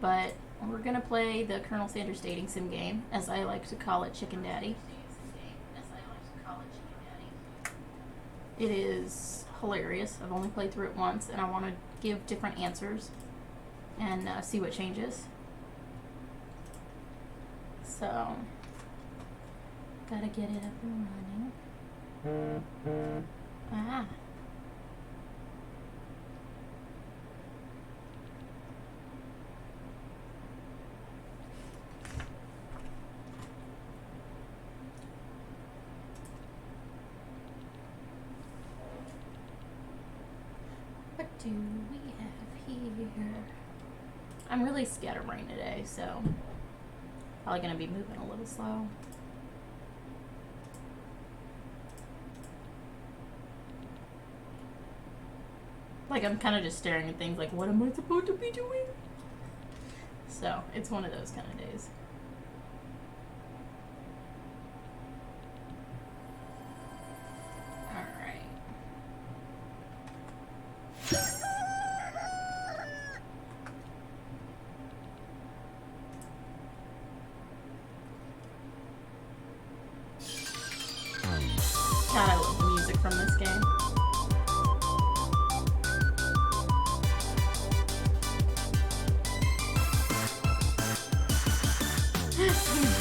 but we're gonna play the Colonel Sanders dating sim game, as I like to call it, Chicken Daddy. It is hilarious. I've only played through it once, and I want to give different answers and see what changes. So, gotta get it up and running. Ah. What do we have here? I'm really scatterbrained today, so probably gonna be moving a little slow. Like, I'm kind of just staring at things like, what am I supposed to be doing? So, it's one of those kind of days. Alright. God, I love the music from this game. The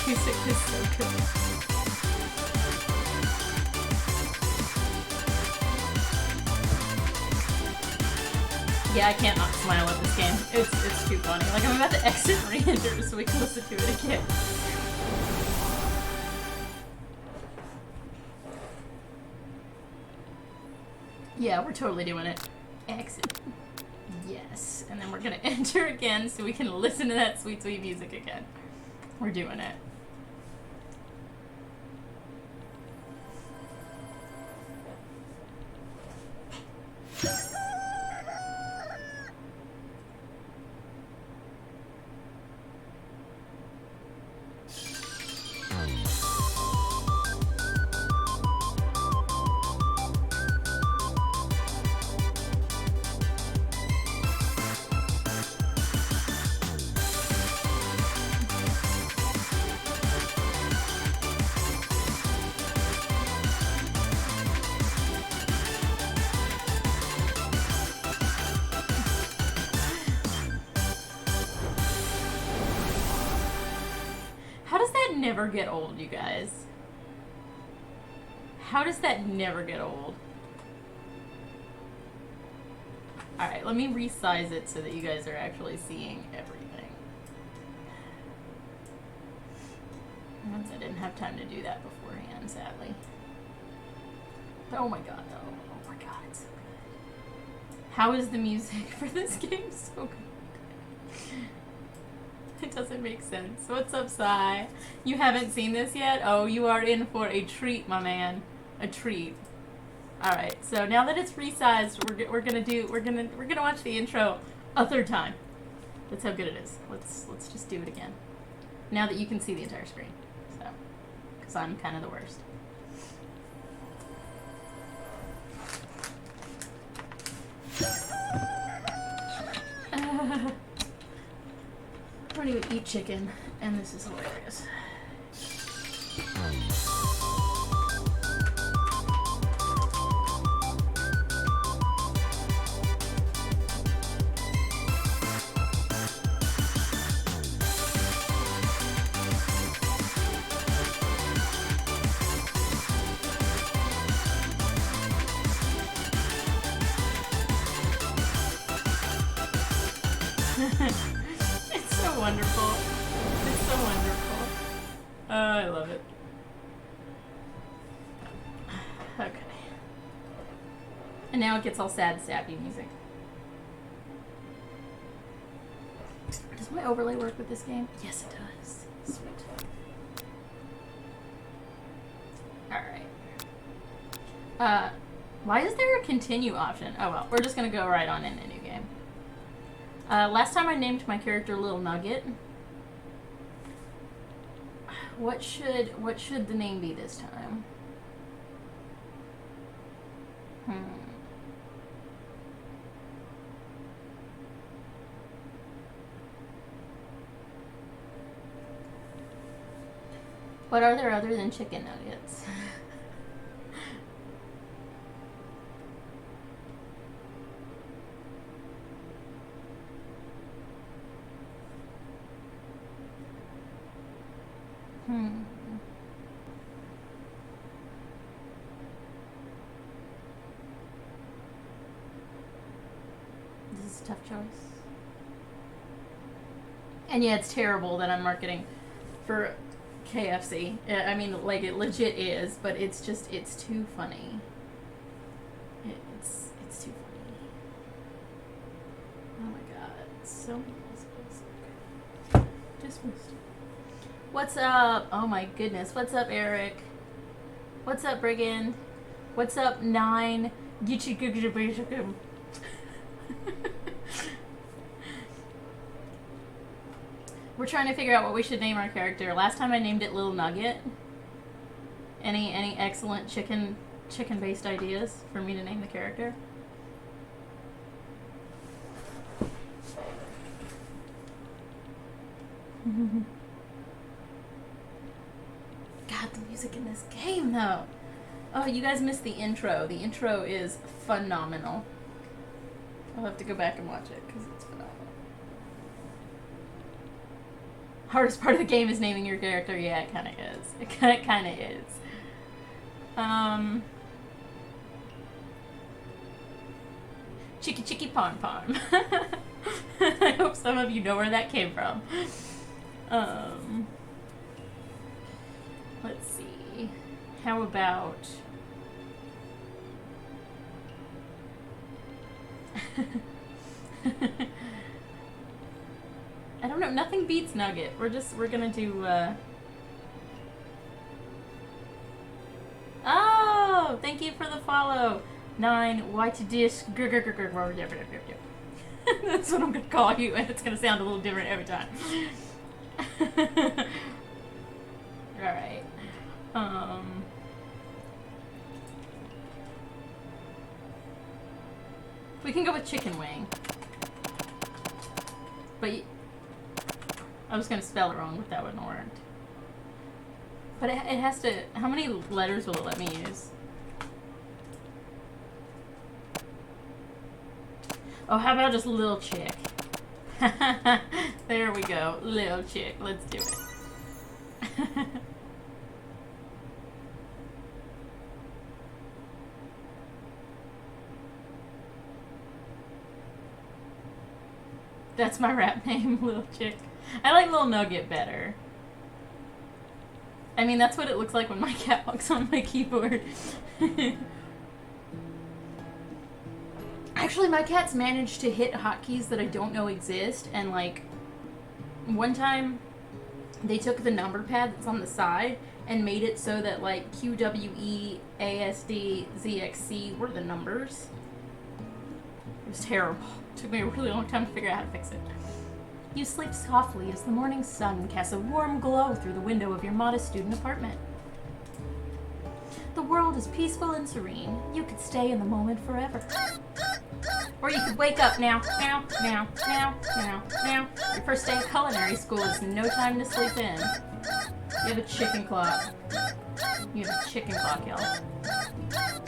music is so good. Yeah, I can't not smile at this game. It's too funny. Like, I'm about to exit and re-enter so we can listen to it again. Yeah, we're totally doing it. Exit. Yes. And then we're gonna enter again so we can listen to that sweet, sweet music again. We're doing it. How does that never get old, you guys? How does that never get old? Alright, let me resize it so that you guys are actually seeing everything. Once I didn't have time to do that beforehand, sadly. But oh my god, though. Oh my god, it's so good. How is the music for this game so good? It doesn't make sense. What's up, Sai? You haven't seen this yet? Oh, you are in for a treat, my man. A treat. All right. So now that it's resized, we're gonna watch the intro a third time. That's how good it is. Let's just do it again. Now that you can see the entire screen. So, because I'm kind of the worst. I don't even eat chicken, and this is hilarious. It's so wonderful. It's so wonderful. Oh, I love it. Okay. And now it gets all sad, sappy music. Does my overlay work with this game? Yes, it does. Sweet. Alright. Why is there a continue option? Oh well, we're just gonna go right on in a new game. Last time I named my character Little Nugget. What should the name be this time? What are there other than chicken nuggets? This is a tough choice. And yeah, it's terrible that I'm marketing for KFC. I mean, like, it legit is, but it's just, it's too funny. It's too funny. Oh my god. So many recipes. Dismissed. What's up? Oh my goodness. What's up, Eric? What's up, Brigand? What's up, 9? We're trying to figure out what we should name our character. Last time I named it Little Nugget. Any excellent chicken-based ideas for me to name the character? God, the music in this game, though. Oh, you guys missed the intro. The intro is phenomenal. I'll have to go back and watch it because it's phenomenal. Hardest part of the game is naming your character. Yeah, it kind of is. It kind of is. Chicky Chicky Pom Pom. I hope some of you know where that came from. Let's see. How about... I don't know. Nothing beats Nugget. We're gonna do, Oh! Thank you for the follow. 9, white dish. That's what I'm gonna call you, and it's gonna sound a little different every time. Alright. We can go with chicken wing. But I was gonna spell it wrong, but that wouldn't have worked. But it has to... How many letters will it let me use? Oh, how about just Lil Chick? There we go. Lil Chick. Let's do it. That's my rap name, Lil Chick. I like Lil Nugget better. I mean, that's what it looks like when my cat walks on my keyboard. Actually, my cat's managed to hit hotkeys that I don't know exist, and like, one time they took the number pad that's on the side and made it so that like Q, W, E, A, S, D, Z, X, C were the numbers. It was terrible. It took me a really long time to figure out how to fix it. You sleep softly as the morning sun casts a warm glow through the window of your modest student apartment. The world is peaceful and serene. You could stay in the moment forever. Or you could wake up now. Your first day of culinary school is no time to sleep in. You have a chicken clock. You have a chicken clock, y'all.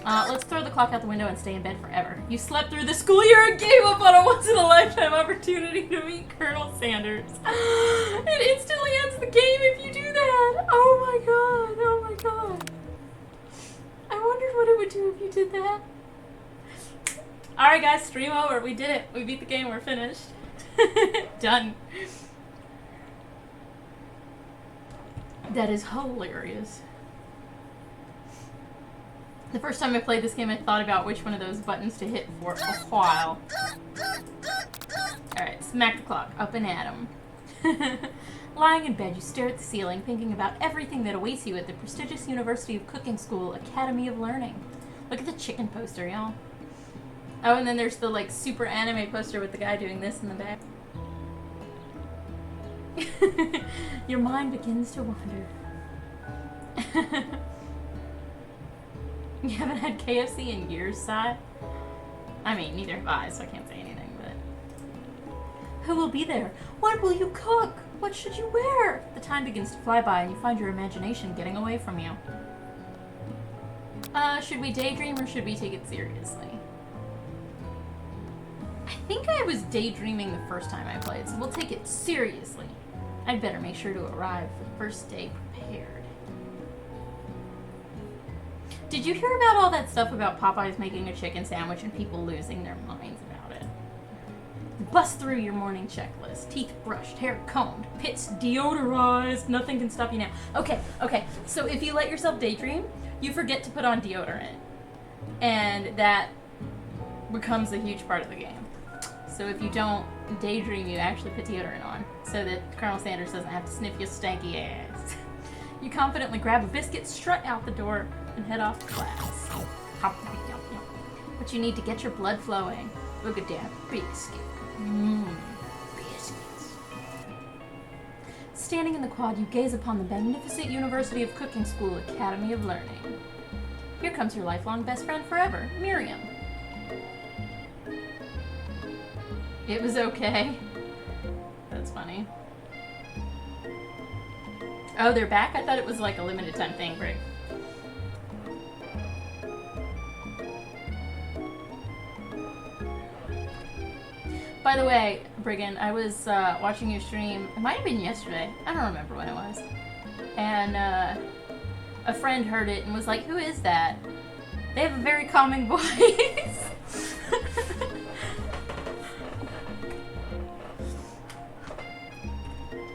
Let's throw the clock out the window and stay in bed forever. You slept through the school year and gave up on a once-in-a-lifetime opportunity to meet Colonel Sanders. It instantly ends the game if you do that. Oh my god. Oh my god. I wondered what it would do if you did that. Alright guys, stream over. We did it. We beat the game. We're finished. Done. That is hilarious. The first time I played this game, I thought about which one of those buttons to hit for a while. Alright, smack the clock. Up and at 'em. Lying in bed, you stare at the ceiling, thinking about everything that awaits you at the prestigious University of Cooking School Academy of Learning. Look at the chicken poster, y'all. Oh, and then there's the, like, super anime poster with the guy doing this in the back. Your mind begins to wander. You haven't had KFC in years, Sai? I mean, neither have I, so I can't say anything, but... Who will be there? What will you cook? What should you wear? The time begins to fly by and you find your imagination getting away from you. Should we daydream or should we take it seriously? I think I was daydreaming the first time I played, so we'll take it seriously. I'd better make sure to arrive for the first day prepared. Did you hear about all that stuff about Popeyes making a chicken sandwich and people losing their minds about it? Bust through your morning checklist. Teeth brushed, hair combed, pits deodorized. Nothing can stop you now. Okay. So if you let yourself daydream, you forget to put on deodorant. And that becomes a huge part of the game. So if you don't daydream, you actually put deodorant on so that Colonel Sanders doesn't have to sniff your stanky ass. You confidently grab a biscuit, strut out the door, and head off to class. What you need to get your blood flowing. Look at that biscuit. Biscuits. Standing in the quad, you gaze upon the magnificent University of Cooking School Academy of Learning. Here comes your lifelong best friend forever, Miriam. It was okay. That's funny. Oh, they're back? I thought it was like a limited time thing, Brig. By the way, Brigand, I was watching your stream. It might have been yesterday. I don't remember when it was. And a friend heard it and was like, who is that? They have a very calming voice.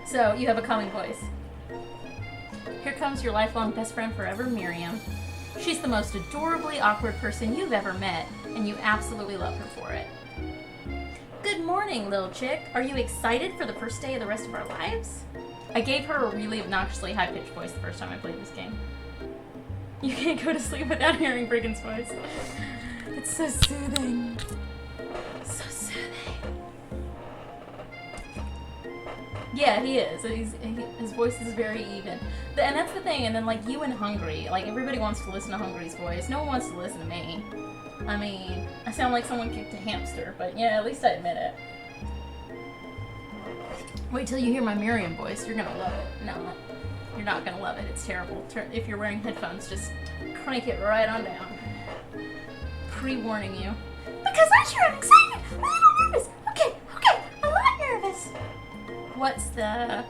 So, you have a calming voice. Here comes your lifelong best friend forever, Miriam. She's the most adorably awkward person you've ever met, and you absolutely love her for it. Good morning, little chick. Are you excited for the first day of the rest of our lives? I gave her a really obnoxiously high-pitched voice the first time I played this game. You can't go to sleep without hearing Brigand's voice. It's so soothing. So soothing. Yeah, he is. His voice is very even. And that's the thing, and then like you and Hungry, like everybody wants to listen to Hungry's voice. No one wants to listen to me. I mean, I sound like someone kicked a hamster, but yeah, at least I admit it. Wait till you hear my Miriam voice. You're gonna love it. No, you're not gonna love it. It's terrible. If you're wearing headphones, just crank it right on down. Pre-warning you. Because I sure am excited. I'm a little nervous. Okay, a lot nervous. What's the...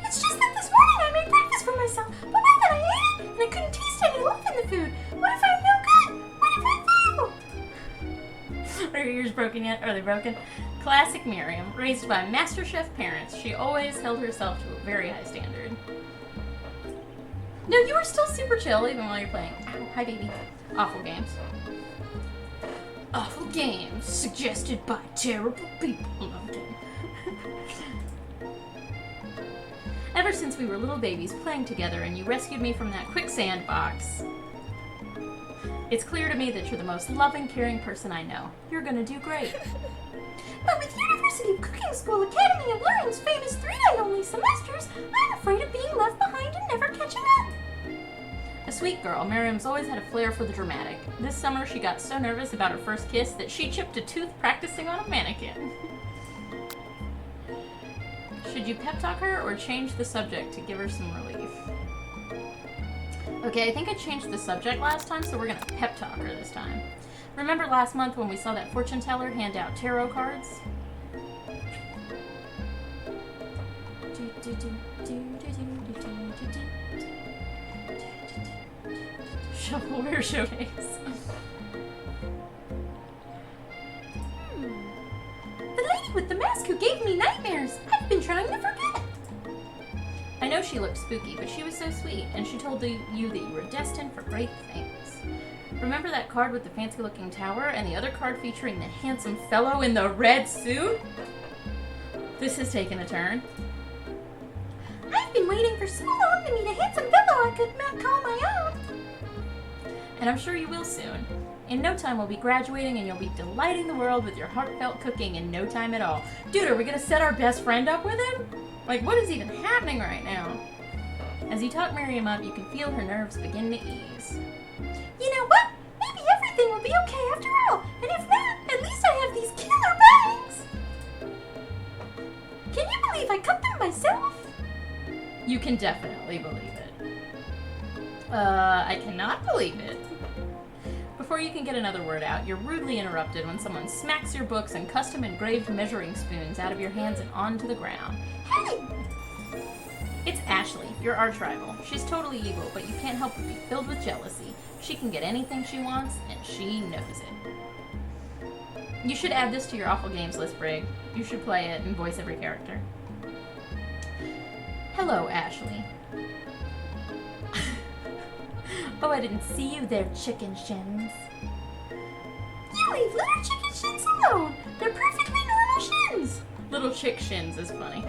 It's just that this morning I made breakfast for myself, but then I ate it and I couldn't taste any love in the food. What if I'm no good? What if I fail? Are your ears broken yet? Are they broken? Classic Miriam. Raised by MasterChef parents, she always held herself to a very high standard. No, you were still super chill even while you're playing. Ow, hi baby. Awful games. Awful games suggested by terrible people. Ever since we were little babies playing together and you rescued me from that quicksand box, it's clear to me that you're the most loving, caring person I know. You're gonna do great. But with University of Cooking School Academy of Learning's famous 3-night only semesters, I'm afraid of being left behind and never catching up. A sweet girl, Miriam's always had a flair for the dramatic. This summer she got so nervous about her first kiss that she chipped a tooth practicing on a mannequin. Should you pep talk her or change the subject to give her some relief? Okay, I think I changed the subject last time, so we're gonna pep talk her this time. Remember last month when we saw that fortune teller hand out tarot cards? Shovelware showcase. The lady with the mask who gave me nightmares. I've been trying to forget. I know she looked spooky, but she was so sweet, and she told you that you were destined for great things. Remember that card with the fancy-looking tower and the other card featuring the handsome fellow in the red suit? This has taken a turn. I've been waiting for so long to meet a handsome fellow I could not call my own. And I'm sure you will soon. In no time we'll be graduating and you'll be delighting the world with your heartfelt cooking in no time at all. Dude, are we gonna set our best friend up with him? Like, what is even happening right now? As you talk Miriam up, you can feel her nerves begin to ease. You know what? Maybe everything will be okay after all. And if not, at least I have these killer bangs. if I cut them myself? You can definitely believe it. I cannot believe it. Before you can get another word out, you're rudely interrupted when someone smacks your books and custom engraved measuring spoons out of your hands and onto the ground. Hey! It's Ashley, your arch rival. She's totally evil, but you can't help but be filled with jealousy. She can get anything she wants, and she knows it. You should add this to your awful games list, Brig. You should play it and voice every character. Hello, Ashley. Oh, I didn't see you there, chicken shins. You leave little chicken shins alone. They're perfectly normal shins. Little chick shins is funny.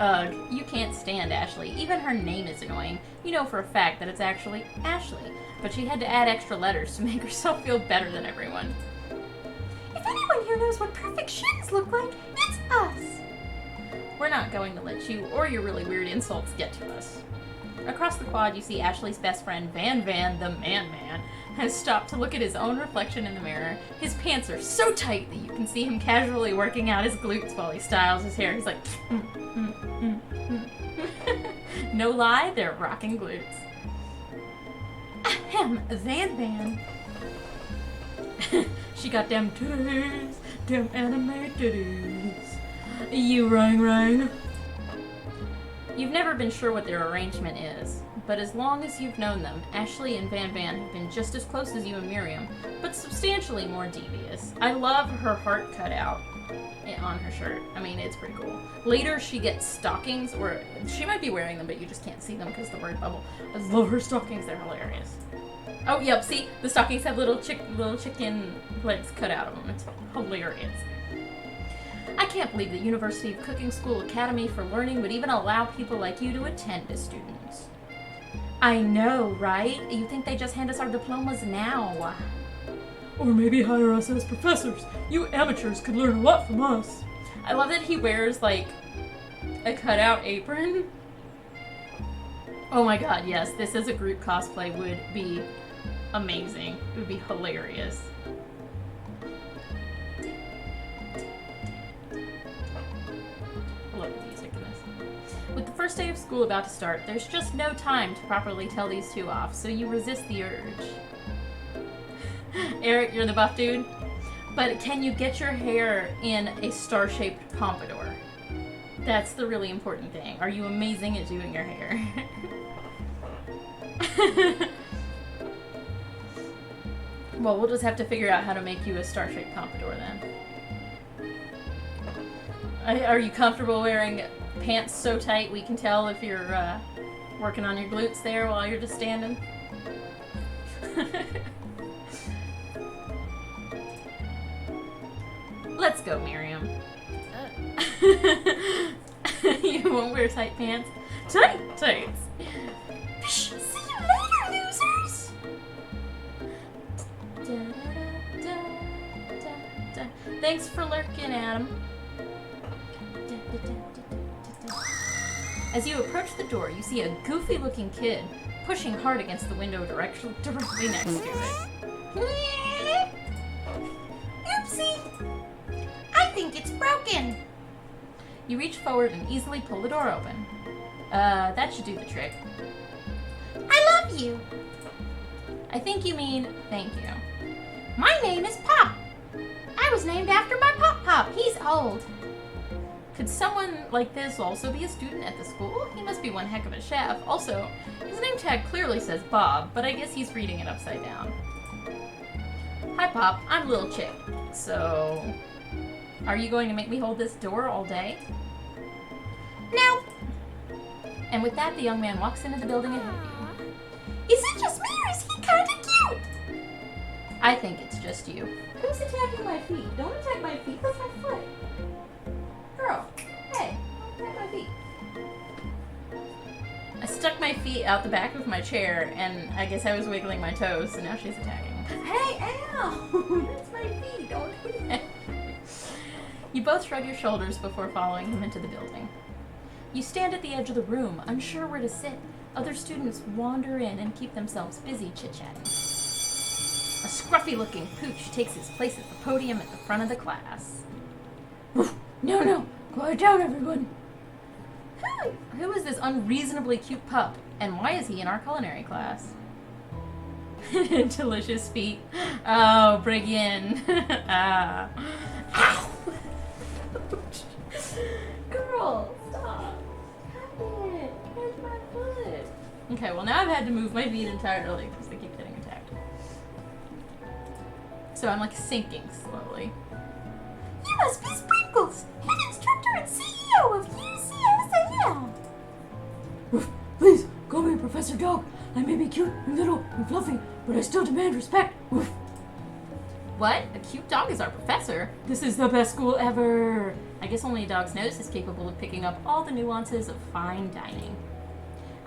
Ugh, you can't stand Ashley. Even her name is annoying. You know for a fact that it's actually Ashley, but she had to add extra letters to make herself feel better than everyone. If anyone here knows what perfect shins look like, it's us. We're not going to let you or your really weird insults get to us. Across the quad, you see Ashley's best friend, Van Van, the Man-Man, has stopped to look at his own reflection in the mirror. His pants are so tight that you can see him casually working out his glutes while he styles his hair. He's like, No lie, they're rocking glutes. Ahem, Van Van. She got them titties, them anime titties. You rang. You've never been sure what their arrangement is, but as long as you've known them, Ashley and Van Van have been just as close as you and Miriam, but substantially more devious. I love her heart cut out on her shirt. I mean, it's pretty cool. Later, she gets stockings, or she might be wearing them, but you just can't see them because the word bubble. I love her stockings. They're hilarious. Oh, yep, see? The stockings have little chicken legs cut out of them. It's hilarious. I can't believe the University of Cooking School Academy for Learning would even allow people like you to attend as students. I know, right? You think they just hand us our diplomas now? Or maybe hire us as professors. You amateurs could learn a lot from us. I love that he wears, like, a cutout apron. Oh my god, yes, this as a group cosplay would be amazing. It would be hilarious. I love the music in this. With the first day of school about to start, there's just no time to properly tell these two off, so you resist the urge. Eric, you're the buff dude. But can you get your hair in a star-shaped pompadour? That's the really important thing. Are you amazing at doing your hair? Well, we'll just have to figure out how to make you a star-shaped pompadour then. Are you comfortable wearing pants so tight we can tell if you're working on your glutes there while you're just standing? Let's go, Miriam. You won't wear tight pants? Tights. See you later, losers! Thanks for lurking, Adam. As you approach the door, you see a goofy-looking kid pushing hard against the window directly next to it. Oopsie! I think it's broken. You reach forward and easily pull the door open. That should do the trick. I love you. I think you mean thank you. My name is Pop. I was named after my Pop. He's old. Could someone like this also be a student at the school? He must be one heck of a chef. Also, his name tag clearly says Bob, but I guess he's reading it upside down. Hi, Pop. I'm Little Chick. So, are you going to make me hold this door all day? No. And with that, the young man walks into the building ahead of you. Is it just me or is he kind of cute? I think it's just you. Who's attacking my feet? Don't attack my feet. That's my foot. Girl, hey, don't attack my feet. I stuck my feet out the back of my chair, and I guess I was wiggling my toes, so now she's attacking. Hey, ow! That's my feet. Don't do that. You both shrug your shoulders before following him into the building. You stand at the edge of the room, unsure where to sit. Other students wander in and keep themselves busy chit-chatting. A scruffy-looking pooch takes his place at the podium at the front of the class. No, Quiet down, everyone. Who is this unreasonably cute pup? And why is he in our culinary class? Delicious feet. Oh, Briggian. Ah. Ow! Girl, stop. Stop it. Where's my foot? Okay, well now I've had to move my feet entirely because they keep getting attacked. So I'm like sinking slowly. You must be Sprinkles, head instructor and CEO of UCSAL. Woof. Please, call me Professor Dog. I may be cute and little and fluffy, but I still demand respect. Woof. What? A cute dog is our professor? This is the best school ever. I guess only a dog's nose is capable of picking up all the nuances of fine dining.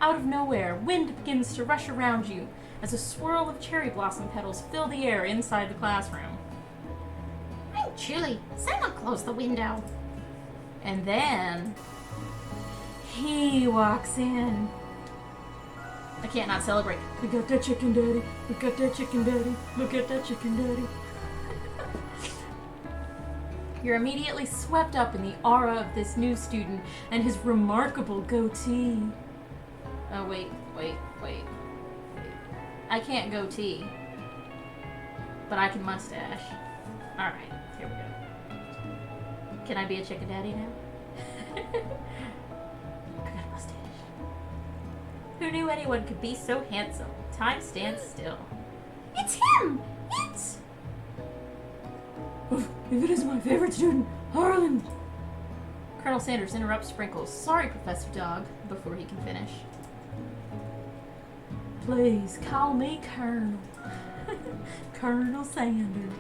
Out of nowhere, wind begins to rush around you as a swirl of cherry blossom petals fill the air inside the classroom. I'm chilly. Someone close the window. And then he walks in. I can't not celebrate. We got that chicken, Daddy. We got that chicken, Daddy. Look at that chicken, Daddy. You're immediately swept up in the aura of this new student and his remarkable goatee. Oh, wait. I can't goatee, but I can mustache. Alright, here we go. Can I be a chicken daddy now? I got a mustache. Who knew anyone could be so handsome? Time stands still. It's him. It's... Oof, if it isn't my favorite student, Harlan. Colonel Sanders interrupts Sprinkles. Sorry, Professor Dog, before he can finish. Please call me Colonel. Colonel Sanders.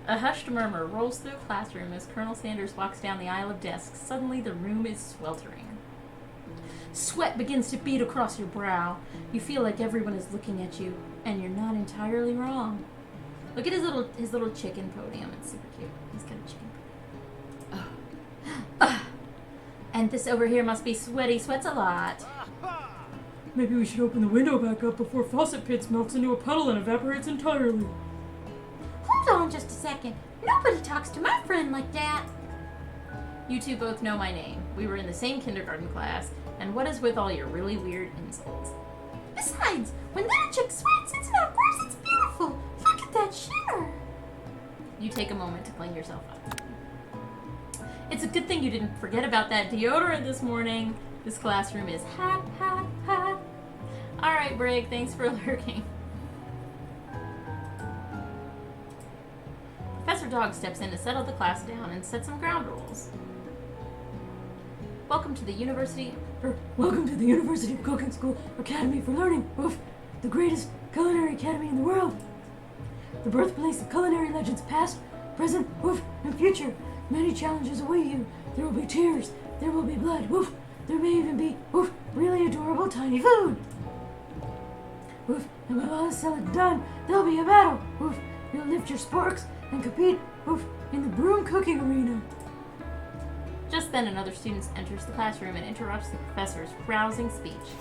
A hushed murmur rolls through the classroom as Colonel Sanders walks down the aisle of desks. Suddenly, the room is sweltering. Sweat begins to bead across your brow. You feel like everyone is looking at you, and you're not entirely wrong. Look at his little chicken podium. It's super cute. He's got a chicken podium. And this over here must be sweaty. Sweats a lot. Maybe we should open the window back up before Faucet Pits melts into a puddle and evaporates entirely. Hold on just a second. Nobody talks to my friend like that. You two both know my name. We were in the same kindergarten class. And what is with all your really weird insults? Besides, when that chick sweats, it's not gross, it's beautiful. Look at that shimmer. You take a moment to clean yourself up. It's a good thing you didn't forget about that deodorant this morning. This classroom is hot, hot, hot. Alright, Brig, thanks for lurking. Professor Dog steps in to settle the class down and set some ground rules. Welcome to the University of Cooking School Academy for Learning. Oof, the greatest culinary academy in the world. The birthplace of culinary legends past, present, oof, and future. Many challenges await you. There will be tears. There will be blood. Oof. There may even be, oof, really adorable tiny food. Oof, and when all is said and done, there'll be a battle. Oof, you'll lift your sporks and compete, oof, in the broom cooking arena. Just then, another student enters the classroom and interrupts the professor's rousing speech.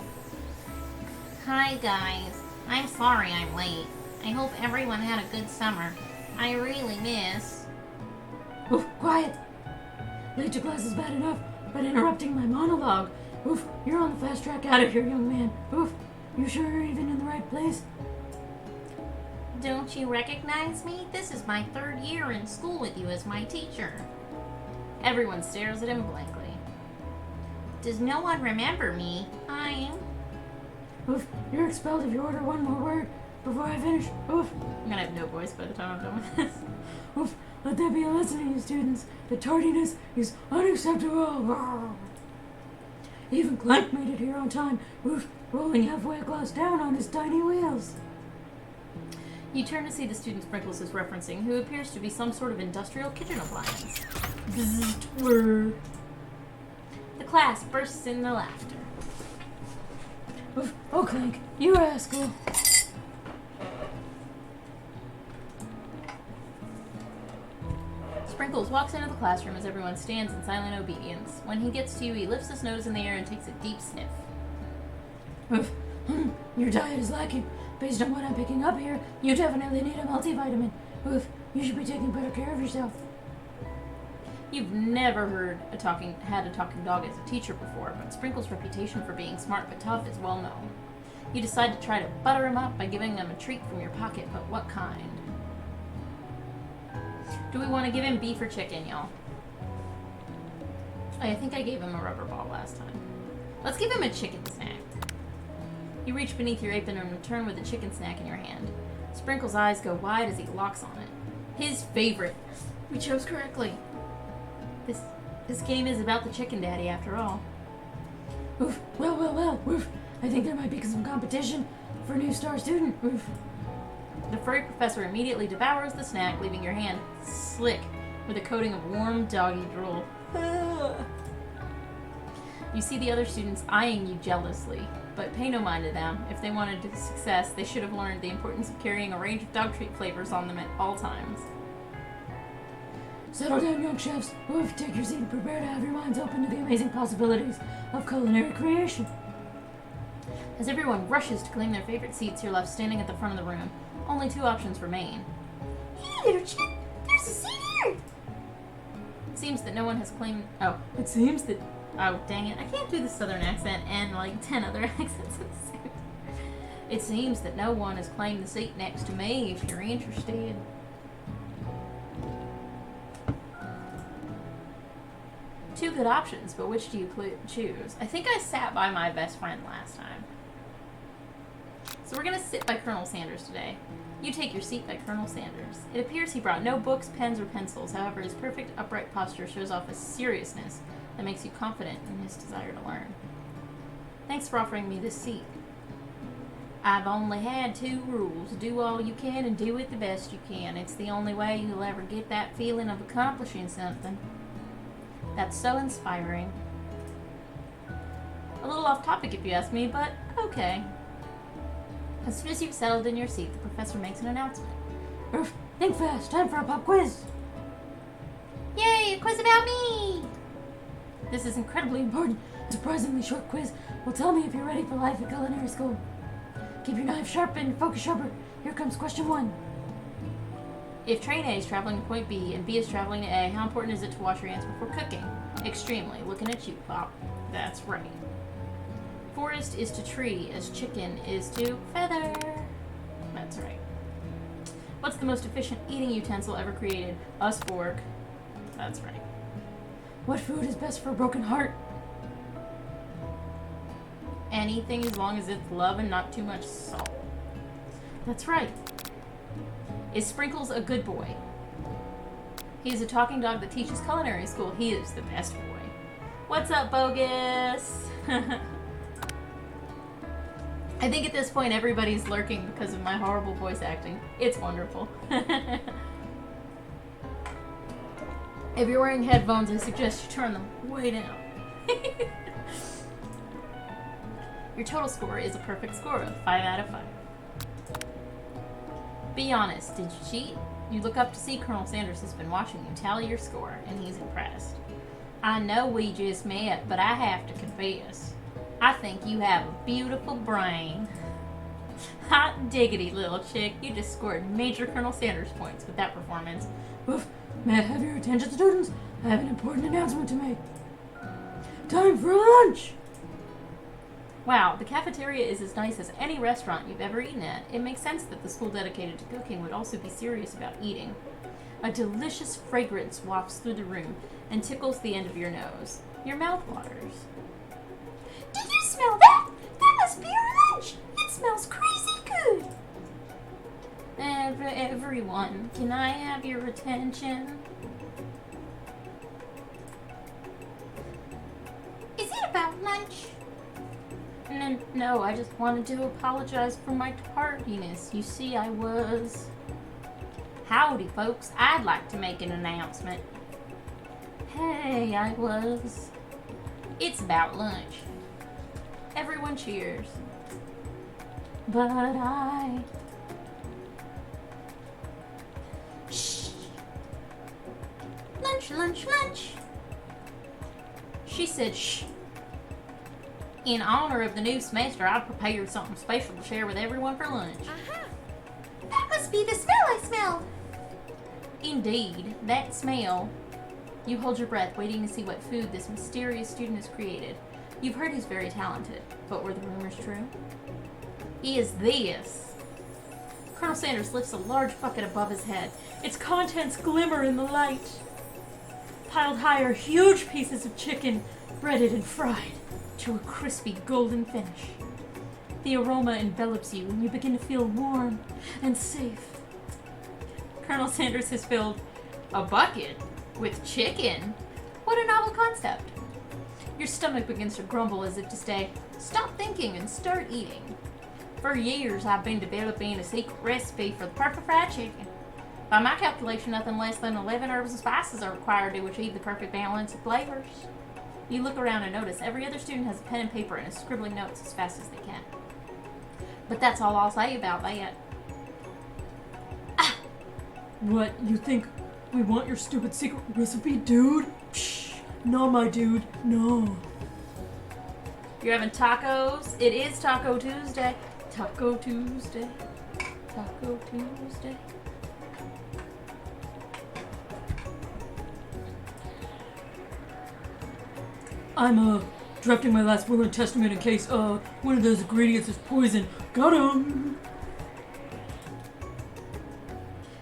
Hi guys. I'm sorry I'm late. I hope everyone had a good summer. I really miss... Oof, quiet. Late to class is bad enough, but interrupting my monologue. Oof, you're on the fast track out of here, young man. Oof, you sure you're even in the right place? Don't you recognize me? This is my 3rd year in school with you as my teacher. Everyone stares at him blankly. Does no one remember me? I'm... Oof, you're expelled if you order one more word before I finish. Oof. I'm gonna have no voice by the time I'm done with this. Oof, let that be a lesson to you students. That tardiness is unacceptable. Even Clank made it here on time. Oof, rolling halfway across down on his tiny wheels. You turn to see the student Sprinkles is referencing, who appears to be some sort of industrial kitchen appliance. Bzzzt, whir. The class bursts into laughter. Oof, oh Clank, you rascal. Sprinkles walks into the classroom as everyone stands in silent obedience. When he gets to you, he lifts his nose in the air and takes a deep sniff. Oof, your diet is lacking. Based on what I'm picking up here, you definitely need a multivitamin. Oof, you should be taking better care of yourself. You've never had a talking dog as a teacher before, but Sprinkle's reputation for being smart but tough is well known. You decide to try to butter him up by giving him a treat from your pocket, but what kind? Do we want to give him beef or chicken, y'all? I think I gave him a rubber ball last time. Let's give him a chicken snack. You reach beneath your apron and return with a chicken snack in your hand. Sprinkle's eyes go wide as he locks on it. His favorite. We chose correctly. This game is about the chicken daddy after all. Oof. Well. Oof. I think there might be some competition for new star student. Oof. The furry professor immediately devours the snack, leaving your hand slick with a coating of warm doggy drool. You see the other students eyeing you jealously, but pay no mind to them. If they wanted success, they should have learned the importance of carrying a range of dog treat flavors on them at all times. Settle down, young chefs. Oof, take your seat and prepare to have your minds open to the amazing possibilities of culinary creation. As everyone rushes to claim their favorite seats, you're left standing at the front of the room. Only 2 options remain. Hey, little chick, there's a seat here. It seems that no one has claimed... Oh, dang it. I can't do the southern accent and like 10 other accents at the same time. It seems that no one has claimed the seat next to me if you're interested. Two good options, but which do you choose? I think I sat by my best friend last time. So we're going to sit by Colonel Sanders today. You take your seat by Colonel Sanders. It appears he brought no books, pens, or pencils. However, his perfect upright posture shows off a seriousness that makes you confident in his desire to learn. Thanks for offering me this seat. I've only had 2 rules. Do all you can and do it the best you can. It's the only way you'll ever get that feeling of accomplishing something. That's so inspiring. A little off topic if you ask me, but okay. As soon as you've settled in your seat, the professor makes an announcement. Oof, think fast. Time for a pop quiz. Yay, a quiz about me! This is incredibly important. A surprisingly short quiz will tell me if you're ready for life at culinary school. Keep your knife sharp and focus sharper. Here comes question 1. If train A is traveling to point B and B is traveling to A, how important is it to wash your hands before cooking? Extremely. Looking at you, Pop. That's right. Forest is to tree as chicken is to feather. That's right. What's the most efficient eating utensil ever created? A spork. That's right. What food is best for a broken heart? Anything as long as it's love and not too much salt. That's right. Is Sprinkles a good boy? He is a talking dog that teaches culinary school. He is the best boy. What's up, Bogus? I think at this point everybody's lurking because of my horrible voice acting. It's wonderful. If you're wearing headphones, I suggest you turn them way down. Your total score is a perfect score of 5 out of 5. Be honest, did you cheat? You look up to see Colonel Sanders has been watching you tally your score, and he's impressed. I know we just met, but I have to confess. I think you have a beautiful brain. Hot diggity, little chick. You just scored major Colonel Sanders points with that performance. Oof, may I have your attention, students? I have an important announcement to make. Time for lunch! Wow, the cafeteria is as nice as any restaurant you've ever eaten at. It makes sense that the school dedicated to cooking would also be serious about eating. A delicious fragrance wafts through the room and tickles the end of your nose. Your mouth waters. Did you smell that? That must be our lunch. It smells crazy good. Everyone, can I have your attention? Is it about lunch? No, I just wanted to apologize for my tardiness. You see, I was... Howdy, folks. I'd like to make an announcement. Hey, I was... It's about lunch. Everyone cheers. But I... Shh. Lunch, lunch, lunch. She said shh. In honor of the new semester, I've prepared something special to share with everyone for lunch. Uh-huh. That must be the smell I smelled. Indeed, that smell You hold your breath, waiting to see what food this mysterious student has created. You've heard he's very talented, but were the rumors true? He is this. Colonel Sanders lifts a large bucket above his head. Its contents glimmer in the light. Piled high are huge pieces of chicken, breaded and fried to a crispy golden finish. The aroma envelops you, and you begin to feel warm and safe. Colonel Sanders has filled a bucket with chicken. What a novel concept. Your stomach begins to grumble as if to say, stop thinking and start eating. For years, I've been developing a secret recipe for the perfect fried chicken. By my calculation, nothing less than 11 herbs and spices are required to achieve the perfect balance of flavors. You look around and notice every other student has a pen and paper and is scribbling notes as fast as they can. But that's all I'll say about that. What, you think we want your stupid secret recipe, dude? Psh, not my dude, no. You're having tacos? It is Taco Tuesday. Taco Tuesday. Taco Tuesday. I'm, drafting my last will and testament in case, one of those ingredients is poison. Got him!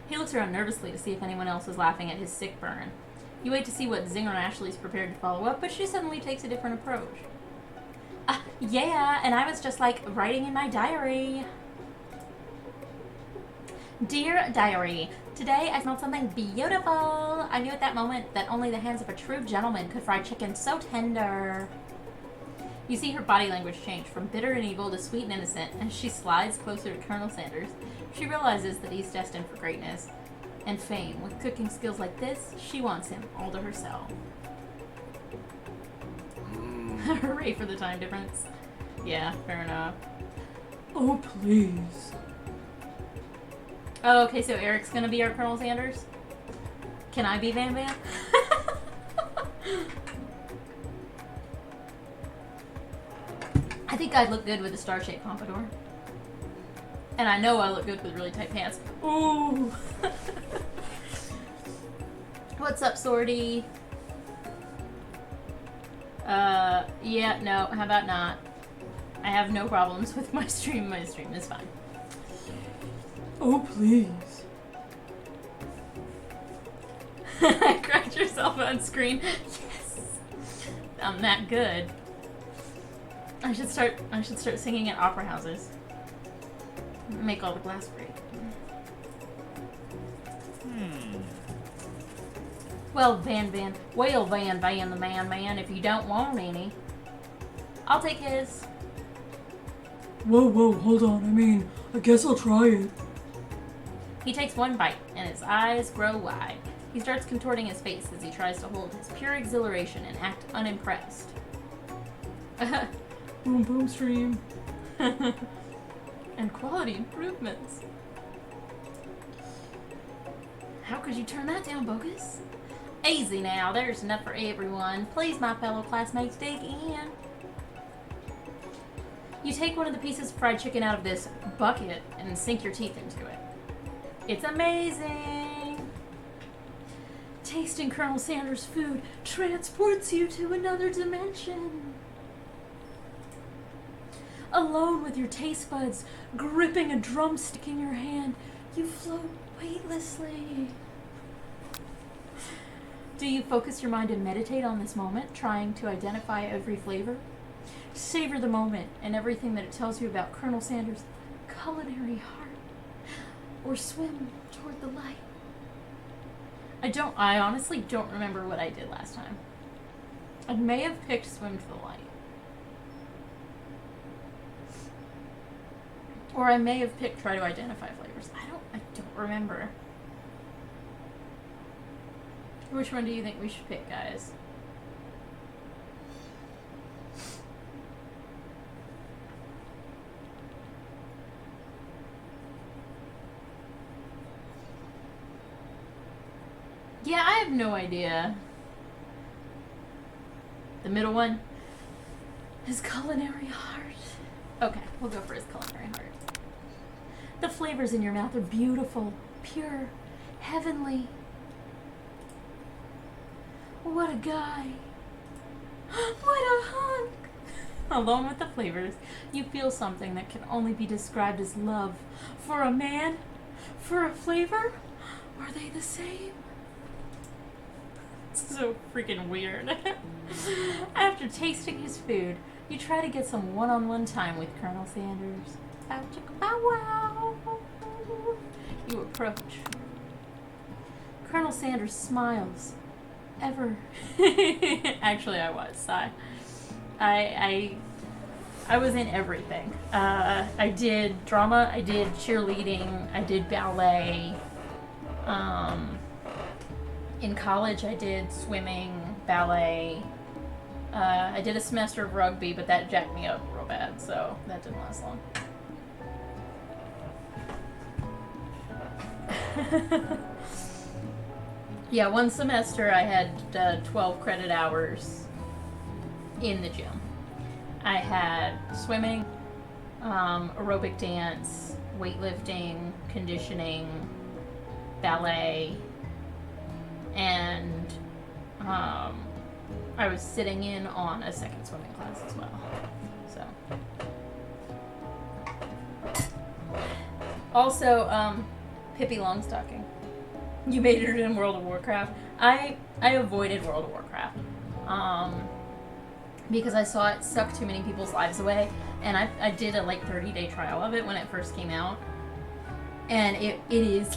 He looks around nervously to see if anyone else is laughing at his sick burn. You wait to see what Zinger Ashley's prepared to follow up, but she suddenly takes a different approach. Yeah, and I was just like writing in my diary. Dear Diary, today I smelled something beautiful. I knew at that moment that only the hands of a true gentleman could fry chicken so tender. You see her body language change from bitter and evil to sweet and innocent as she slides closer to Colonel Sanders. She realizes that he's destined for greatness and fame. With cooking skills like this, she wants him all to herself. Hooray for the time difference. Yeah, fair enough. Oh, please. Oh, okay, so Eric's gonna be our Colonel Sanders? Can I be Van Van? I think I'd look good with a star-shaped pompadour. And I know I look good with really tight pants. Ooh! What's up, Sorty? Yeah, no, how about not? I have no problems with my stream. My stream is fine. Oh, please. Cracked yourself on screen. Yes! I'm that good. I should start singing at opera houses. Make all the glass break. Well, Van, Van the man, if you don't want any. I'll take his. Whoa, hold on. I mean, I guess I'll try it. He takes one bite, and his eyes grow wide. He starts contorting his face as he tries to hold his pure exhilaration and act unimpressed. Boom, boom, stream. And quality improvements. How could you turn that down, Bogus? Easy now, there's enough for everyone. Please, my fellow classmates, dig in. You take one of the pieces of fried chicken out of this bucket and sink your teeth into it. It's amazing! Tasting Colonel Sanders' food transports you to another dimension. Alone with your taste buds, gripping a drumstick in your hand, you float weightlessly. Do you focus your mind and meditate on this moment, trying to identify every flavor? Savor the moment and everything that it tells you about Colonel Sanders' culinary heart. Or swim toward the light. I honestly don't remember what I did last time. I may have picked swim to the light. Or I may have picked try to identify flavors. I don't remember. Which one do you think we should pick, guys? Yeah, I have no idea. The middle one? His culinary heart. Okay, we'll go for his culinary heart. The flavors in your mouth are beautiful, pure, heavenly. What a guy. What a hunk! Along with the flavors, you feel something that can only be described as love. For a man? For a flavor? Are they the same? It's so freaking weird. After tasting his food, you try to get some one-on-one time with Colonel Sanders. Bow chicka bow wow. You approach. Colonel Sanders smiles. Actually, I was. I was in everything. I did drama, I did cheerleading, I did ballet. In college, I did swimming, ballet. I did a semester of rugby, but that jacked me up real bad, so that didn't last long. Yeah, one semester I had 12 credit hours in the gym. I had swimming, aerobic dance, weightlifting, conditioning, ballet, and I was sitting in on a second swimming class as well. So, also, Pippi Longstocking. You majored in World of Warcraft. I avoided World of Warcraft because I saw it suck too many people's lives away, and I did a 30-day trial of it when it first came out, and it is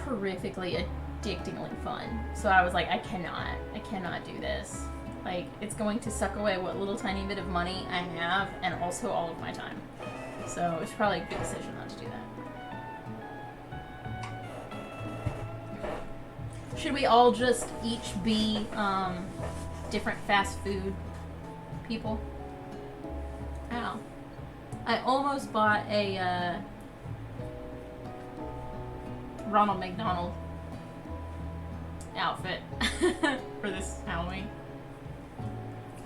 horrifically addictingly fun. So I was like, I cannot do this. It's going to suck away what little tiny bit of money I have, and also all of my time. So it's probably a good decision not to do that. Should we all just each be different fast food people? Ow. I almost bought a Ronald McDonald outfit for this Halloween.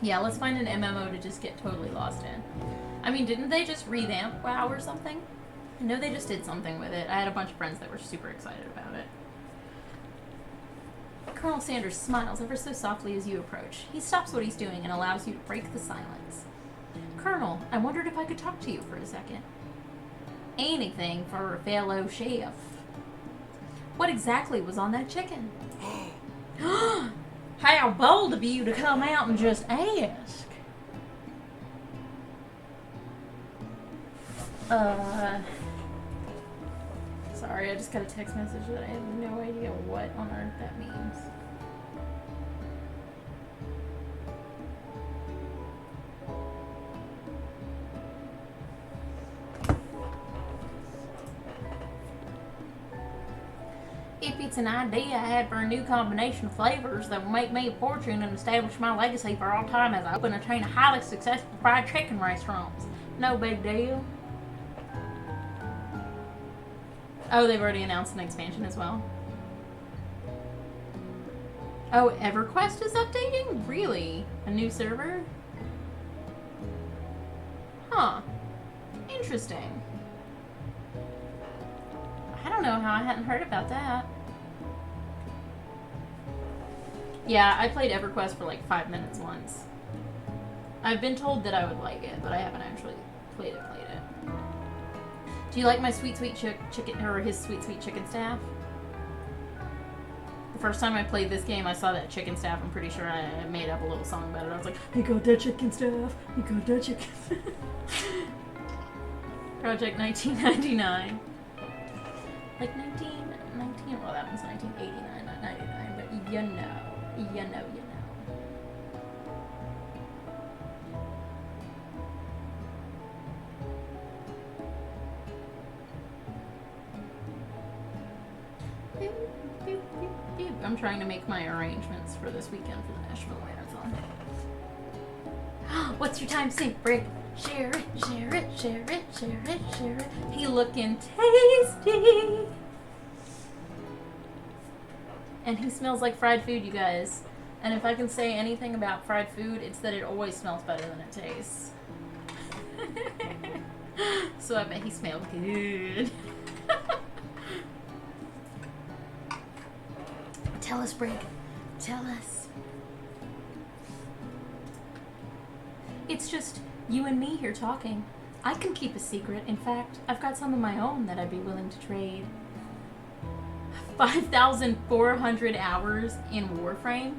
Yeah, let's find an MMO to just get totally lost in. I mean, didn't they just revamp WoW or something? I know they just did something with it. I had a bunch of friends that were super excited about it. Colonel Sanders smiles ever so softly as you approach. He stops what he's doing and allows you to break the silence. Colonel, I wondered if I could talk to you for a second. Anything for a fellow chef. What exactly was on that chicken? How bold of you to come out and just ask. Sorry, I just got a text message that I have no idea what on earth that means. If it's an idea I had for a new combination of flavors that will make me a fortune and establish my legacy for all time as I open a chain of highly successful fried chicken restaurants. No big deal. Oh, they've already announced an expansion as well. Oh, EverQuest is updating? Really? A new server? Huh. Interesting. I don't know how I hadn't heard about that. Yeah, I played EverQuest for 5 minutes once. I've been told that I would like it, but I haven't actually played it. Do you like my sweet chicken, or his sweet chicken staff? The first time I played this game, I saw that chicken staff. I'm pretty sure I made up a little song about it. I was like, You got that chicken staff. You got that chicken. Project 1999. 1919. Well, that was 1989, not 99. But you know. I'm trying to make my arrangements for this weekend for the Nashville Marathon. What's your time sync, Brick? Share it, share it, share it, share it, share it. He looking tasty. And he smells like fried food, you guys. And if I can say anything about fried food, it's that it always smells better than it tastes. So I bet he smells good. Tell us, Brig. Tell us. It's just you and me here talking. I can keep a secret. In fact, I've got some of my own that I'd be willing to trade. 5,400 hours in Warframe.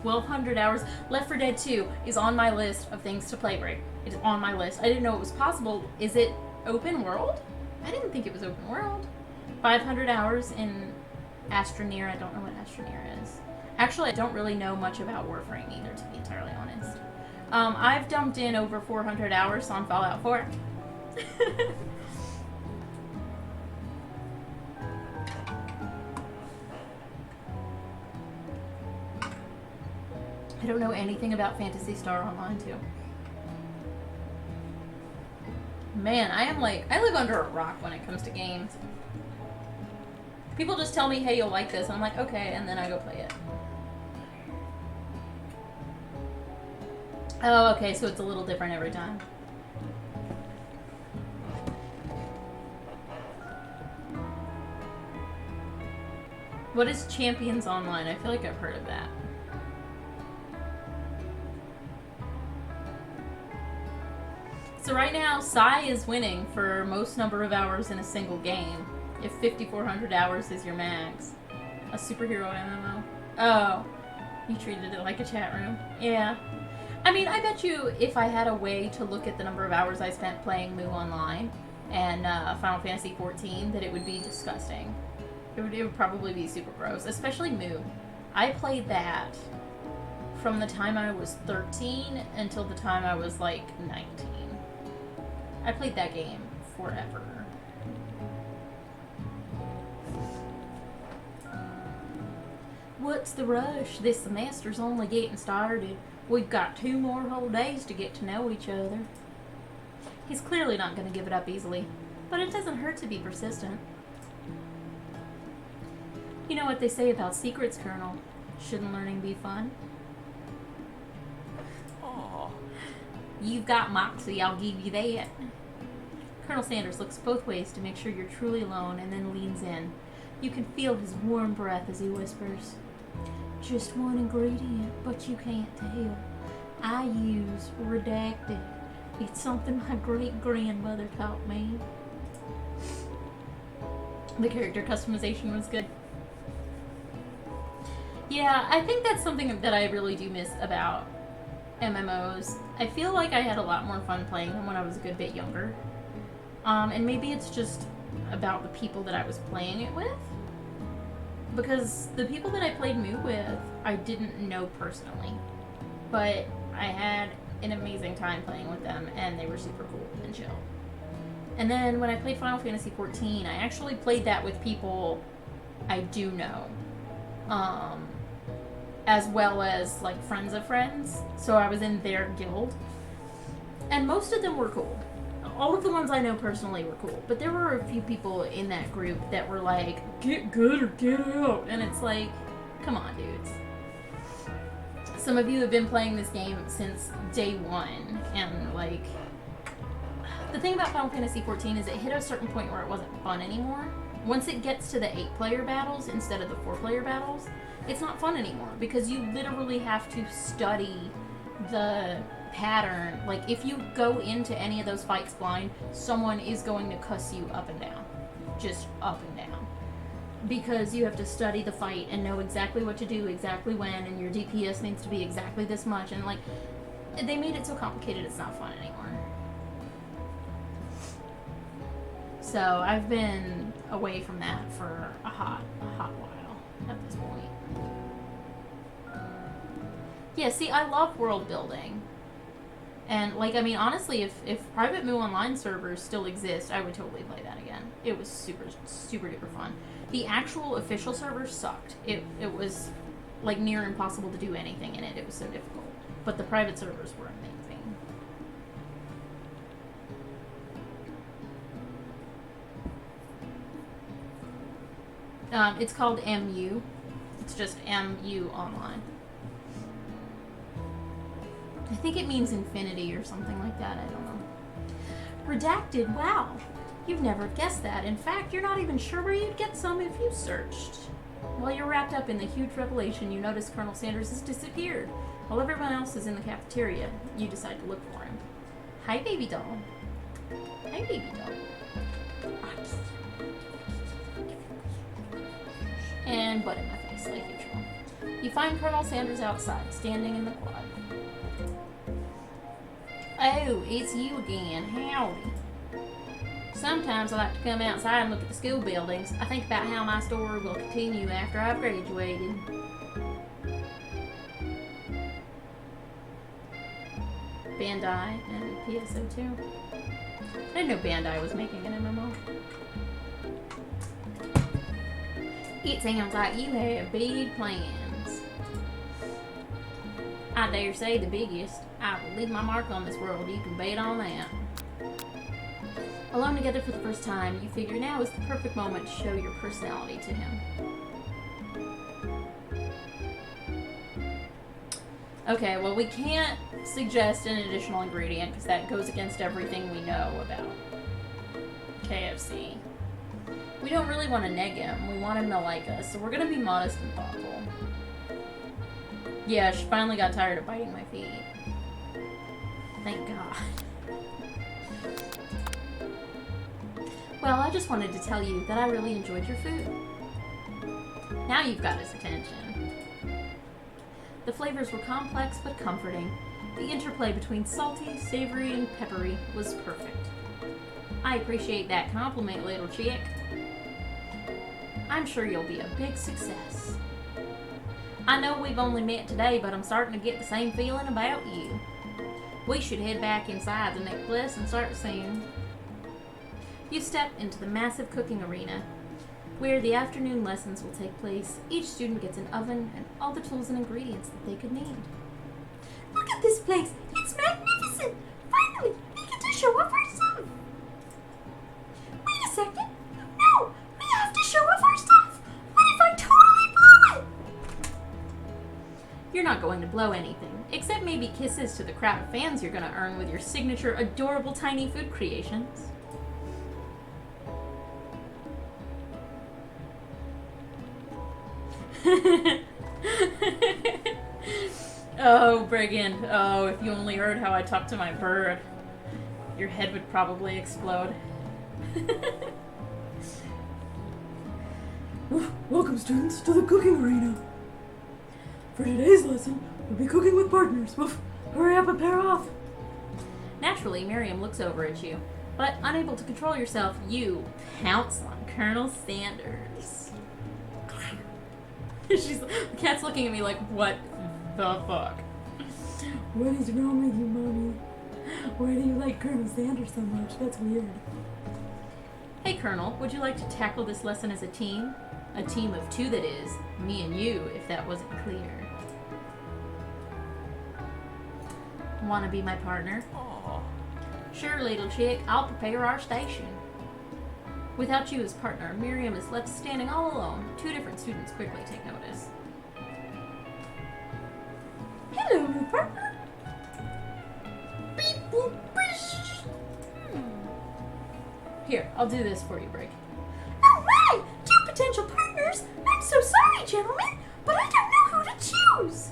1,200 hours. Left 4 Dead 2 is on my list of things to play, Brig. It is on my list. I didn't know it was possible. Is it open world? I didn't think it was open world. 500 hours in Astroneer. I don't know what Astroneer is. Actually, I don't really know much about Warframe either, to be entirely honest. I've dumped in over 400 hours on Fallout 4. I don't know anything about Phantasy Star Online, too. Man, I live under a rock when it comes to games. People just tell me, hey, you'll like this. And I'm like, okay, and then I go play it. Oh, okay, so it's a little different every time. What is Champions Online? I feel like I've heard of that. So right now, Sai is winning for most number of hours in a single game. If 5,400 hours is your max. A superhero MMO. Oh, you treated it like a chat room. Yeah. I mean, I bet you if I had a way to look at the number of hours I spent playing Mu Online and Final Fantasy XIV, that it would be disgusting. It would probably be super gross, especially Mu. I played that from the time I was 13 until the time I was like 19. I played that game forever. What's the rush? This semester's only getting started. We've got 2 more whole days to get to know each other. He's clearly not going to give it up easily, but it doesn't hurt to be persistent. You know what they say about secrets, Colonel? Shouldn't learning be fun? Aww. You've got moxie, I'll give you that. Colonel Sanders looks both ways to make sure you're truly alone and then leans in. You can feel his warm breath as he whispers. Just one ingredient, but you can't tell. I use redacted. It's something my great-grandmother taught me. The character customization was good. Yeah, I think that's something that I really do miss about MMOs. I feel like I had a lot more fun playing them when I was a good bit younger. And maybe it's just about the people that I was playing it with. Because the people that I played Mu with, I didn't know personally. But I had an amazing time playing with them, and they were super cool and chill. And then when I played Final Fantasy XIV, I actually played that with people I do know. As well as, like, friends of friends. So I was in their guild. And most of them were cool. All of the ones I know personally were cool. But there were a few people in that group that were like, get good or get out. And it's like, come on, dudes. Some of you have been playing this game since day one. And, like, the thing about Final Fantasy XIV is it hit a certain point where it wasn't fun anymore. Once it gets to the 8-player battles instead of the 4-player battles, it's not fun anymore. Because you literally have to study the pattern. Like, if you go into any of those fights blind, someone is going to cuss you up and down. Just up and down. Because you have to study the fight and know exactly what to do, exactly when, and your DPS needs to be exactly this much. And, like, they made it so complicated it's not fun anymore. So, I've been away from that for a hot while at this point. Yeah, see, I love world building. And, like, I mean, honestly, if Private Mu Online servers still exist, I would totally play that again. It was super, super duper fun. The actual official servers sucked. It was, like, near impossible to do anything in it. It was so difficult. But the private servers were amazing. It's called MU. It's just MU Online. I think it means infinity or something like that. I don't know. Redacted? Wow. You'd never have guessed that. In fact, you're not even sure where you'd get some if you searched. While you're wrapped up in the huge revelation, you notice Colonel Sanders has disappeared. While everyone else is in the cafeteria, you decide to look for him. Hi, baby doll. Hi, baby doll. And butt in my face, like usual. You find Colonel Sanders outside, standing in the quad. Oh, it's you again. Howdy. Sometimes I like to come outside and look at the school buildings. I think about how my story will continue after I've graduated. Bandai and PSO2. I didn't know Bandai was making an MMO. It sounds like you have big plans. I dare say the biggest. I will leave my mark on this world. You can bet on that. Alone together for the first time, you figure now is the perfect moment to show your personality to him. Okay, well, we can't suggest an additional ingredient because that goes against everything we know about KFC. We don't really want to neg him. We want him to like us, so we're going to be modest and thoughtful. Yeah, she finally got tired of biting my feet. Thank God. Well, I just wanted to tell you that I really enjoyed your food. Now you've got his attention. The flavors were complex but comforting. The interplay between salty, savory, and peppery was perfect. I appreciate that compliment, little chick. I'm sure you'll be a big success. I know we've only met today, but I'm starting to get the same feeling about you. We should head back inside the necklace and start soon. You step into the massive cooking arena, where the afternoon lessons will take place. Each student gets an oven and all the tools and ingredients that they could need. Look at this place! It's magnificent! Finally, we get to show off our stuff! Wait a second! No! We have to show off our stuff! What if I totally blow it? You're not going to blow anything, except maybe kisses to the crowd of fans you're going to earn with your signature adorable tiny food creations. Oh, Brigand. Oh, if you only heard how I talk to my bird, your head would probably explode. Welcome, students, to the cooking arena. For today's lesson, we'll be cooking with partners. Woof. Hurry up and pair off. Naturally, Miriam looks over at you, but unable to control yourself, you pounce on Colonel Sanders. The cat's looking at me like, what the fuck? What is wrong with you, Mommy? Why do you like Colonel Sanders so much? That's weird. Hey, Colonel, would you like to tackle this lesson as a team? A team of two, that is. Me and you, if that wasn't clear. Want to be my partner? Aw. Sure, little chick. I'll prepare our station. Without you as partner, Miriam is left standing all alone. Two different students quickly take notice. Hello, new partner. Beep boop bish. Here, I'll do this for you, Brig. Oh my! Two potential partners? I'm so sorry, gentlemen, but I don't know who to choose.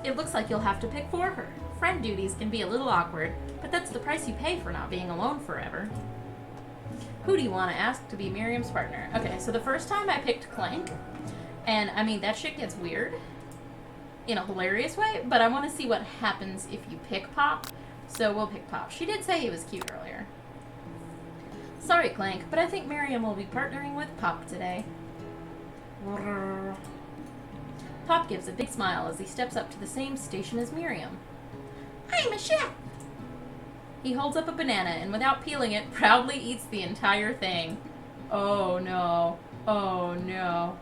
It looks like you'll have to pick for her. Friend duties can be a little awkward, but that's the price you pay for not being alone forever. Who do you want to ask to be Miriam's partner? Okay, so the first time I picked Clank, and I mean, that shit gets weird in a hilarious way, but I want to see what happens if you pick Pop, so we'll pick Pop. She did say he was cute earlier. Sorry, Clank, but I think Miriam will be partnering with Pop today. Pop gives a big smile as he steps up to the same station as Miriam. I'm a chef. He holds up a banana and without peeling it, proudly eats the entire thing. Oh no. Oh no.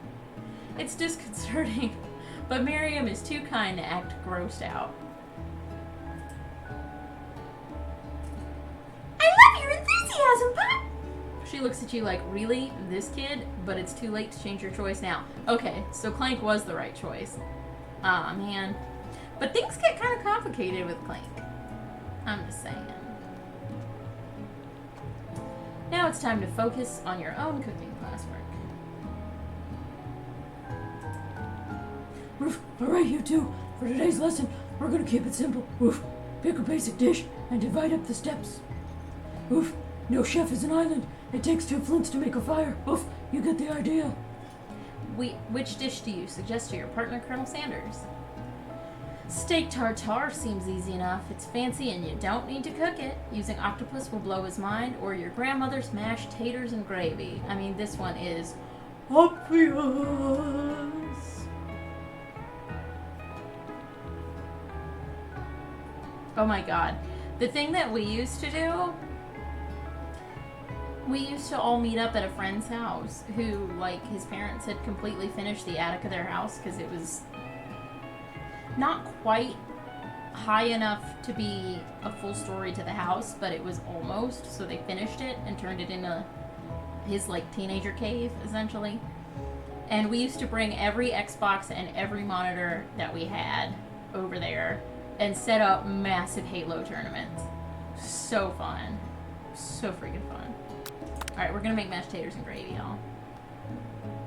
It's disconcerting, but Miriam is too kind to act grossed out. I love your enthusiasm, Pop. She looks at you like, really? This kid? But it's too late to change your choice now. Okay, so Clank was the right choice. Aw, man. But things get kind of complicated with Clank. I'm just saying. Now it's time to focus on your own cooking classwork. Woof. Alright, you two. For today's lesson, we're gonna keep it simple. Woof. Pick a basic dish and divide up the steps. Woof. No chef is an island. It takes 2 flints to make a fire. Woof. You get the idea. Which dish do you suggest to your partner, Colonel Sanders? Steak tartare seems easy enough. It's fancy and you don't need to cook it. Using octopus will blow his mind, or your grandmother's mashed taters and gravy. I mean, this one is obvious. Oh my god. The thing that we used to do, we used to all meet up at a friend's house who, like, his parents had completely finished the attic of their house because it was not quite high enough to be a full story to the house, but it was almost, so they finished it and turned it into his, like, teenager cave, essentially. And we used to bring every Xbox and every monitor that we had over there and set up massive Halo tournaments. So fun. So freaking fun. Alright, we're gonna make mashed taters and gravy, y'all.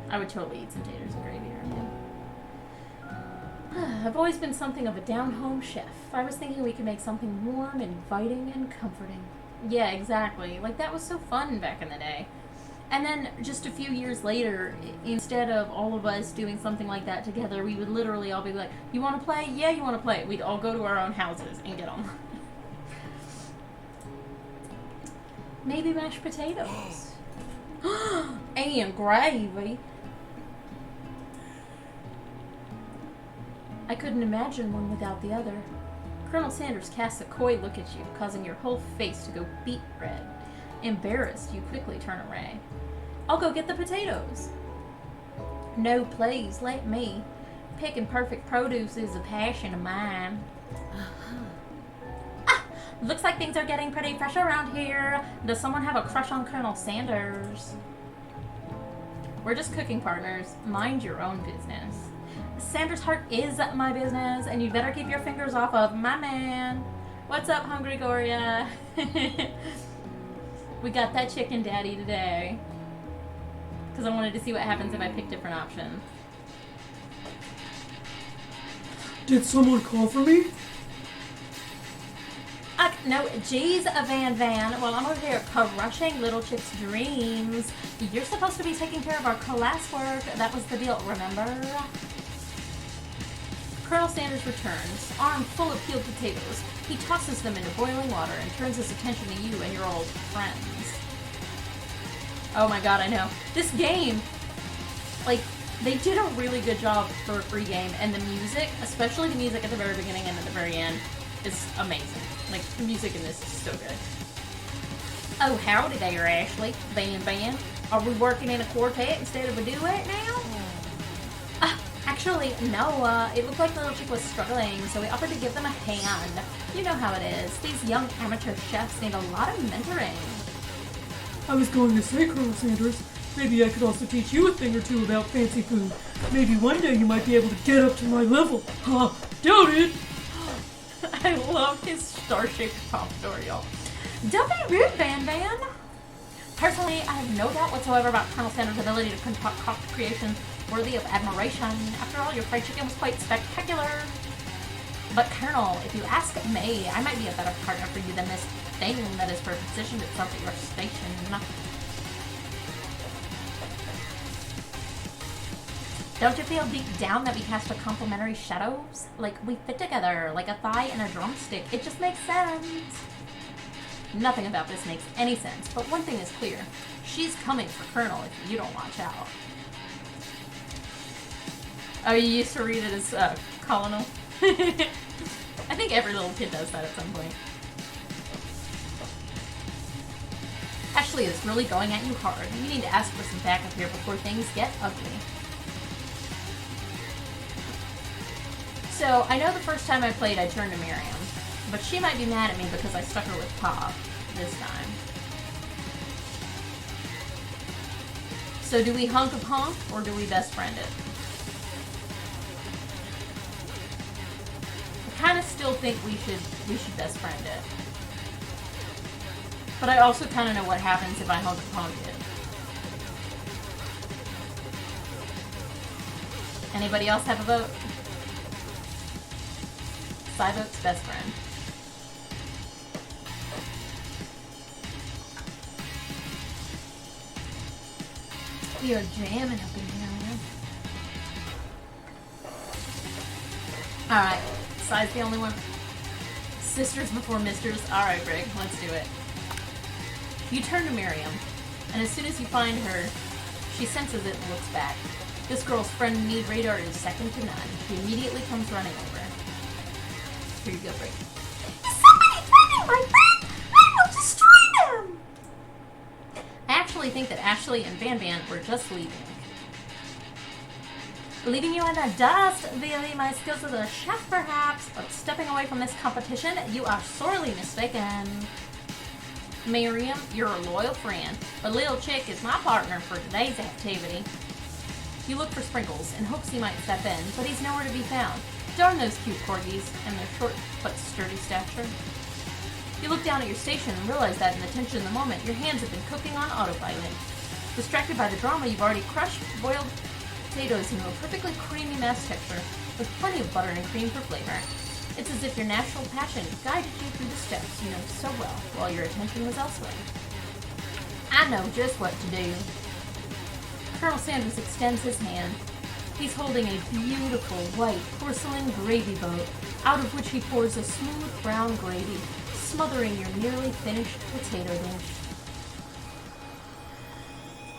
I would totally eat some taters and gravy right now. I've always been something of a down-home chef. I was thinking we could make something warm, inviting, and comforting. Yeah, exactly. Like, that was so fun back in the day. And then, just a few years later, instead of all of us doing something like that together, we would literally all be like, you want to play? Yeah, you want to play. We'd all go to our own houses and get them. Maybe mashed potatoes. And gravy. I couldn't imagine one without the other. Colonel Sanders casts a coy look at you, causing your whole face to go beet red. Embarrassed, you quickly turn away. I'll go get the potatoes. No, please, let me. Picking perfect produce is a passion of mine. Looks like things are getting pretty fresh around here. Does someone have a crush on Colonel Sanders? We're just cooking partners. Mind your own business. Sanders' heart is my business, and you better keep your fingers off of my man. What's up, Hungry Goria? We got that chicken daddy today. Because I wanted to see what happens if I pick different options. Did someone call for me? No, geez, Van. Well, I'm over here crushing Little Chick's dreams. You're supposed to be taking care of our classwork. That was the deal, remember? Colonel Sanders returns, arm full of peeled potatoes. He tosses them into boiling water and turns his attention to you and your old friends. Oh my god, I know. This game, like, they did a really good job for a free game, and the music, especially the music at the very beginning and at the very end, is amazing. Like, the music in this is so good. Oh, howdy there, Ashley. Van. Are we working in a quartet instead of a duet now? Actually, no, it looked like the Little Chick was struggling, so we offered to give them a hand. You know how it is. These young amateur chefs need a lot of mentoring. I was going to say, Colonel Sanders, maybe I could also teach you a thing or two about fancy food. Maybe one day you might be able to get up to my level. Huh? Doubt it! I love his star-shaped pompadour, y'all. Don't be rude, Van. Personally, I have no doubt whatsoever about Colonel Sanders' ability to concoct creations worthy of admiration. After all, your fried chicken was quite spectacular. But Colonel, if you ask me, I might be a better partner for you than this thing that has positioned itself at your station. Don't you feel deep down that we cast a complementary shadows? Like, we fit together, like a thigh and a drumstick. It just makes sense. Nothing about this makes any sense, but one thing is clear. She's coming for Colonel if you don't watch out. Oh, you used to read it as Colonel? I think every little kid does that at some point. Ashley is really going at you hard. You need to ask for some backup here before things get ugly. So, I know the first time I played I turned to Miriam, but she might be mad at me because I stuck her with Pop this time. So do we hunk of honk, or do we best friend it? I kind of still think we should best friend it. But I also kind of know what happens if I hunk of honk it. Anybody else have a vote? Cyboat's best friend. We are jamming up in here, man. Alright, Cy's the only one. Sisters before misters. Alright, Brig, let's do it. You turn to Miriam, and as soon as you find her, she senses it and looks back. This girl's friend need radar is second to none. She immediately comes running over. Here you go, Brig. Is somebody threatening my friend? I will destroy them! I actually think that Ashley and Van Van were just leaving. Leaving you in the dust via my skills as a chef, perhaps, but stepping away from this competition, you are sorely mistaken. Miriam, you're a loyal friend, but Lil Chick is my partner for today's activity. You look for Sprinkles in hopes he might step in, but he's nowhere to be found. Darn those cute corgis and their short but sturdy stature. You look down at your station and realize that in the tension of the moment, your hands have been cooking on autopilot. Distracted by the drama, you've already crushed boiled potatoes into a perfectly creamy mass texture with plenty of butter and cream for flavor. It's as if your natural passion guided you through the steps you know so well while your attention was elsewhere. I know just what to do. Colonel Sanders extends his hand. He's holding a beautiful white porcelain gravy boat, out of which he pours a smooth brown gravy, smothering your nearly finished potato dish.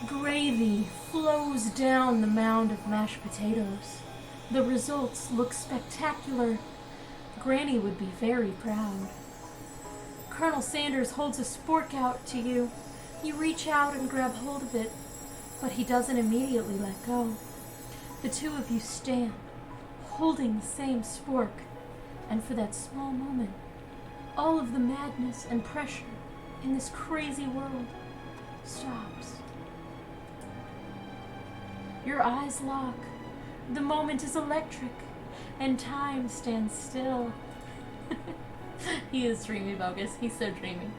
Gravy flows down the mound of mashed potatoes. The results look spectacular. Granny would be very proud. Colonel Sanders holds a spork out to you. You reach out and grab hold of it, but he doesn't immediately let go. The two of you stand, holding the same spork, and for that small moment, all of the madness and pressure in this crazy world stops. Your eyes lock. The moment is electric, and time stands still. He is dreamy, bogus. He's so dreamy.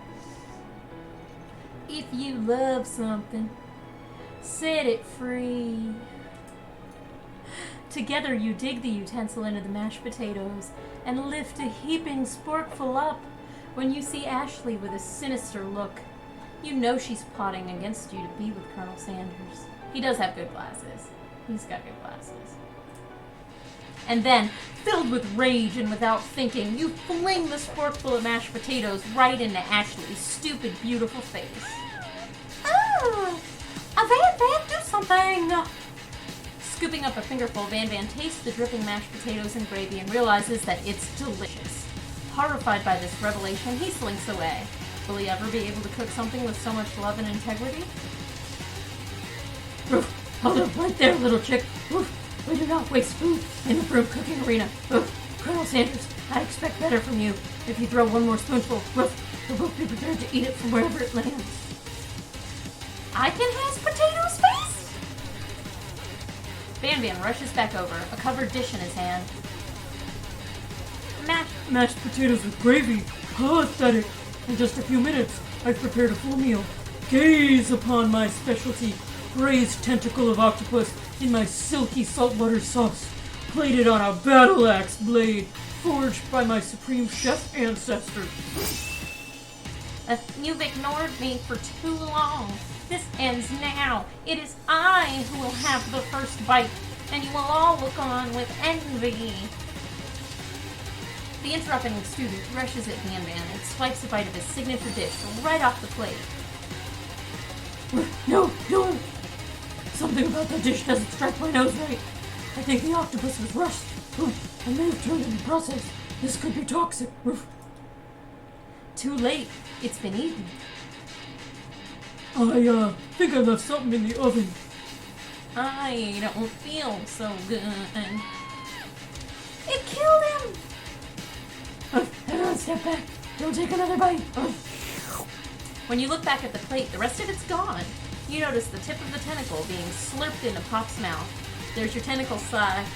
If you love something, set it free. Together you dig the utensil into the mashed potatoes and lift a heaping sporkful up when you see Ashley with a sinister look. You know she's plotting against you to be with Colonel Sanders. He does have good glasses. He's got good glasses. And then, filled with rage and without thinking, you fling the sporkful of mashed potatoes right into Ashley's stupid, beautiful face. Oh! Van Van, do something! Scooping up a fingerful, Van Van tastes the dripping mashed potatoes and gravy and realizes that it's delicious. Horrified by this revelation, he slinks away. Will he ever be able to cook something with so much love and integrity? Oof, hold up right there, little chick. Oof, we do not waste food in the broom cooking arena. Oof, Colonel Sanders, I expect better from you. If you throw one more spoonful, oof, we'll both be prepared to eat it from wherever it lands. I can has potato space? Van Van rushes back over, a covered dish in his hand. Mashed potatoes with gravy. How aesthetic. In just a few minutes, I've prepared a full meal. Gaze upon my specialty, braised tentacle of octopus in my silky saltwater sauce, plated on a battle axe blade, forged by my supreme chef ancestors. You've ignored me for too long. This ends now. It is I who will have the first bite, and you will all look on with envy. The interrupting student rushes at Van Van and swipes a bite of his signature dish right off the plate. No, no! Something about that dish doesn't strike my nose right. I think the octopus was rushed. Oof, I may have turned in the process. This could be toxic. Oof. Too late. It's been eaten. I think I left something in the oven. I don't feel so good. It killed him! Everyone step back. Don't take another bite. When you look back at the plate, the rest of it's gone. You notice the tip of the tentacle being slurped into Pop's mouth. There's your tentacle sigh.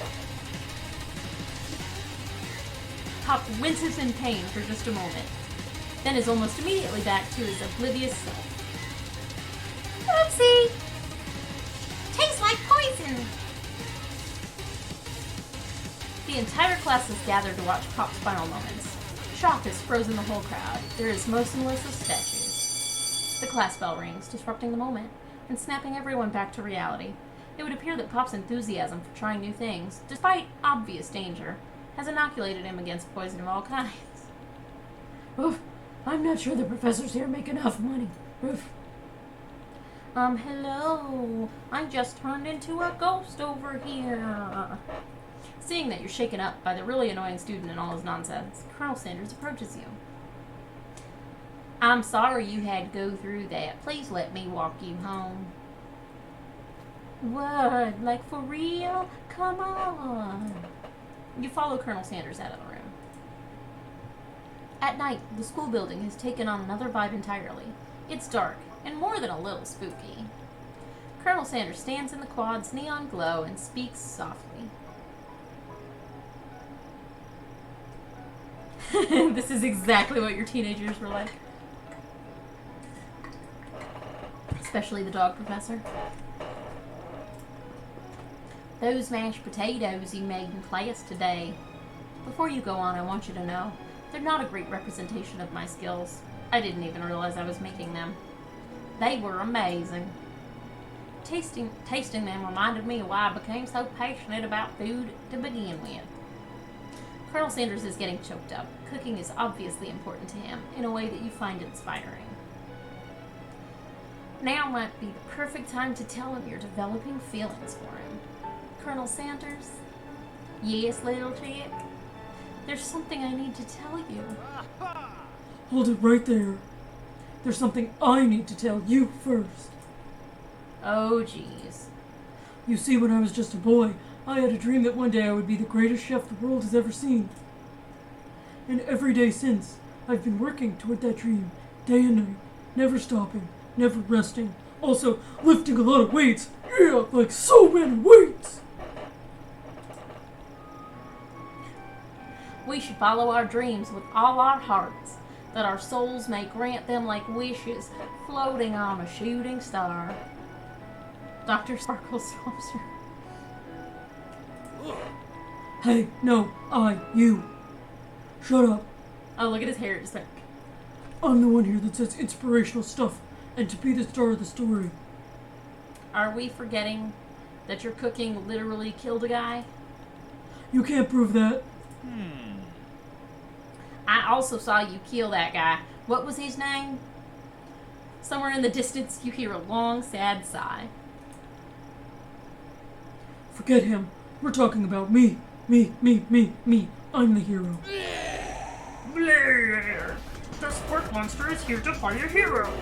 Pop winces in pain for just a moment, then is almost immediately back to his oblivious self. Oopsie! Tastes like poison! The The entire class is gathered to watch Pop's final moments. Shock has frozen the whole crowd. They're as motionless as statues. The class bell rings, disrupting the moment, and snapping everyone back to reality. It would appear that Pop's enthusiasm for trying new things, despite obvious danger, has inoculated him against poison of all kinds. Oof. I'm not sure the professors here make enough money. Oof. Hello. I just turned into a ghost over here. Seeing that you're shaken up by the really annoying student and all his nonsense, Colonel Sanders approaches you. I'm sorry you had to go through that. Please let me walk you home. What? Like for real? Come on. You follow Colonel Sanders out of the room. At night, the school building has taken on another vibe entirely. It's dark, and more than a little spooky. Colonel Sanders stands in the quad's neon glow and speaks softly. This is exactly what your teenagers were like. Especially the dog professor. Those mashed potatoes you made in class today. Before you go on, I want you to know, they're not a great representation of my skills. I didn't even realize I was making them. They were amazing. Tasting them reminded me of why I became so passionate about food to begin with. Colonel Sanders is getting choked up. Cooking is obviously important to him in a way that you find inspiring. Now might be the perfect time to tell him you're developing feelings for him. Colonel Sanders? Yes, little chick? There's something I need to tell you. Hold it right there. There's something I need to tell you first. Oh, jeez. You see, when I was just a boy, I had a dream that one day I would be the greatest chef the world has ever seen. And every day since, I've been working toward that dream, day and night, never stopping, never resting. Also, lifting a lot of weights. Yeah, like so many weights! We should follow our dreams with all our hearts, that our souls may grant them like wishes, floating on a shooting star. Dr. Sparkle stops her. Hey, no, you. Shut up. Oh, look at his hair. Just like, I'm the one here that says inspirational stuff, and to be the star of the story. are we forgetting that your cooking literally killed a guy? You can't prove that. I also saw you kill that guy. What was his name? Somewhere in the distance, you hear a long, sad sigh. Forget him. We're talking about me. Me. I'm the hero. Blair! The Spark Monster is here to fight a hero!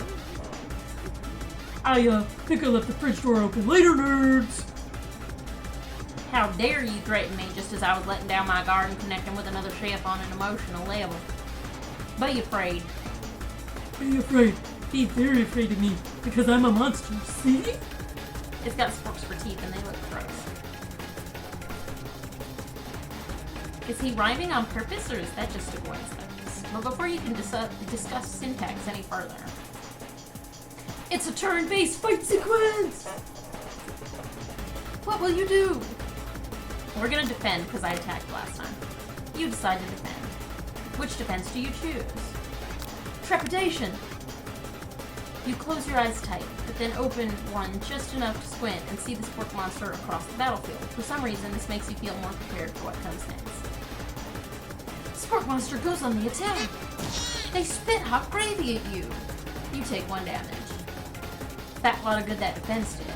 I think I left the fridge door open. Later, nerds! How dare you threaten me just as I was letting down my guard and connecting with another chef on an emotional level. Be afraid. Be afraid. Be very afraid of me, because I'm a monster, see? It's got forks for teeth and they look gross. Is he rhyming on purpose or is that just a coincidence? Well, before you can discuss syntax any further, it's a turn-based fight sequence! What will you do? We're gonna defend because I attacked last time. You decide to defend. Which defense do you choose? Trepidation! You close your eyes tight, but then open one just enough to squint and see the Spork Monster across the battlefield. For some reason, this makes you feel more prepared for what comes next. Spork Monster goes on the attack! They spit hot gravy at you! You take 1 damage. That lot of good that defense did.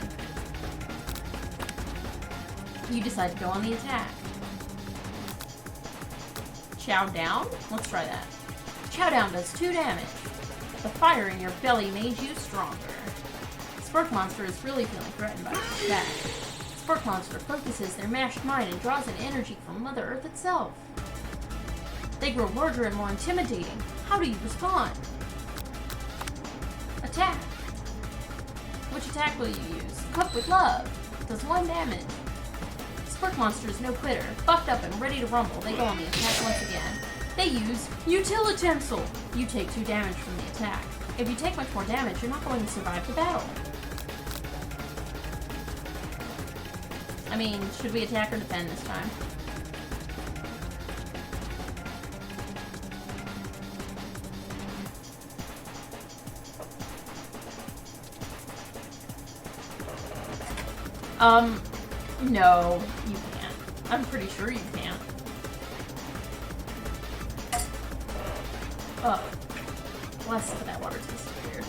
You decide to go on the attack. Chow down? Let's try that. Chow down does 2 damage. The fire in your belly made you stronger. Spork Monster is really feeling threatened by this attack. Spork Monster focuses their mashed mind and draws in energy from Mother Earth itself. They grow larger and more intimidating. How do you respond? Attack. Which attack will you use? Cook with Love. Does 1 damage. Spork Monster is no quitter. Buffed up and ready to rumble, they go on the attack once again. They use Utilitensile. You take 2 damage from the attack. If you take much more damage, you're not going to survive the battle. I mean, should we attack or defend this time? No, you can't. I'm pretty sure you can't. Oh. Less of that water tastes weird.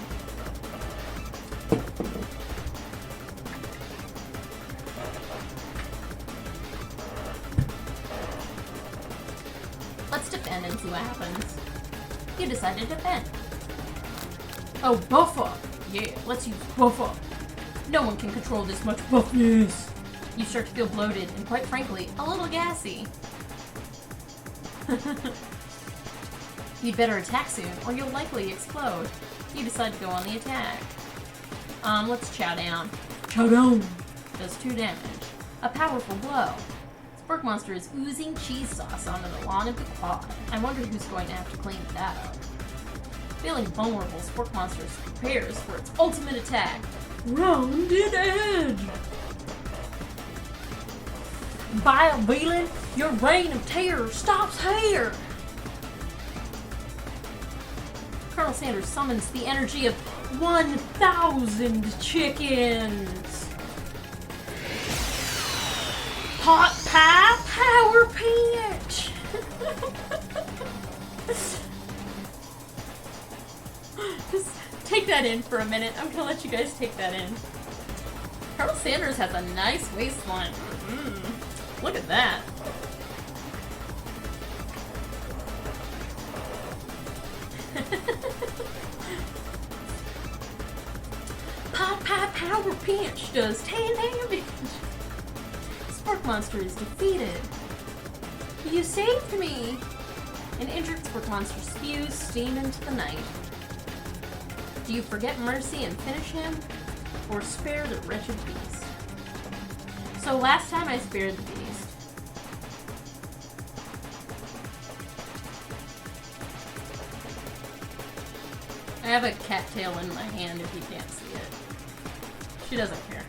Let's defend and see what happens. You decide to defend. Oh, buffer! Yeah, let's use buffer. No one can control this much buffness. You start to feel bloated and, quite frankly, a little gassy. You'd better attack soon, or you'll likely explode. You decide to go on the attack. Let's chow down. Chow down. Does 2 damage. A powerful blow. Spork Monster is oozing cheese sauce onto the lawn of the quad. I wonder who's going to have to clean that up. Feeling vulnerable, Spork Monster prepares for its ultimate attack. Rounded edge. Bile Beelan, your reign of terror stops here! Colonel Sanders summons the energy of 1,000 chickens! Hot Pie Power Pinch! Just take that in for a minute. I'm gonna let you guys take that in. Colonel Sanders has a nice waistline. Look at that. Pot Pie Power Pinch does 10 damage. Spork Monster is defeated. You saved me. An injured Spork Monster spews steam into the night. Do you forget mercy and finish him? Or spare the wretched beast? So last time I spared the beast. I have a cattail in my hand if you can't see it. She doesn't care.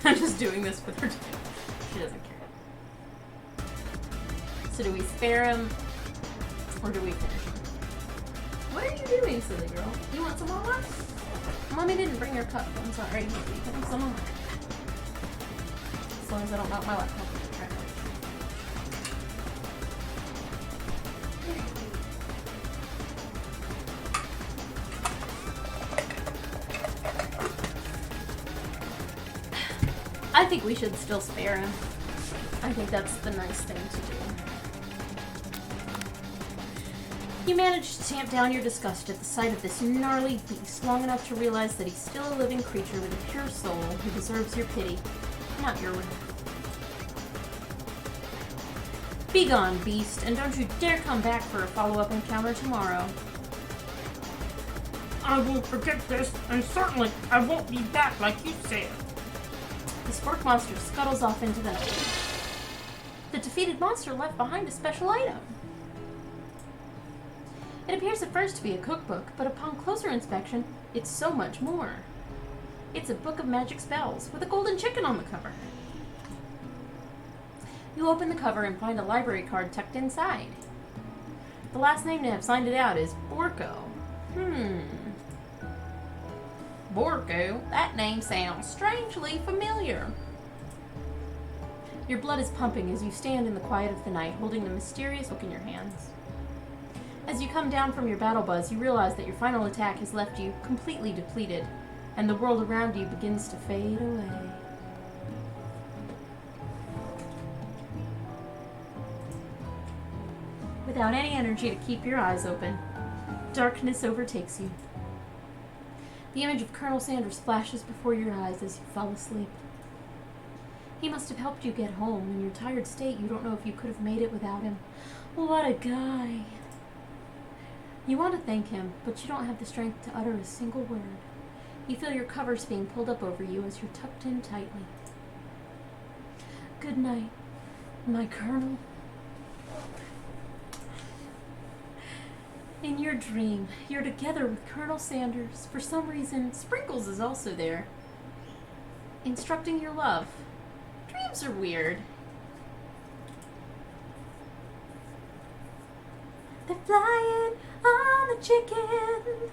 I'm just doing this with her tail. She doesn't care. So do we spare him or do we finish him? What are you doing, silly girl? You want some more? Mommy didn't bring your cup. I'm sorry. You can have some more. As long as I don't knock my laptop with the trash. I think we should still spare him. I think that's the nice thing to do. You manage to tamp down your disgust at the sight of this gnarly beast long enough to realize that he's still a living creature with a pure soul who deserves your pity, not your wrath. Be gone, beast, and don't you dare come back for a follow-up encounter tomorrow. I won't forget this, and certainly I won't be back like you said. The Spork Monster scuttles off into the night. The defeated monster left behind a special item. It appears at first to be a cookbook, but upon closer inspection, it's so much more. It's a book of magic spells with a golden chicken on the cover. You open the cover and find a library card tucked inside. The last name to have signed it out is Borko. Borko? That name sounds strangely familiar. Your blood is pumping as you stand in the quiet of the night, holding the mysterious book in your hands. As you come down from your battle buzz, you realize that your final attack has left you completely depleted, and the world around you begins to fade away. Without any energy to keep your eyes open, darkness overtakes you. The image of Colonel Sanders flashes before your eyes as you fall asleep. He must have helped you get home. In your tired state, you don't know if you could have made it without him. What a guy. You want to thank him, but you don't have the strength to utter a single word. You feel your covers being pulled up over you as you're tucked in tightly. Good night, my Colonel. In your dream, you're together with Colonel Sanders. For some reason, Sprinkles is also there, instructing your love. Dreams are weird. They're flying on the chicken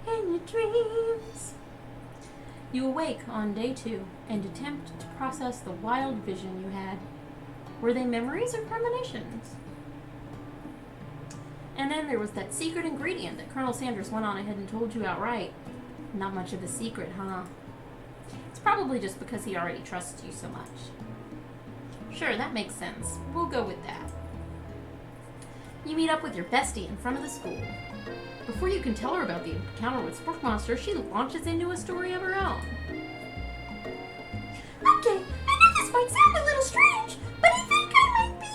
in your dreams. You awake on day 2 and attempt to process the wild vision you had. Were they memories or premonitions? And then there was that secret ingredient that Colonel Sanders went on ahead and told you outright. Not much of a secret, huh? It's probably just because he already trusts you so much. Sure, that makes sense. We'll go with that. You meet up with your bestie in front of the school. Before you can tell her about the encounter with Sporkmonster, she launches into a story of her own. Okay, I know this might sound a little strange, but I think I might be,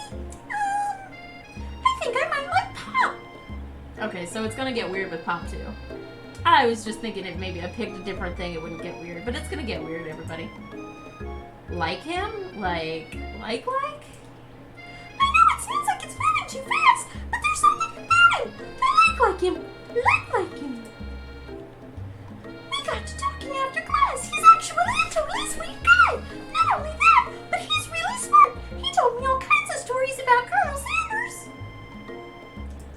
I think I might like Pop. Okay, so it's gonna get weird with Pop too. I was just thinking if maybe I picked a different thing, it wouldn't get weird, but it's gonna get weird, everybody. Like him? Like? I know it sounds like it's moving too fast, but there's something about him. I like him. Like him. We got to talking after class. He's actually a totally sweet guy. Not only that, but he's really smart. He told me all kinds of stories about Colonel Sanders.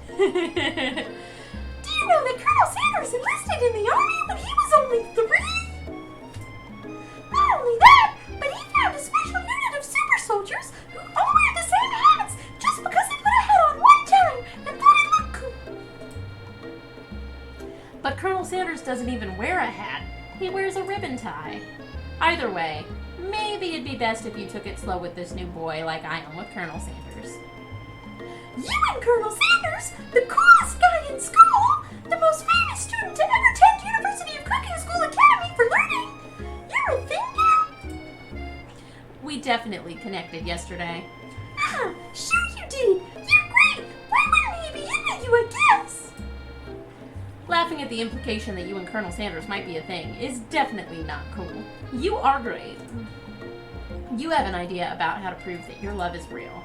Do you know that Colonel Sanders enlisted in the army when he was only 3? Not only that, but he found a special unit of super soldiers who all wear the same hats just because they put a hat on one time and thought it looked cool. But Colonel Sanders doesn't even wear a hat. He wears a ribbon tie. Either way, maybe it'd be best if you took it slow with this new boy like I am with Colonel Sanders. You and Colonel Sanders, the coolest guy in school, the most famous student to ever attend University of Cooking School Academy for learning. You're a thing now? We definitely connected yesterday. Sure you did. You're great. Why wouldn't he be into you, I guess? Laughing at the implication that you and Colonel Sanders might be a thing is definitely not cool. You are great. You have an idea about how to prove that your love is real.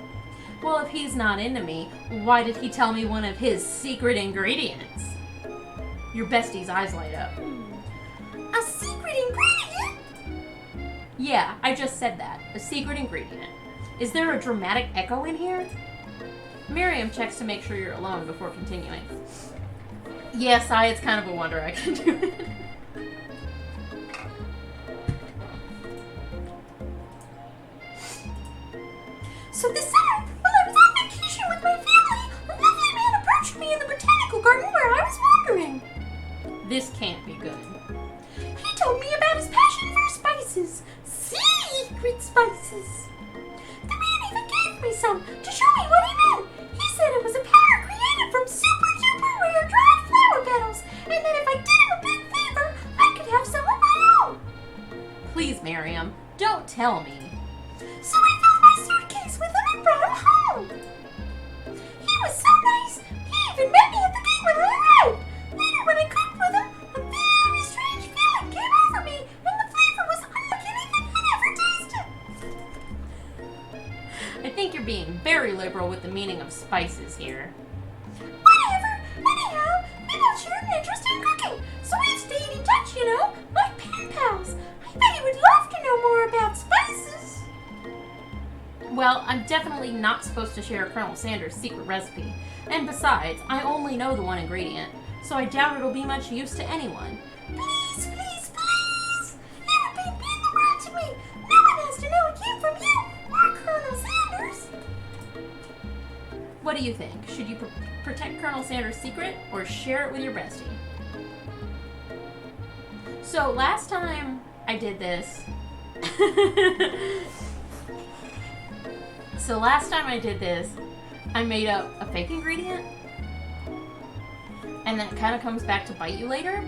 Well, if he's not into me, why did he tell me one of his secret ingredients? Your bestie's eyes light up. A secret ingredient? Yeah, I just said that. A secret ingredient. Is there a dramatic echo in here? Miriam checks to make sure you're alone before continuing. Yes, it's kind of a wonder I can do it. So this summer, while I was on vacation with my family, a lovely man approached me in the botanical garden where I was wandering. This can't be good. He told me about his passion for spices. Secret spices. The man even gave me some to show me what he meant. He said it was a powder created from super duper rare dried flower petals, and that if I did him a big favor, I could have some of my own. Please, Miriam, don't tell me. So I filled my suitcase with him and brought him home. He was so nice, he even met me at the gate when I arrived. Later, when I cooked with him, a very strange feeling came over me, and the flavor was unlike anything I'd ever tasted. I think you're being very liberal with the meaning of spices here. Whatever. Anyhow, we both shared an interest in cooking, so we've stayed in touch, you know, like pen pals. I bet he would love to know more about spices. Well, I'm definitely not supposed to share Colonel Sanders' secret recipe. And besides, I only know the one ingredient, so I doubt it'll be much use to anyone. Please, please, please. It would mean the world to me. No one has to know it came from you or Colonel Sanders. What do you think? Should you protect Colonel Sanders' secret or share it with your bestie? So last time I did this... I made up a fake ingredient. And that kind of comes back to bite you later.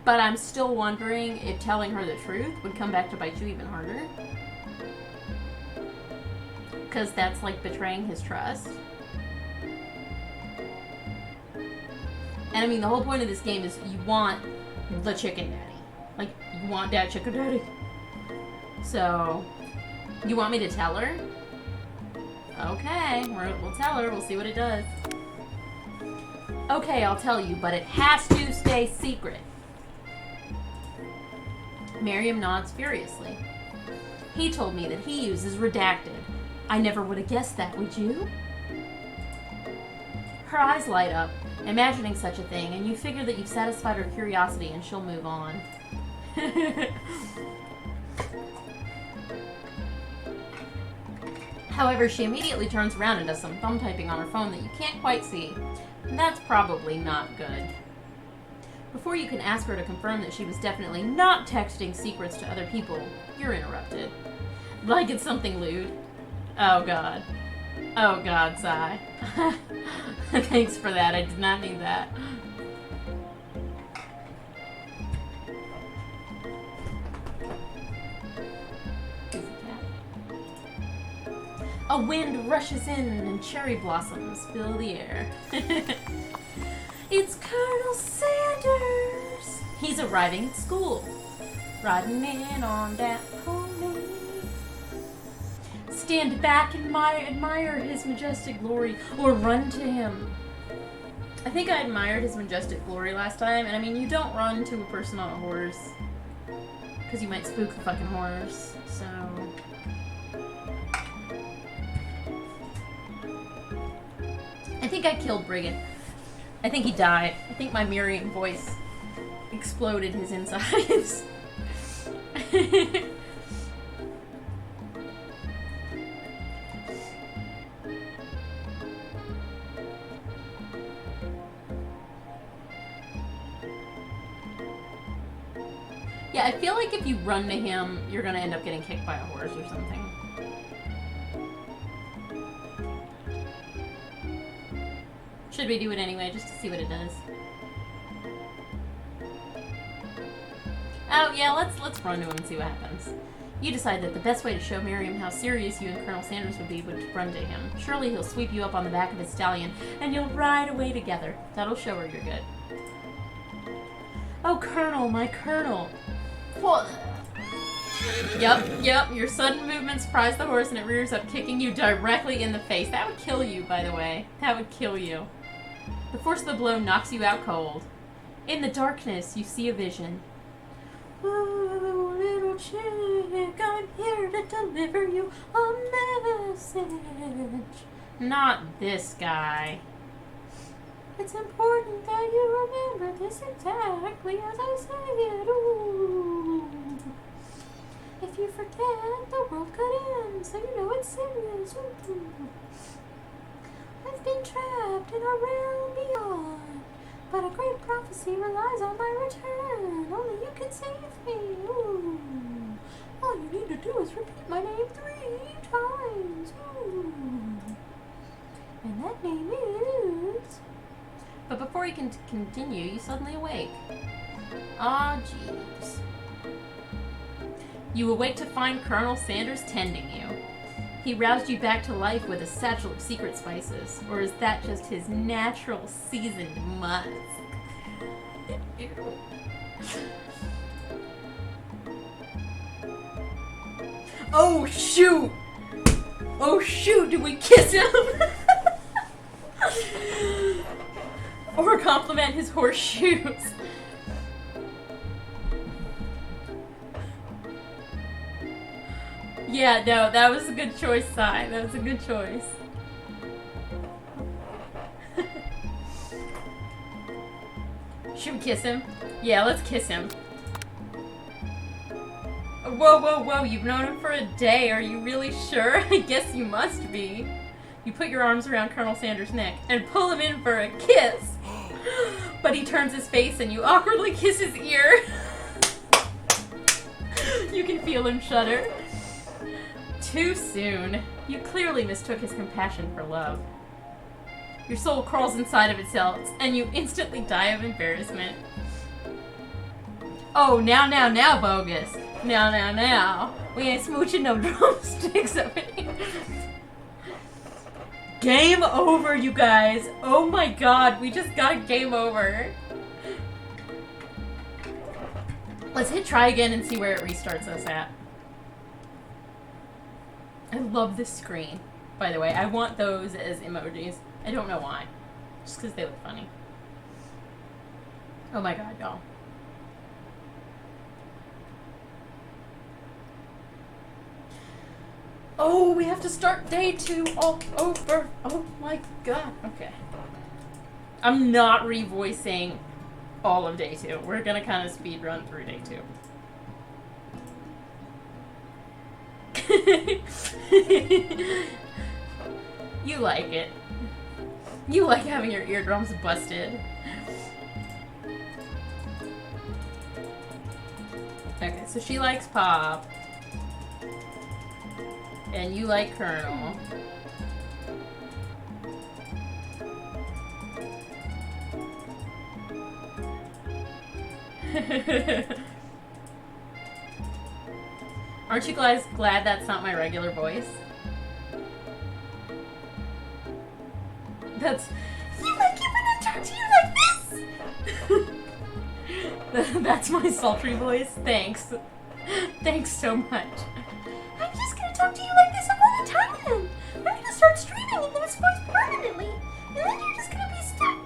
But I'm still wondering if telling her the truth would come back to bite you even harder. Because that's like betraying his trust. And I mean, the whole point of this game is you want the chicken daddy. Like, you want that chicken daddy. So, you want me to tell her? Okay, we'll tell her. We'll see what it does. Okay, I'll tell you, but it has to stay secret. Miriam nods furiously. He told me that he uses redacted. I never would have guessed that, would you? Her eyes light up, imagining such a thing, and you figure that you've satisfied her curiosity and she'll move on. However, she immediately turns around and does some thumb typing on her phone that you can't quite see. That's probably not good. Before you can ask her to confirm that she was definitely not texting secrets to other people, you're interrupted. Like it's something lewd. Oh god. Oh god, sigh. Thanks for that, I did not need that. A wind rushes in and cherry blossoms fill the air. It's Colonel Sanders! He's arriving at school. Riding in on that pony. Stand back and admire his majestic glory, or run to him. I think I admired his majestic glory last time, and I mean, you don't run to a person on a horse. Because you might spook the fucking horse, so... I think I killed Brigand. I think he died. I think my Miriam voice exploded his insides. Yeah, I feel like if you run to him, you're gonna end up getting kicked by a horse or something. Should we do it anyway, just to see what it does? Oh yeah, let's run to him and see what happens. You decide that the best way to show Miriam how serious you and Colonel Sanders would be would to run to him. Surely he'll sweep you up on the back of his stallion, and you'll ride away together. That'll show her you're good. Oh, Colonel, my Colonel. What? Yep, your sudden movement surprised the horse and it rears up, kicking you directly in the face. That would kill you, by the way. That would kill you. The force of the blow knocks you out cold. In the darkness, you see a vision. Oh, little chick, I'm here to deliver you a message. Not this guy. It's important that you remember this exactly as I say it. Ooh. If you forget, the world could end, so you know it's serious. Ooh. I've been trapped in a realm beyond, but a great prophecy relies on my return. Only you can save me. Ooh. All you need to do is repeat my name 3 times. Ooh. And that name is... But before you can continue, you suddenly awake. Aw, jeez. You awake to find Colonel Sanders tending you. He roused you back to life with a satchel of secret spices. Or is that just his natural seasoned musk? Oh, shoot! Oh, shoot! Did we kiss him? Or compliment his horseshoes. Yeah, no, that was a good choice, Sai. That was a good choice. Should we kiss him? Yeah, let's kiss him. Whoa, whoa, whoa, you've known him for a day. Are you really sure? I guess you must be. You put your arms around Colonel Sanders' neck and pull him in for a kiss. But he turns his face and you awkwardly kiss his ear. You can feel him shudder. Too soon. You clearly mistook his compassion for love. Your soul crawls inside of itself and you instantly die of embarrassment. Oh, now, bogus. Now. We ain't smooching no drumsticks over here. Game over, you guys. Oh my god, we just got a game over. Let's hit try again and see where it restarts us at. I love this screen, by the way. I want those as emojis. I don't know why. Just because they look funny. Oh my god, y'all. Oh, we have to start day 2 all over. Oh my god. Okay. I'm not revoicing all of day 2. We're gonna kind of speed run through day 2. You like it. You like having your eardrums busted. Okay, so she likes Pop. And you like Colonel. Aren't you guys glad that's not my regular voice? That's... You like it when I talk to you like this? That's my sultry voice. Thanks. Thanks so much. I'm just gonna talk to you like this all the time then. I'm gonna start streaming in this voice permanently. And then you're just gonna be stuck.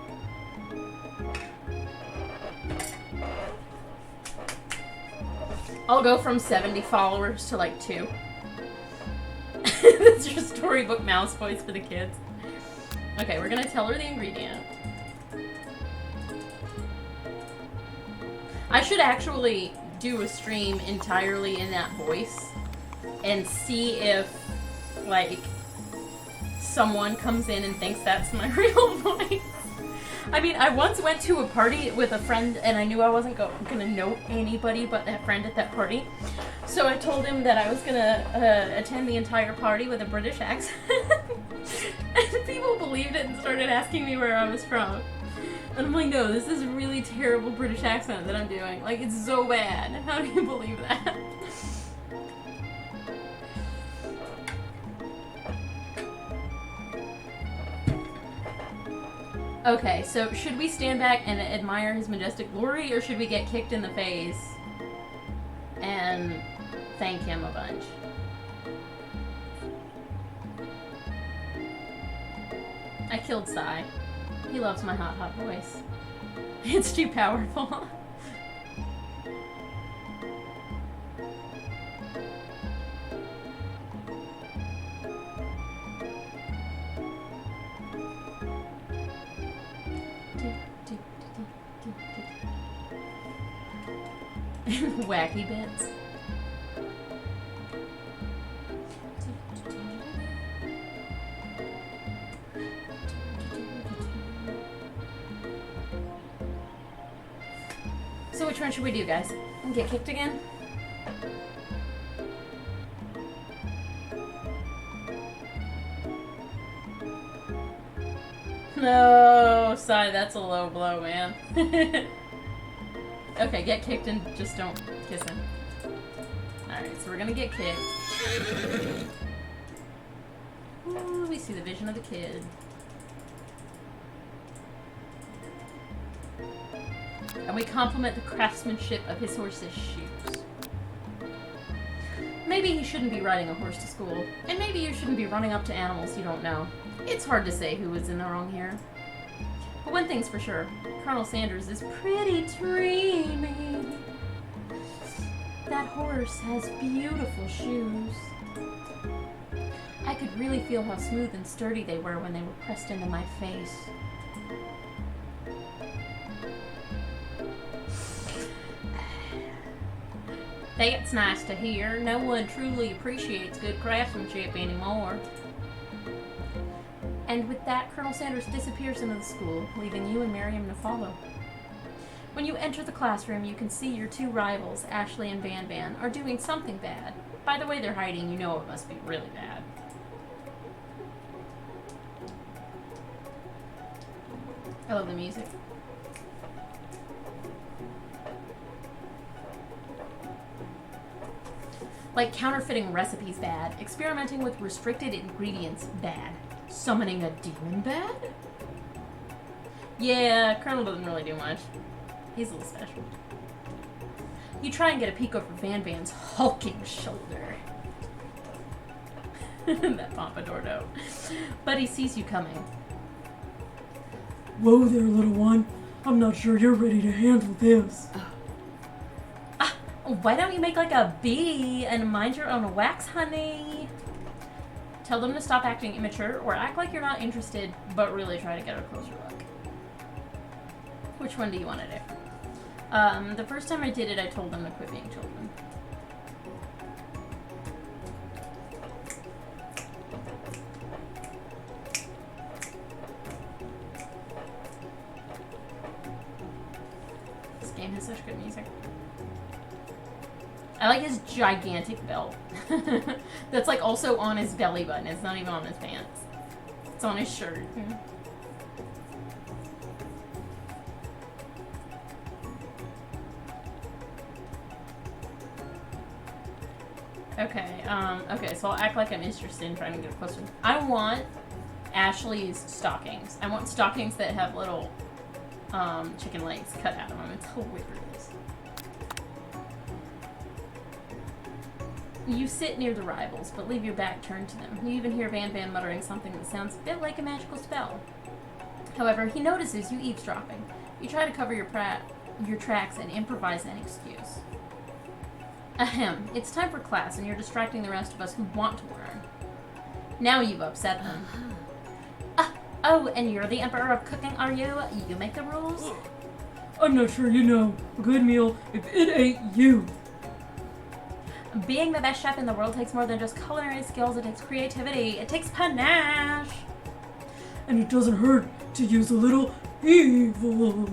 I'll go from 70 followers to like 2. That's your storybook mouse voice for the kids. Okay, we're gonna tell her the ingredient. I should actually do a stream entirely in that voice and see if, like, someone comes in and thinks that's my real voice. I mean, I once went to a party with a friend and I knew I wasn't gonna know anybody but that friend at that party. So I told him that I was gonna attend the entire party with a British accent. And people believed it and started asking me where I was from. And I'm like, no, this is a really terrible British accent that I'm doing. Like, it's so bad. How do you believe that? Okay, so should we stand back and admire his majestic glory, or should we get kicked in the face and thank him a bunch? I killed Sai. He loves my hot, hot voice. It's too powerful. Wacky bits. So which one should we do, guys? Get kicked again? No, Sai, that's a low blow, man. Okay, get kicked and just don't kiss him. Alright, so we're gonna get kicked. Ooh, we see the vision of the kid. And we compliment the craftsmanship of his horse's shoes. Maybe he shouldn't be riding a horse to school, and maybe you shouldn't be running up to animals you don't know. It's hard to say who was in the wrong here. But one thing's for sure, Colonel Sanders is pretty dreamy. That horse has beautiful shoes. I could really feel how smooth and sturdy they were when they were pressed into my face. That's nice to hear. No one truly appreciates good craftsmanship anymore. And with that, Colonel Sanders disappears into the school, leaving you and Miriam to follow. When you enter the classroom, you can see your two rivals, Ashley and Van Van, are doing something bad. By the way they're hiding, you know it must be really bad. I love the music. Like counterfeiting recipes bad, experimenting with restricted ingredients bad, summoning a demon bad? Yeah, Colonel doesn't really do much. He's a little special. You try and get a peek over Van Van's hulking shoulder. That pompadour note. But he sees you coming. Whoa there, little one. I'm not sure you're ready to handle this. Why don't you make like a bee and mind your own wax, honey? Tell them to stop acting immature or act like you're not interested, but really try to get a closer look. Which one do you want to do? The first time I did it, I told them to quit being children. has such good music. I like his gigantic belt. That's like also on his belly button. It's not even on his pants. It's on his shirt. Okay, okay, so I'll act like I'm interested in trying to get a closer. I want Ashley's stockings. I want stockings that have little, chicken legs cut out of them. It's hilarious. You sit near the rivals, but leave your back turned to them. You even hear Van Van muttering something that sounds a bit like a magical spell. However, he notices you eavesdropping. You try to cover your tracks and improvise an excuse. Ahem, it's time for class and you're distracting the rest of us who want to learn. Now you've upset them. Oh, and you're the Emperor of Cooking, are you? You make the rules? I'm not sure you know. A good meal if it ain't you. Being the best chef in the world takes more than just culinary skills, it takes creativity, it takes panache. And it doesn't hurt to use a little evil.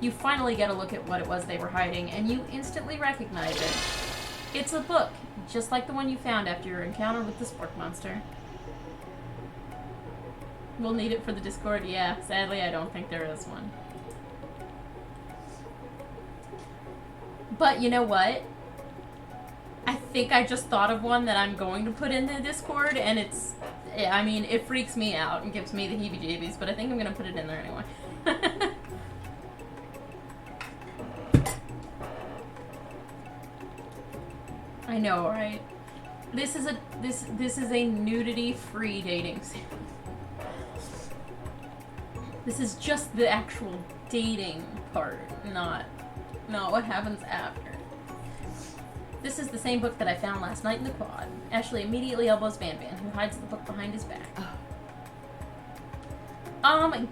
You finally get a look at what it was they were hiding, and you instantly recognize it. It's a book, just like the one you found after your encounter with the spork monster. We'll need it for the Discord, yeah. Sadly, I don't think there is one. But you know what? I think I just thought of one that I'm going to put in the Discord, and it's... I mean, it freaks me out and gives me the heebie-jeebies, but I think I'm going to put it in there anyway. I know, right? This is a nudity-free dating sim. This is just the actual dating part, not what happens after. This is the same book that I found last night in the quad. Ashley immediately elbows Van Van, who hides the book behind his back.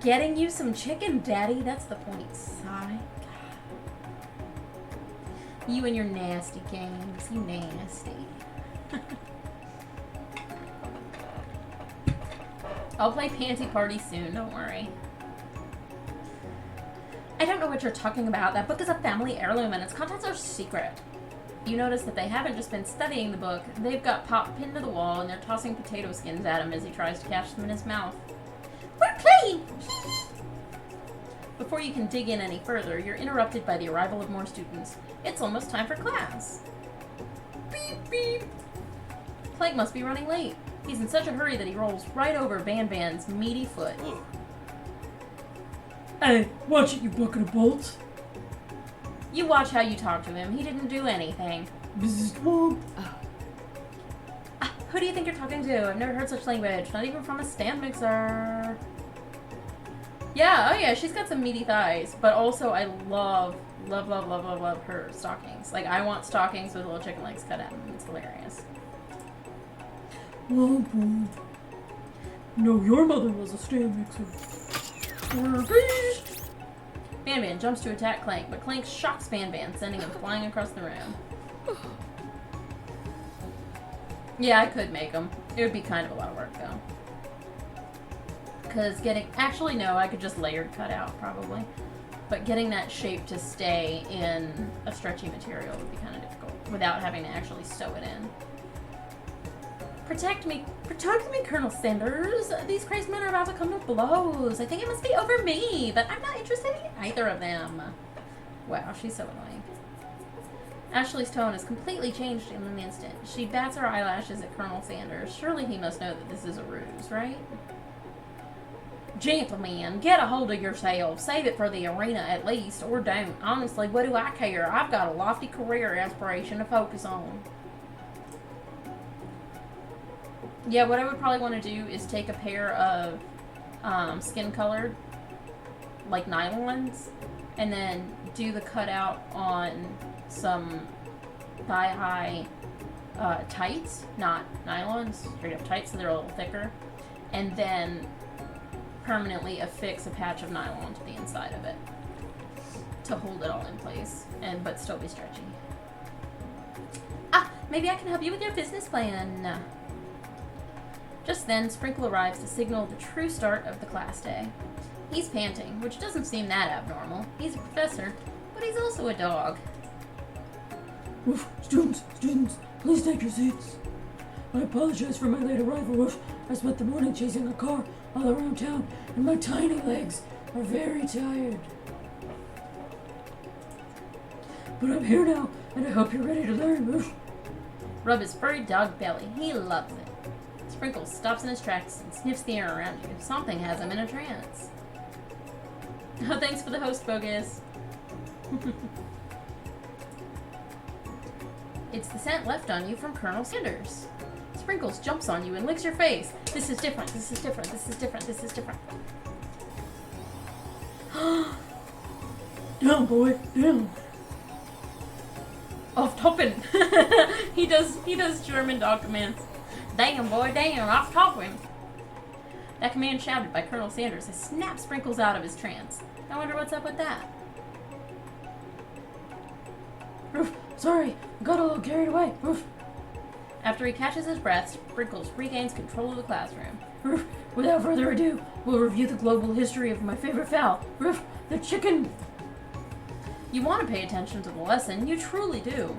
Getting you some chicken, Daddy. That's the point, Sonic. You and your nasty games. You nasty. I'll play Panty Party soon, don't worry. I don't know what you're talking about. That book is a family heirloom and its contents are secret. You notice that they haven't just been studying the book. They've got Pop pinned to the wall and they're tossing potato skins at him as he tries to catch them in his mouth. We're playing! Before you can dig in any further, you're interrupted by the arrival of more students. It's almost time for class. Beep, beep. Clank must be running late. He's in such a hurry that he rolls right over Van Van's meaty foot. Hey, watch it, you bucket of bolts. You watch how you talk to him. He didn't do anything. Who Who do you think you're talking to? I've never heard such language. Not even from a stand mixer. Yeah, oh yeah, she's got some meaty thighs. But also, I love her stockings. Like, I want stockings with little chicken legs cut out. It's hilarious. Oh boy. No, your mother was a stand mixer. Van Van jumps to attack Clank, but Clank shocks Van Van, sending him flying across the room. Yeah, I could make them. It would be kind of a lot of work, though. Because actually, no, I could just layered cut out, probably. But getting that shape to stay in a stretchy material would be kind of difficult, without having to actually sew it in. Protect me, Colonel Sanders. These crazed men are about to come to blows. I think it must be over me, but I'm not interested in either of them. Wow, she's so annoying. Ashley's tone has completely changed in an instant. She bats her eyelashes at Colonel Sanders. Surely he must know that this is a ruse, right? Gentlemen, get a hold of yourself. Save it for the arena at least, or don't. Honestly, what do I care? I've got a lofty career aspiration to focus on. Yeah, what I would probably want to do is take a pair of skin-colored, like nylons, and then do the cutout on some thigh-high tights, not nylons, straight-up tights, so they're a little thicker, and then permanently affix a patch of nylon to the inside of it to hold it all in place, but still be stretchy. Maybe I can help you with your business plan. Just then, Sprinkle arrives to signal the true start of the class day. He's panting, which doesn't seem that abnormal. He's a professor, but he's also a dog. Woof, students, please take your seats. I apologize for my late arrival, Woof. I spent the morning chasing a car all around town, and my tiny legs are very tired. But I'm here now, and I hope you're ready to learn, Woof. Rub his furry dog belly. He loves it. Sprinkles stops in his tracks and sniffs the air around you. Something has him in a trance. Oh, thanks for the host, Bogus. It's the scent left on you from Colonel Sanders. Sprinkles jumps on you and licks your face. This is different, this is different, this is different, this is different. Down, boy, down. Off topping. he does German dog commands. Damn, boy, damn, off topping. That command shouted by Colonel Sanders has snapped Sprinkles out of his trance. I wonder what's up with that. Woof, sorry, I got a little carried away. Woof. After he catches his breath, Sprinkles regains control of the classroom. Woof. Without further ado, we'll review the global history of my favorite fowl, Woof, the chicken. You want to pay attention to the lesson, you truly do.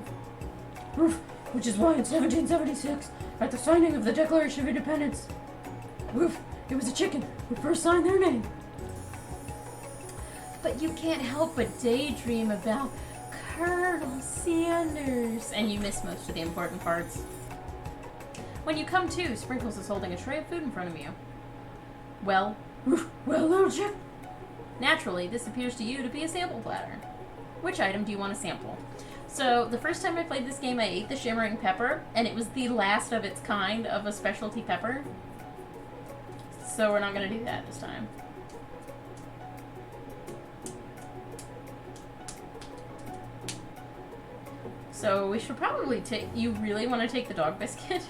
Woof, which is why in 1776, at the signing of the Declaration of Independence, Woof, it was a chicken who first signed their name. But you can't help but daydream about Colonel Sanders. And you miss most of the important parts. When you come to, Sprinkles is holding a tray of food in front of you. Well, Woof, well, little chip. naturally, this appears to you to be a sample platter. Which item do you want to sample? So, the first time I played this game, I ate the shimmering pepper, and it was the last of its kind of a specialty pepper. So we're not going to do that this time. So we should probably take... You really want to take the dog biscuit?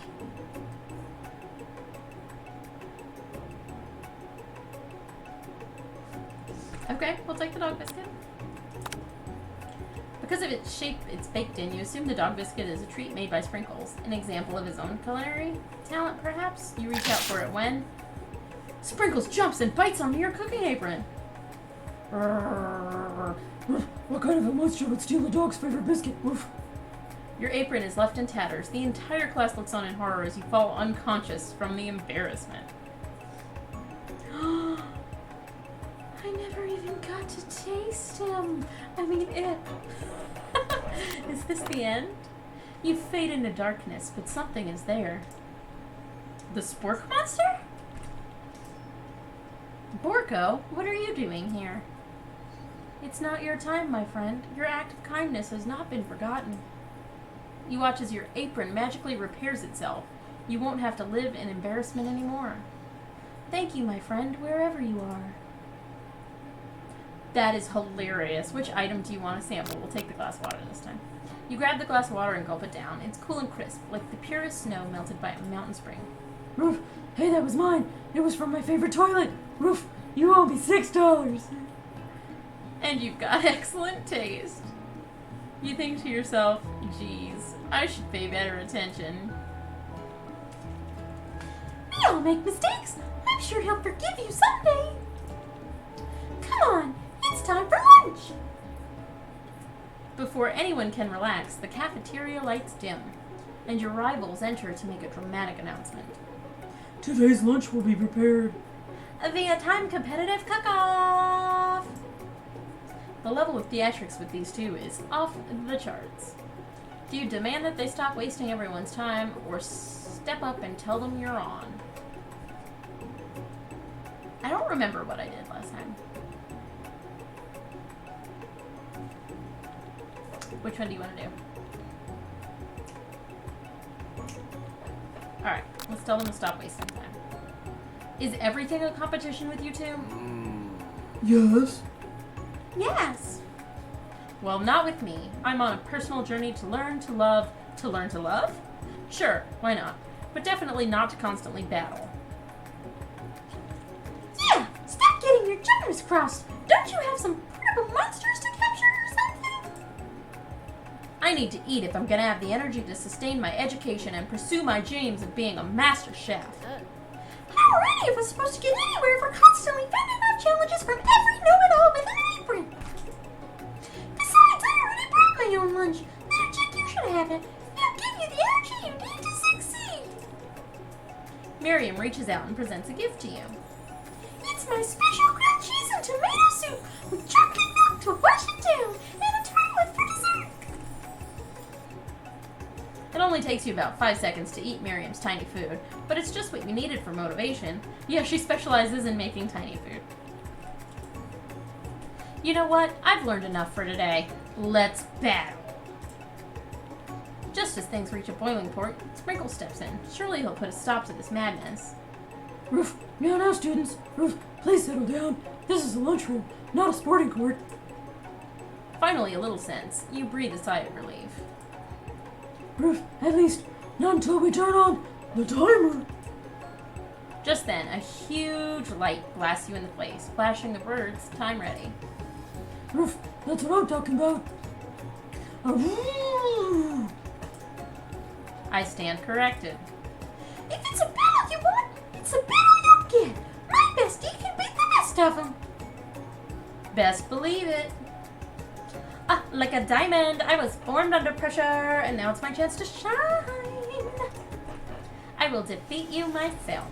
Okay, we'll take the dog biscuit. Because of its shape it's baked in, you assume the dog biscuit is a treat made by Sprinkles. An example of his own culinary talent, perhaps? You reach out for it when... Sprinkles jumps and bites onto your cooking apron. Woof, what kind of a monster would steal a dog's favorite biscuit? Woof. Your apron is left in tatters. The entire class looks on in horror as you fall unconscious from the embarrassment. I never even got to taste him. I mean, it. Is this the end? You fade into darkness, but something is there. The Spork Monster? Borko, what are you doing here? It's not your time, my friend. Your act of kindness has not been forgotten. You watch as your apron magically repairs itself. You won't have to live in embarrassment anymore. Thank you, my friend, wherever you are. That is hilarious. Which item do you want to sample? We'll take the glass of water this time. You grab the glass of water and gulp it down. It's cool and crisp, like the purest snow melted by a mountain spring. Woof, hey, that was mine. It was from my favorite toilet. Woof, you owe me $6. And you've got excellent taste. You think to yourself, geez, I should pay better attention. We all make mistakes. I'm sure he'll forgive you someday. Come on, it's time for lunch. Before anyone can relax, the cafeteria lights dim, and your rivals enter to make a dramatic announcement. Today's lunch will be prepared. Via time competitive cook-off! The level of theatrics with these two is off the charts. Do you demand that they stop wasting everyone's time, or step up and tell them you're on? I don't remember what I did last time. Which one do you want to do? Alright, let's tell them to stop wasting time. Is everything a competition with you two? Yes. Yes. Well, not with me. I'm on a personal journey to learn to love. To learn to love? Sure, why not? But definitely not to constantly battle. Yeah, stop getting your jumpers crossed. Don't you have some portable monsters to capture or something? I need to eat if I'm gonna have the energy to sustain my education and pursue my dreams of being a master chef. How are any of us supposed to get anywhere if we're constantly fending off challenges from presents a gift to you. It's my special grilled cheese and tomato soup with chocolate milk to wash it down and a tart for dessert. It only takes you about 5 seconds to eat Miriam's tiny food, but it's just what you needed for motivation. Yeah, she specializes in making tiny food. You know what? I've learned enough for today. Let's battle. Just as things reach a boiling point, Sprinkle steps in. Surely he'll put a stop to this madness. Roof, now, students. Roof, please settle down. This is a lunchroom, not a sporting court. Finally, a little sense. You breathe a sigh of relief. Roof, at least, not until we turn on the timer. Just then, a huge light blasts you in the face, flashing the words, "Time ready." Roof, that's what I'm talking about. I stand corrected. If it's a battle you want, it's a battle you get. My bestie can beat the best of them. Best believe it. Ah, like a diamond, I was formed under pressure, and now it's my chance to shine. I will defeat you myself.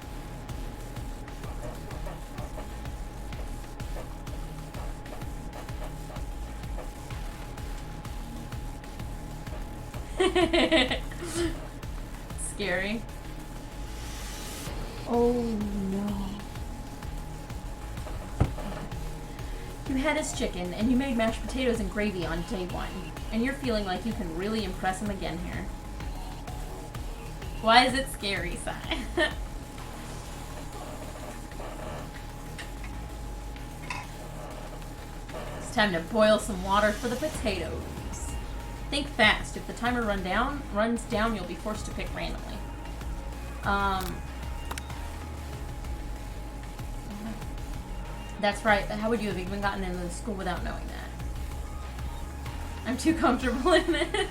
Scary. Oh no. You had his chicken, and you made mashed potatoes and gravy on day one, and you're feeling like you can really impress him again here. Why is it scary, Sai? It's time to boil some water for the potatoes. Think fast. If the timer runs down, you'll be forced to pick randomly. That's right, but how would you have even gotten into the school without knowing that? I'm too comfortable in it.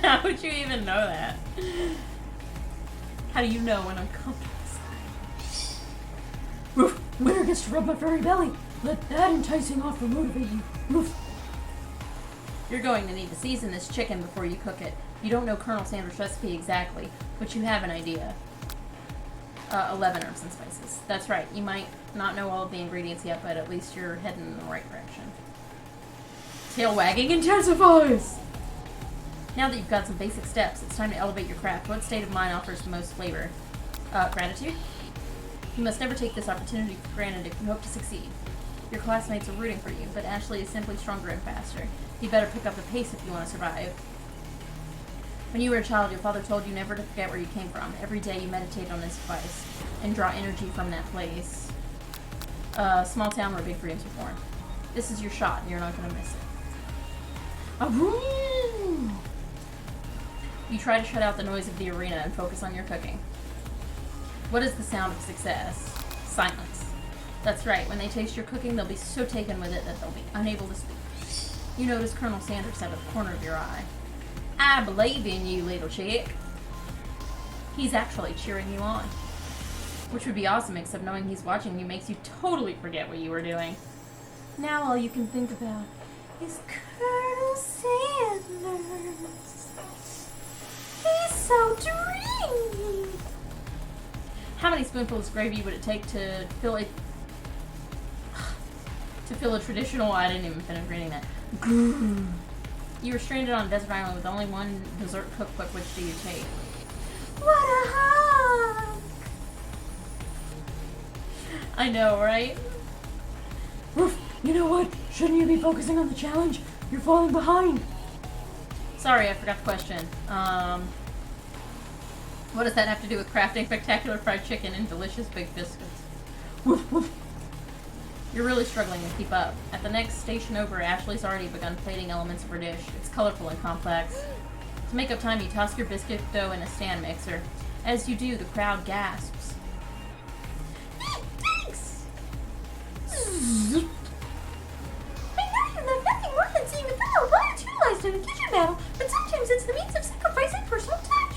How would you even know that? How do you know when I'm comfortable? Roof, winner gets to rub my furry belly. Let that enticing offer motivate you. Roof. You're going to need to season this chicken before you cook it. You don't know Colonel Sanders' recipe exactly, but you have an idea. 11 herbs and spices. That's right, you might not know all of the ingredients yet, but at least you're heading in the right direction. Tail wagging intensifies! Now that you've got some basic steps, it's time to elevate your craft. What state of mind offers the most flavor? Gratitude? You must never take this opportunity for granted if you hope to succeed. Your classmates are rooting for you, but Ashley is simply stronger and faster. You better pick up the pace if you want to survive. When you were a child, your father told you never to forget where you came from. Every day you meditate on his advice and draw energy from that place. Small town where big dreams were born. This is your shot, and you're not going to miss it. You try to shut out the noise of the arena and focus on your cooking. What is the sound of success? Silence. That's right, when they taste your cooking, they'll be so taken with it that they'll be unable to speak. You notice Colonel Sanders out of the corner of your eye. I believe in you, little chick. He's actually cheering you on. Which would be awesome, except knowing he's watching you makes you totally forget what you were doing. Now all you can think about is Colonel Sanders. He's so dreamy. how many spoonfuls of gravy would it take to fill a traditional... I didn't even finish reading that. You were stranded on a desert island with only one dessert cookbook. Which do you take? What a hug. I know, right? Roof, you know what? Shouldn't you be focusing on the challenge? You're falling behind. Sorry, I forgot the question. What does that have to do with crafting spectacular fried chicken and delicious big biscuits? Woof, woof. You're really struggling to keep up. At the next station over, Ashley's already begun plating elements of her dish. It's colorful and complex. To make up time, you toss your biscuit dough in a stand mixer. As you do, the crowd gasps. Thanks. I know you love nothing more than seeing a fellow well utilized in a kitchen battle, but sometimes it's the means of sacrificing personal touch.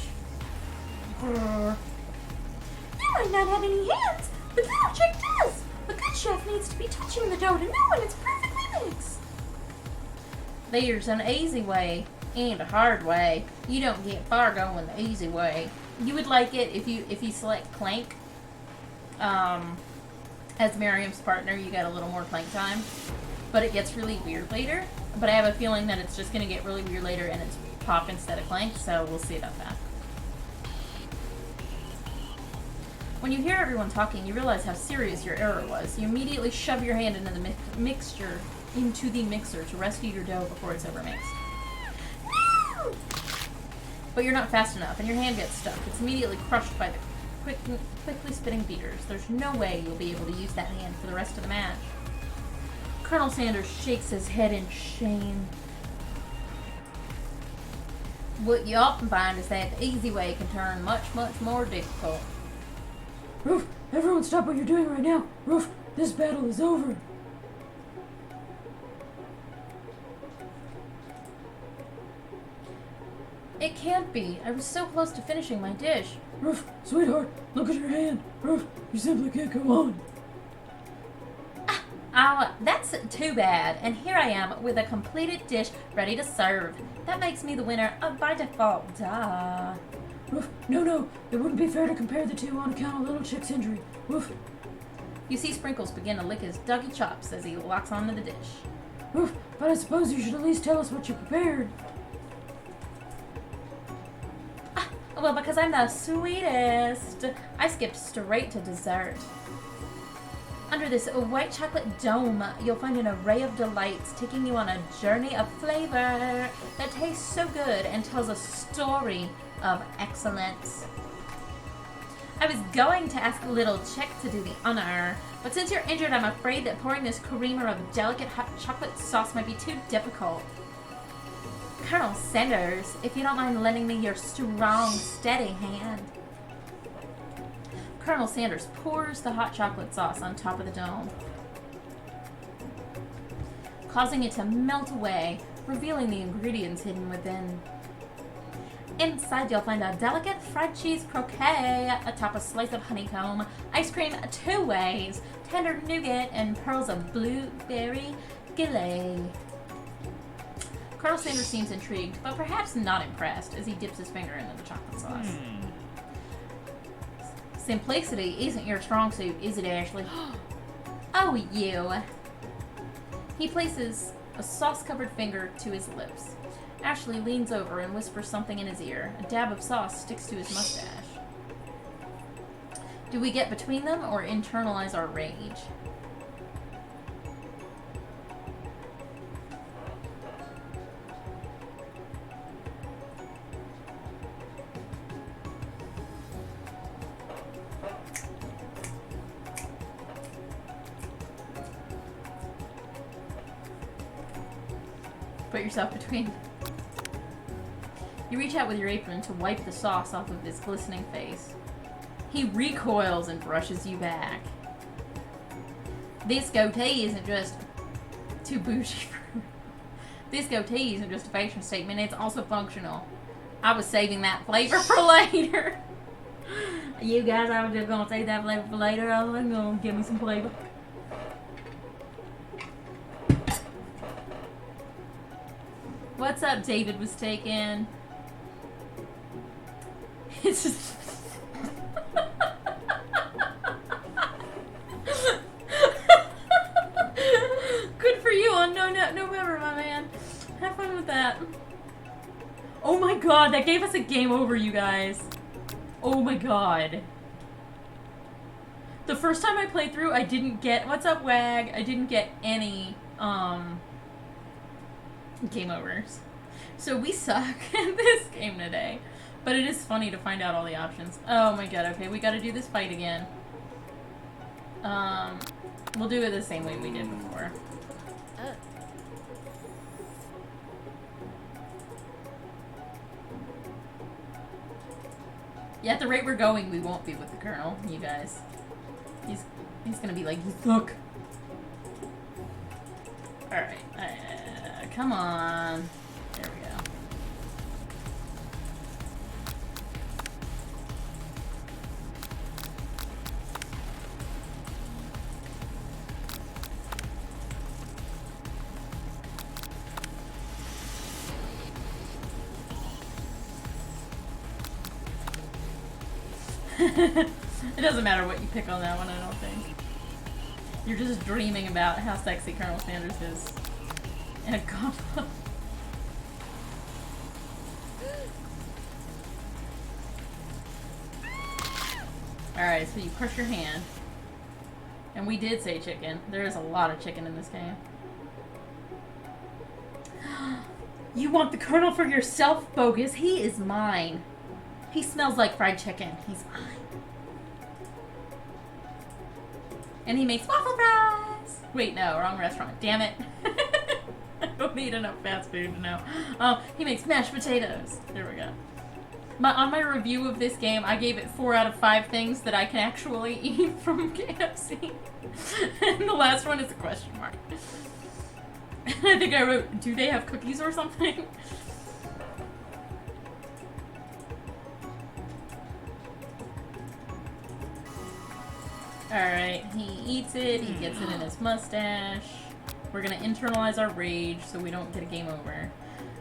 You might not have any hands, but little chick does. A good chef needs to be touching the dough to know when it's perfectly mixed. There's an easy way and a hard way. You don't get far going the easy way. You would like it if you select Clank. as Miriam's partner, you get a little more playing time, but it gets really weird later. But I have a feeling that it's just going to get really weird later, and it's Pop instead of Clank, so we'll see about that. When you hear everyone talking, you realize how serious your error was. You immediately shove your hand into the mixer to rescue your dough before it's overmixed. No! But you're not fast enough, and your hand gets stuck. It's immediately crushed by the quickly spinning beaters. There's no way you'll be able to use that hand for the rest of the match. Colonel Sanders shakes his head in shame. What you often find is that the easy way can turn much, much more difficult. Roof, everyone stop what you're doing right now. Roof, this battle is over. It can't be. I was so close to finishing my dish. Roof, sweetheart, look at your hand. Roof, you simply can't go on. Oh, that's too bad. And here I am with a completed dish ready to serve. That makes me the winner by default. Duh. Woof, no, it wouldn't be fair to compare the two on account of Little Chick's injury. Woof, You see Sprinkles begin to lick his doggy chops as he locks onto the dish. woof, but I suppose you should at least tell us what you prepared. Well, because I'm the sweetest, I skipped straight to dessert. Under this white chocolate dome, you'll find an array of delights taking you on a journey of flavor that tastes so good and tells a story of excellence. I was going to ask Little Chick to do the honor, but since you're injured, I'm afraid that pouring this creamer of delicate hot chocolate sauce might be too difficult. Colonel Sanders, if you don't mind lending me your strong, steady hand. Colonel Sanders pours the hot chocolate sauce on top of the dome, causing it to melt away, revealing the ingredients hidden within. Inside, you'll find a delicate fried cheese croquet atop a slice of honeycomb, ice cream 2 ways, tender nougat, and pearls of blueberry gelée. Colonel Sanders seems intrigued, but perhaps not impressed, as he dips his finger into the chocolate sauce. Simplicity isn't your strong suit, is it, Ashley? Oh, you. He places a sauce-covered finger to his lips. Ashley leans over and whispers something in his ear. A dab of sauce sticks to his mustache. Do we get between them or internalize our rage? Put yourself between. You reach out with your apron to wipe the sauce off of his glistening face. He recoils and brushes you back. This goatee isn't just too bougie for... This goatee isn't just a fashion statement, it's also functional. I was saving that flavor for later. You guys, I was just gonna save that flavor for later. I was gonna give me some flavor. What's up, David was taken? It's just... Good for you on November, my man. Have fun with that. Oh my god, that gave us a game over, you guys. Oh my god. The first time I played through, I didn't get... What's up, Wag? I didn't get any, game overs. So we suck at this game today. But it is funny to find out all the options. Oh my god, okay, we gotta do this fight again. We'll do it the same way we did before. Yeah, at the rate we're going, we won't be with the Colonel, you guys. He's gonna be like, you suck. Alright, come on. There we go. It doesn't matter what you pick on that one, I don't think. You're just dreaming about how sexy Colonel Sanders is. In a gondola. Alright, so you crush your hand. And we did say chicken. There is a lot of chicken in this game. You want the Colonel for yourself, Bogus? He is mine. He smells like fried chicken. He's mine. And he makes waffle fries! Wait, no, wrong restaurant. Damn it. I don't need enough fast food to know. Oh, he makes mashed potatoes. There we go. On my review of this game, I gave it 4 out of 5 things that I can actually eat from KFC. And the last one is a question mark. I think I wrote, do they have cookies or something? Alright, he eats it, he gets it in his mustache. We're gonna internalize our rage so we don't get a game over.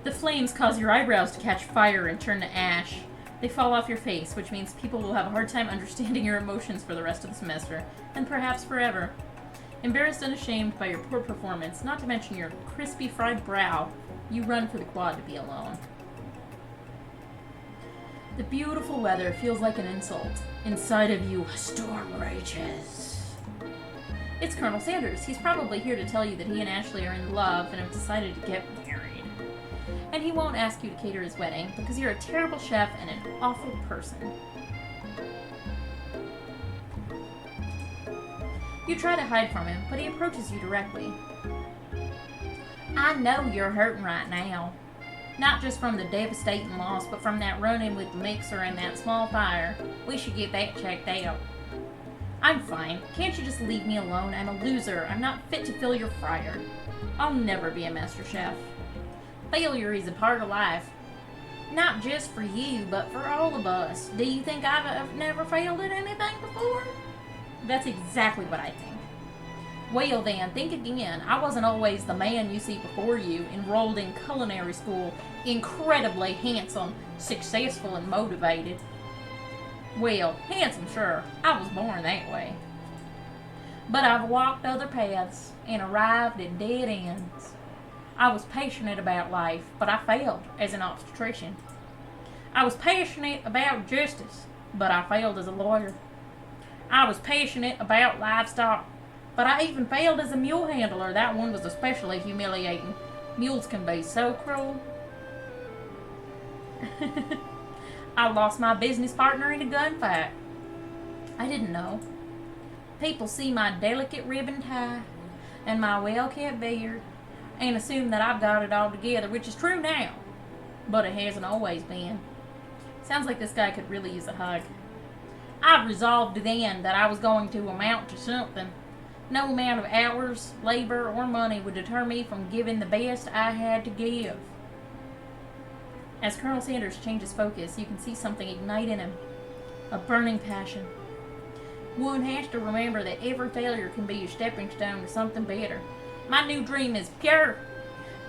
The flames cause your eyebrows to catch fire and turn to ash. They fall off your face, which means people will have a hard time understanding your emotions for the rest of the semester, and perhaps forever. Embarrassed and ashamed by your poor performance, not to mention your crispy fried brow, you run for the quad to be alone. The beautiful weather feels like an insult. Inside of you, a storm rages. It's Colonel Sanders. He's probably here to tell you that he and Ashley are in love and have decided to get married. And he won't ask you to cater his wedding because you're a terrible chef and an awful person. You try to hide from him, but he approaches you directly. I know you're hurting right now. Not just from the devastating loss, but from that run-in with the mixer and that small fire. We should get that checked out. I'm fine. Can't you just leave me alone? I'm a loser. I'm not fit to fill your fryer. I'll never be a master chef. Failure is a part of life. Not just for you, but for all of us. Do you think I've never failed at anything before? That's exactly what I think. Well then, think again. I wasn't always the man you see before you, enrolled in culinary school, incredibly handsome, successful, and motivated. Well, handsome, sure. I was born that way. But I've walked other paths and arrived at dead ends. I was passionate about life, but I failed as an obstetrician. I was passionate about justice, but I failed as a lawyer. I was passionate about livestock, but I even failed as a mule handler. That one was especially humiliating. Mules can be so cruel. I lost my business partner in a gunfight. I didn't know. People see my delicate ribbon tie and my well-kept beard and assume that I've got it all together, which is true now, but it hasn't always been. Sounds like this guy could really use a hug. I resolved then that I was going to amount to something. No amount of hours, labor, or money would deter me from giving the best I had to give. As Colonel Sanders changes focus, you can see something ignite in him. A burning passion. One has to remember that every failure can be a stepping stone to something better. My new dream is pure,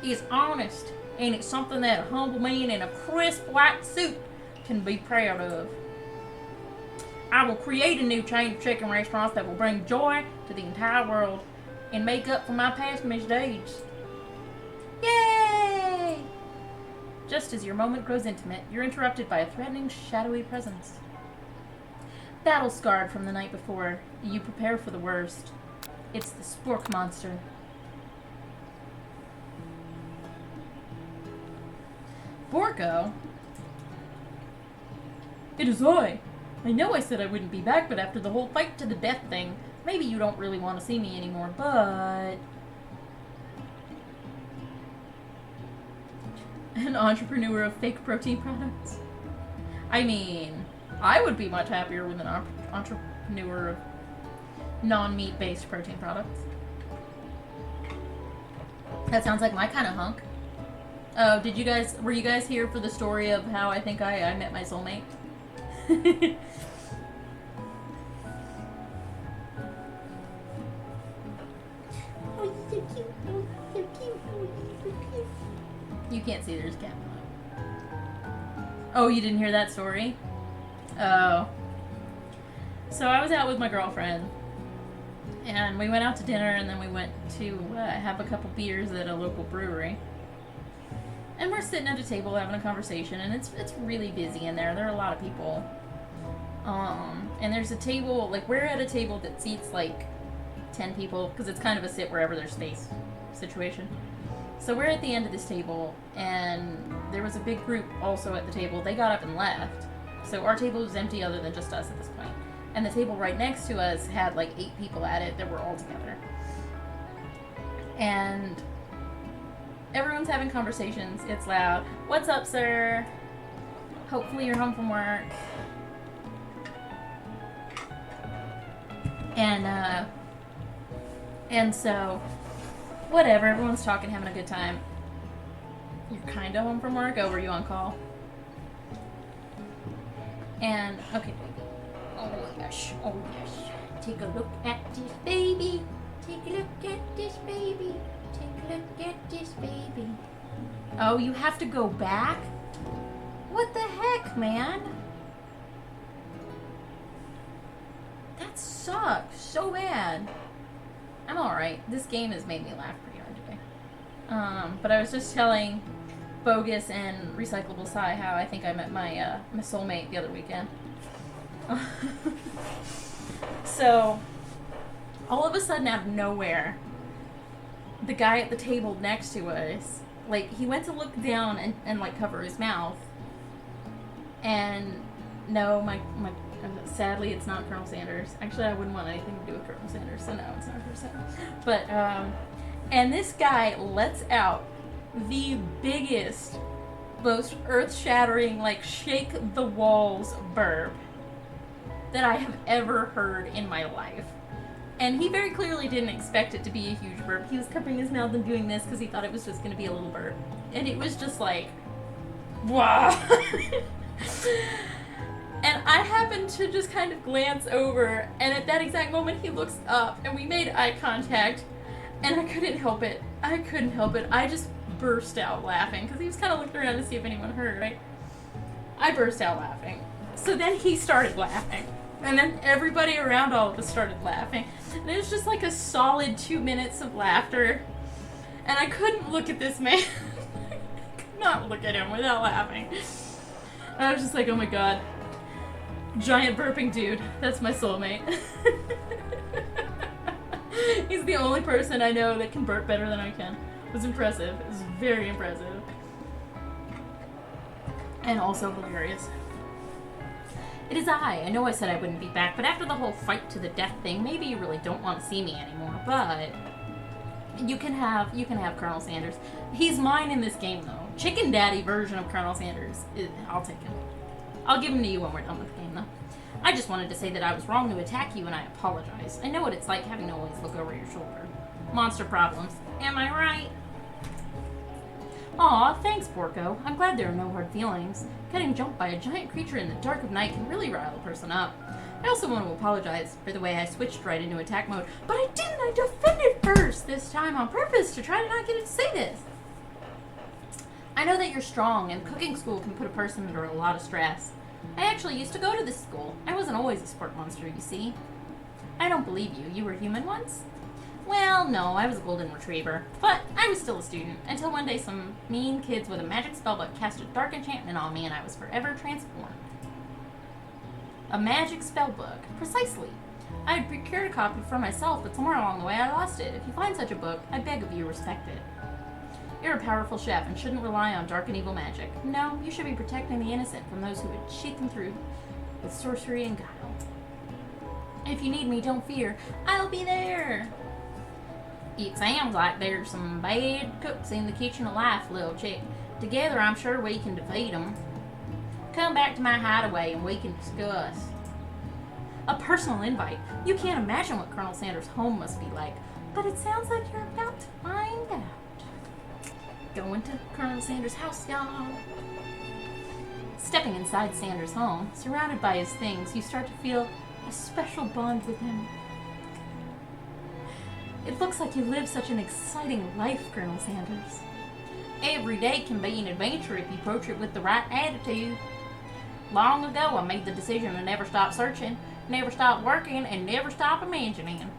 it's honest, and it's something that a humble man in a crisp white suit can be proud of. I will create a new chain of chicken restaurants that will bring joy to the entire world and make up for my past misdeeds. Yay! Just as your moment grows intimate, you're interrupted by a threatening, shadowy presence. Battle scarred from the night before, you prepare for the worst. It's the Spork monster. Borko? It is I. I know I said I wouldn't be back, but after the whole fight to the death thing, maybe you don't really want to see me anymore, but... An entrepreneur of fake protein products? I mean, I would be much happier with an entrepreneur of non-meat based protein products. That sounds like my kind of hunk. Oh, were you guys here for the story of how I think I met my soulmate? Oh, you're so cute. Oh, you're so cute. Oh, you're so cute. You can't see, there's a cat below. Oh, you didn't hear that story? Oh. So I was out with my girlfriend, and we went out to dinner, and then we went to have a couple beers at a local brewery. And we're sitting at a table having a conversation, and it's really busy in there. There are a lot of people. And there's a table, like, we're at a table that seats, like, 10 people, because it's kind of a sit wherever there's space situation. So we're at the end of this table, and there was a big group also at the table. They got up and left. So our table was empty other than just us at this point. And the table right next to us had, like, 8 people at it that were all together. And everyone's having conversations. It's loud. What's up, sir? Hopefully you're home from work. And so, whatever, everyone's talking, having a good time. You're kind of home from work? Oh, were you on call? And, okay, baby. Oh, yes. Oh, yes. Take a look at this baby. Take a look at this baby. Take a look at this baby. Oh, you have to go back? What the heck, man? That sucks so bad. I'm alright. This game has made me laugh pretty hard today. But I was just telling Bogus and Recyclable Sigh how I think I met my my soulmate the other weekend. So, all of a sudden out of nowhere, the guy at the table next to us, like, he went to look down and like, cover his mouth. And no, sadly, it's not Colonel Sanders. Actually, I wouldn't want anything to do with Colonel Sanders, so no, it's not Colonel Sanders. But, and this guy lets out the biggest, most earth-shattering, like, shake the walls burp that I have ever heard in my life. And he very clearly didn't expect it to be a huge burp. He was covering his mouth and doing this because he thought it was just going to be a little burp. And it was just like, wow. And I happened to just kind of glance over, and at that exact moment he looks up, and we made eye contact, and I couldn't help it. I just burst out laughing, because he was kind of looking around to see if anyone heard, right? I burst out laughing. So then he started laughing, and then everybody around all of us started laughing. And it was just like a solid 2 minutes of laughter, and I couldn't look at this man. I could not look at him without laughing. And I was just like, oh my god. Giant burping dude. That's my soulmate. He's the only person I know that can burp better than I can. It was impressive. It was very impressive. And also hilarious. It is I know I said I wouldn't be back, but after the whole fight to the death thing, maybe you really don't want to see me anymore, but you can have Colonel Sanders. He's mine in this game, though. Chicken Daddy version of Colonel Sanders. I'll take him. I'll give him to you when we're done with the game, though. I just wanted to say that I was wrong to attack you, and I apologize. I know what it's like having to always look over your shoulder. Monster problems. Am I right? Aw, thanks, Borko. I'm glad there are no hard feelings. Getting jumped by a giant creature in the dark of night can really rile a person up. I also want to apologize for the way I switched right into attack mode, but I didn't. I defended first this time on purpose to try to not get it to say this. I know that you're strong, and cooking school can put a person under a lot of stress. I actually used to go to this school. I wasn't always a sport monster, you see. I don't believe you. You were human once? Well, no, I was a golden retriever. But I was still a student, until one day some mean kids with a magic spellbook cast a dark enchantment on me and I was forever transformed. A magic spellbook? Precisely. I had procured a copy for myself, but somewhere along the way I lost it. If you find such a book, I beg of you respect it. You're a powerful chef and shouldn't rely on dark and evil magic. No, you should be protecting the innocent from those who would cheat them through with sorcery and guile. If you need me, don't fear. I'll be there. It sounds like there's some bad cooks in the kitchen of life, little chick. Together, I'm sure we can defeat them. Come back to my hideaway and we can discuss. A personal invite. You can't imagine what Colonel Sanders' home must be like, but it sounds like you're about to find out. Going to Colonel Sanders' house, y'all. Stepping inside Sanders' home, surrounded by his things, you start to feel a special bond with him. It looks like you live such an exciting life, Colonel Sanders. Every day can be an adventure if you approach it with the right attitude. Long ago, I made the decision to never stop searching. never stop working and never stop imagining.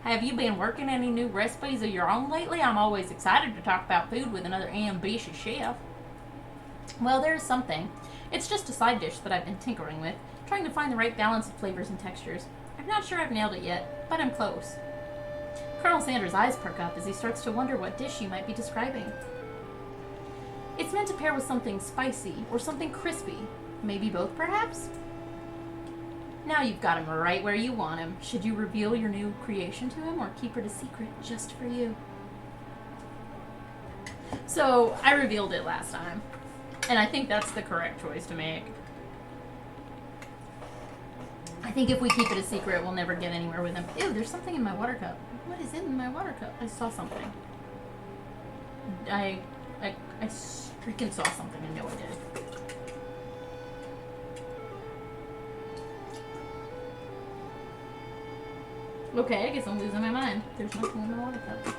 Have you been working any new recipes of your own lately? I'm always excited to talk about food with another ambitious chef. Well, there's something. It's just a side dish that I've been tinkering with, trying to find the right balance of flavors and textures. I'm not sure I've nailed it yet, but I'm close. Colonel Sanders' eyes perk up as he starts to wonder what dish you might be describing. It's meant to pair with something spicy or something crispy. Maybe both, perhaps? Now you've got him right where you want him. Should you reveal your new creation to him or keep it a secret just for you? So, I revealed it last time. And I think that's the correct choice to make. I think if we keep it a secret, we'll never get anywhere with him. Ew, there's something in my water cup. What is in my water cup? I saw something. I freaking saw something. I know I did. Okay, I guess I'm losing my mind. There's nothing in my water cup.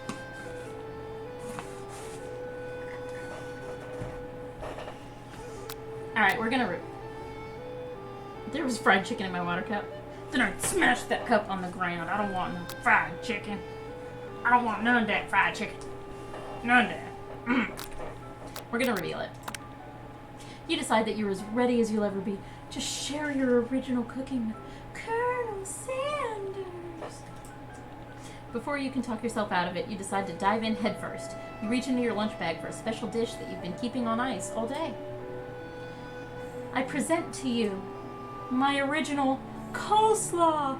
Alright, we're gonna there was fried chicken in my water cup. Then I smashed that cup on the ground. I don't want no fried chicken. I don't want none of that fried chicken. None of that. We're gonna reveal it. You decide that you're as ready as you'll ever be to share your original cooking with Colonel Sanders. Before you can talk yourself out of it, you decide to dive in headfirst. You reach into your lunch bag for a special dish that you've been keeping on ice all day. I present to you my original coleslaw.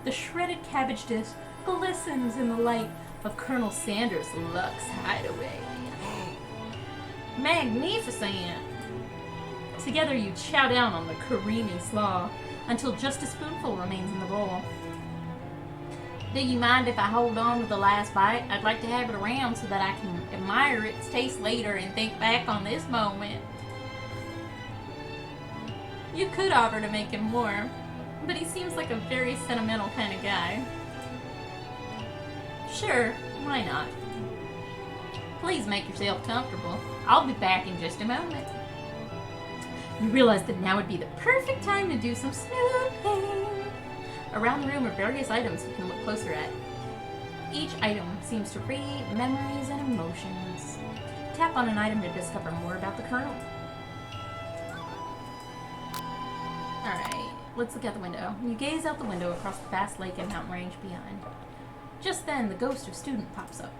The shredded cabbage dish glistens in the light of Colonel Sanders' Lux Hideaway. Magnificent! Together you chow down on the creamy slaw until just a spoonful remains in the bowl. Do you mind if I hold on to the last bite? I'd like to have it around so that I can admire its taste later and think back on this moment. You could offer to make him warm, but he seems like a very sentimental kind of guy. Sure, why not? Please make yourself comfortable. I'll be back in just a moment. You realize that now would be the perfect time to do some snooping. Around the room are various items you can look closer at. Each item seems to radiate memories and emotions. Tap on an item to discover more about the Colonel. Alright, let's look out the window. You gaze out the window across the vast lake and mountain range behind. Just then, the ghost of Student pops up.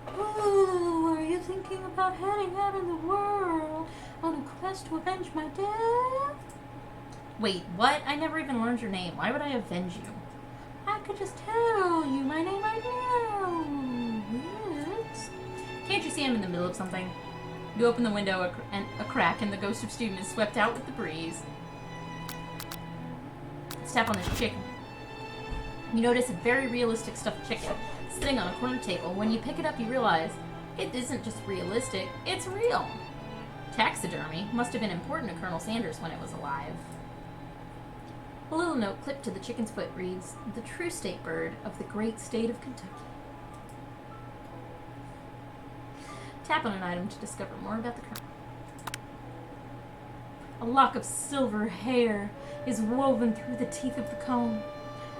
Oh, are you thinking about heading out in the world on a quest to avenge my death? Wait, what? I never even learned your name. Why would I avenge you? I could just tell you my name right now. Yes. Can't you see I'm in the middle of something? You open the window a crack and the ghost of Student is swept out with the breeze. Tap on this chicken. You notice a very realistic stuffed chicken sitting on a corner table. When you pick it up, you realize it isn't just realistic, it's real. Taxidermy must have been important to Colonel Sanders when it was alive. A little note clipped to the chicken's foot reads, "The true state bird of the great state of Kentucky." Tap on an item to discover more about the Colonel. A lock of silver hair is woven through the teeth of the comb.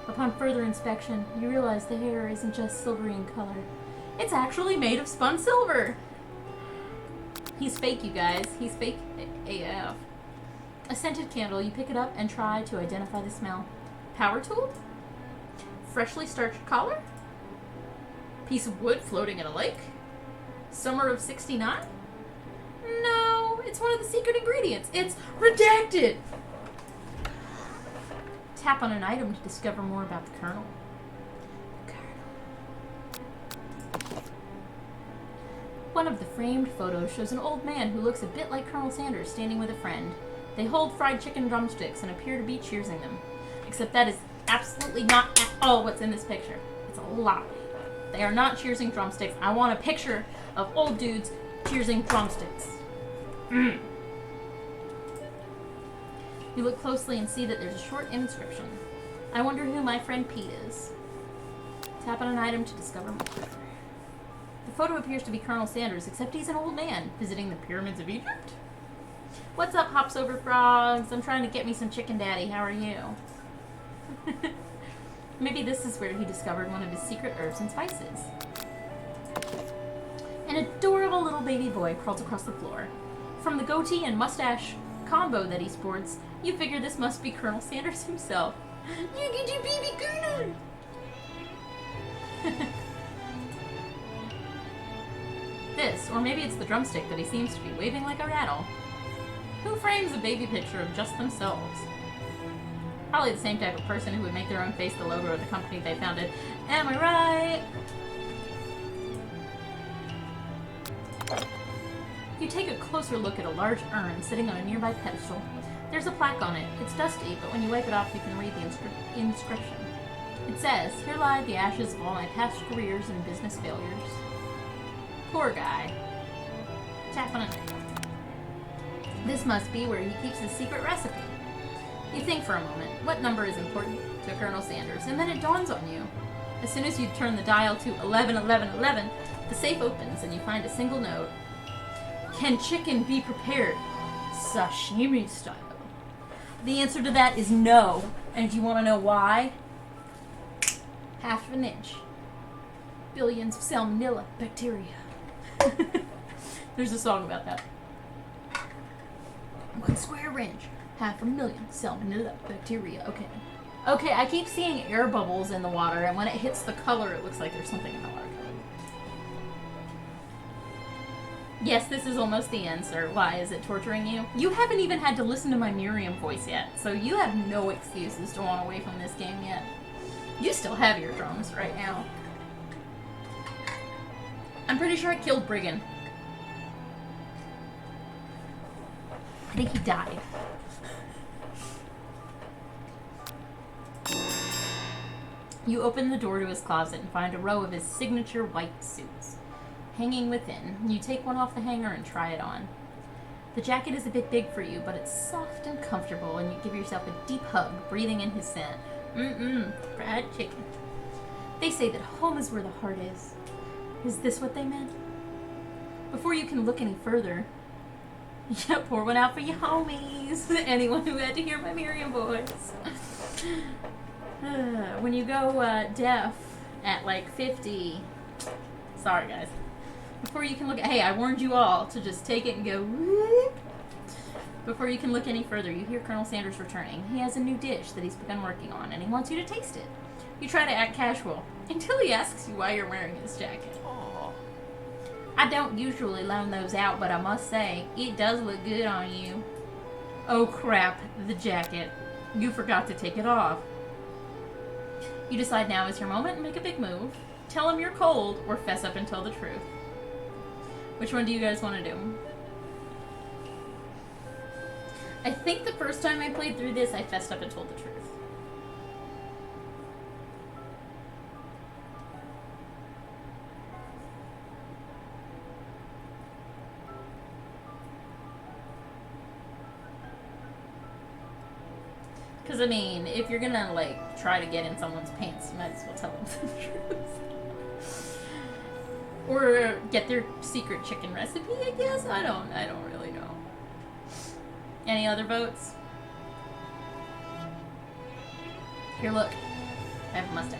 Upon further inspection, you realize the hair isn't just silvery in color. It's actually made of spun silver! He's fake, you guys. He's fake AF. A scented candle, you pick it up and try to identify the smell. Power tool? Freshly starched collar? Piece of wood floating in a lake? Summer of '69? No, it's one of the secret ingredients. It's redacted! Tap on an item to discover more about the Colonel. One of the framed photos shows an old man who looks a bit like Colonel Sanders standing with a friend. They hold fried chicken drumsticks and appear to be cheersing them. Except that is absolutely not at all what's in this picture. It's a lie. They are not cheersing drumsticks. I want a picture of old dudes cheersing drumsticks. You look closely and see that there's a short inscription. I wonder who my friend Pete is. Tap on an item to discover more. The photo appears to be Colonel Sanders, except he's an old man visiting the pyramids of Egypt. What's up, Hops Over Frogs? I'm trying to get me some chicken daddy. How are you? Maybe this is where he discovered one of his secret herbs and spices. An adorable little baby boy crawls across the floor. From the goatee and mustache combo that he sports, you figure this must be Colonel Sanders himself. You get your baby Colonel! This, or maybe it's the drumstick that he seems to be waving like a rattle. Who frames a baby picture of just themselves? Probably the same type of person who would make their own face the logo of the company they founded. Am I right? You take a closer look at a large urn sitting on a nearby pedestal. There's a plaque on it. It's dusty, but when you wipe it off, you can read the inscription. It says, "Here lie the ashes of all my past careers and business failures." Poor guy. Tap on a knife. This must be where he keeps his secret recipe. You think for a moment, what number is important to Colonel Sanders, and then it dawns on you. As soon as you turn the dial to 111111, the safe opens and you find a single note. Can chicken be prepared sashimi style? The answer to that is no. And do you want to know why? Half an inch. Billions of salmonella bacteria. There's a song about that. 1 square inch. 500,000 salmonella bacteria. Okay. Okay, I keep seeing air bubbles in the water, and when it hits the color, it looks like there's something in the water. Yes, this is almost the answer. Why? Is it torturing you? You haven't even had to listen to my Miriam voice yet, so you have no excuses to want away from this game yet. You still have your drums right now. I'm pretty sure I killed Brigand. I think he died. You open the door to his closet and find a row of his signature white suits. Hanging within, you take one off the hanger and try it on. The jacket is a bit big for you, but it's soft and comfortable, and you give yourself a deep hug, breathing in his scent. Fried chicken. They say that home is where the heart is. Is this what they meant? Before you can look any further, yeah, pour one out for your homies. Anyone who had to hear my Miriam voice. When you go deaf at like 50, sorry guys. Before you can look, hey, I warned you all to just take it and go whoop. Before you can look any further, you hear Colonel Sanders returning. He has a new dish that he's begun working on, and he wants you to taste it. You try to act casual, until he asks you why you're wearing this jacket. Aww. I don't usually loan those out, but I must say, it does look good on you. Oh crap, the jacket. You forgot to take it off. You decide now is your moment and make a big move. Tell him you're cold, or fess up and tell the truth. Which one do you guys want to do? I think the first time I played through this, I fessed up and told the truth. Because, I mean, if you're gonna, like, try to get in someone's pants, you might as well tell them the truth. Or get their secret chicken recipe, I guess? I don't really know. Any other votes? Here, look. I have a mustache.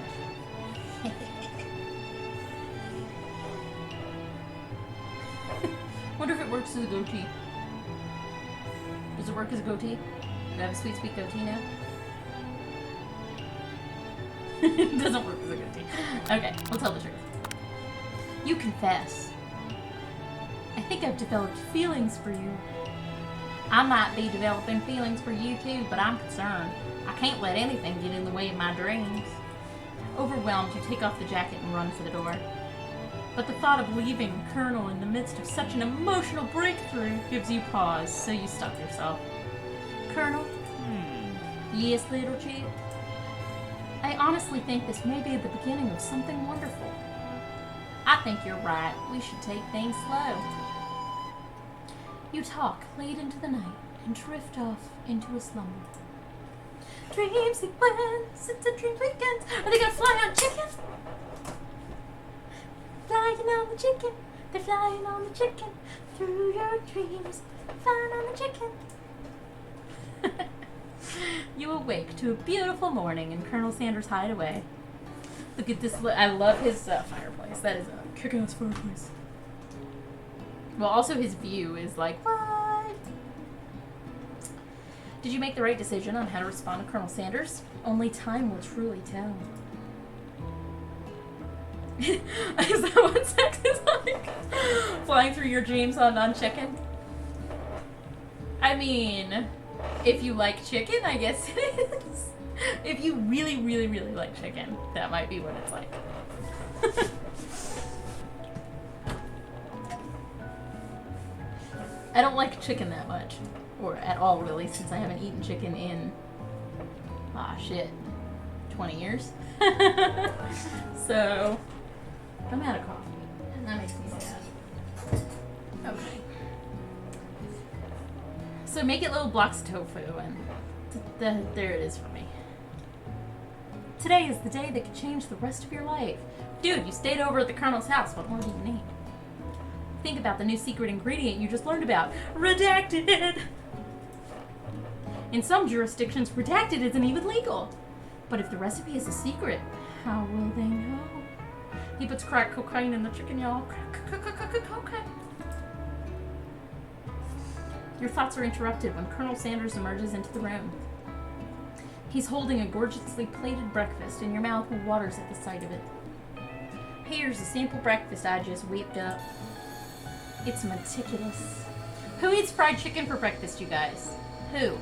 Wonder if it works as a goatee. Does it work as a goatee? Do I have a sweet, sweet goatee now? It doesn't work as a goatee. Okay, we'll tell the truth. You confess. I think I've developed feelings for you. I might be developing feelings for you too, but I'm concerned. I can't let anything get in the way of my dreams. Overwhelmed, you take off the jacket and run for the door. But the thought of leaving Colonel in the midst of such an emotional breakthrough gives you pause, so you stop yourself. Colonel? Yes, little chick? I honestly think this may be the beginning of something wonderful. I think you're right. We should take things slow. You talk late into the night and drift off into a slumber. Dream sequence, it's a dream weekend. Are they gonna fly on chicken? Flying on the chicken. They're flying on the chicken. through your dreams, fun on the chicken. You awake to a beautiful morning in Colonel Sanders' hideaway. Look at this. I love his fireplace. That is a Kick-ass fireplace. well. Also, his view is like what? Did you make the right decision on how to respond to Colonel Sanders? Only time will truly tell. Is that what sex is like? Flying through your dreams on chicken? I mean, if you like chicken, I guess it is. If you really, really, really like chicken, that might be what it's like. I don't like chicken that much. Or at all, really, since I haven't eaten chicken in, 20 years. So, I'm out of coffee. And that makes me sad. Okay. So make it little blocks of tofu, and there it is for me. Today is the day that could change the rest of your life. Dude, you stayed over at the Colonel's house. What more do you need? Think about the new secret ingredient you just learned about. Redacted! In some jurisdictions, redacted isn't even legal. But if the recipe is a secret, how will they know? He puts crack cocaine in the chicken, y'all. Cocaine. Your thoughts are interrupted when Colonel Sanders emerges into the room. He's holding a gorgeously plated breakfast, and your mouth waters at the sight of it. Here's a sample breakfast I just whipped up. It's meticulous. Who eats fried chicken for breakfast, you guys? Who?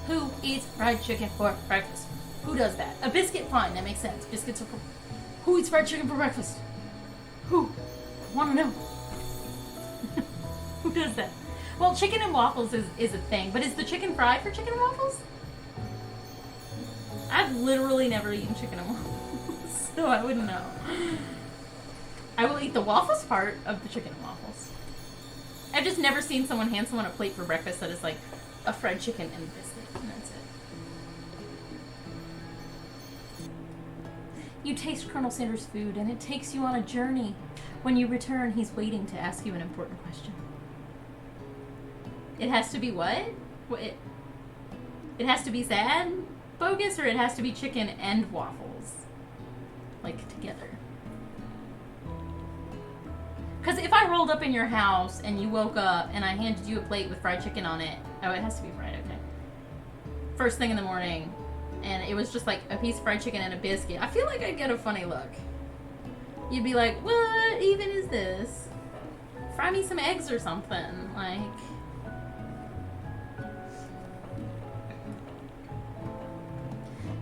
Who eats fried chicken for breakfast? Who does that? A biscuit, fine, that makes sense. Biscuits are for... Who eats fried chicken for breakfast? Who? I want to know. Who does that? Well, chicken and waffles is a thing, but is the chicken fried for chicken and waffles? I've literally never eaten chicken and waffles, so I wouldn't know. I will eat the waffles part of the chicken and waffles. I've just never seen someone hand someone a plate for breakfast that is like a fried chicken and a biscuit, and that's it. You taste Colonel Sanders' food, and it takes you on a journey. When you return, he's waiting to ask you an important question. It has to be what? It has to be sad, bogus, or it has to be chicken and waffles? Like, together. Because if I rolled up in your house and you woke up and I handed you a plate with fried chicken on it, oh, it has to be fried, okay. First thing in the morning, and it was just like a piece of fried chicken and a biscuit, I feel like I'd get a funny look. You'd be like, what even is this? Fry me some eggs or something, like...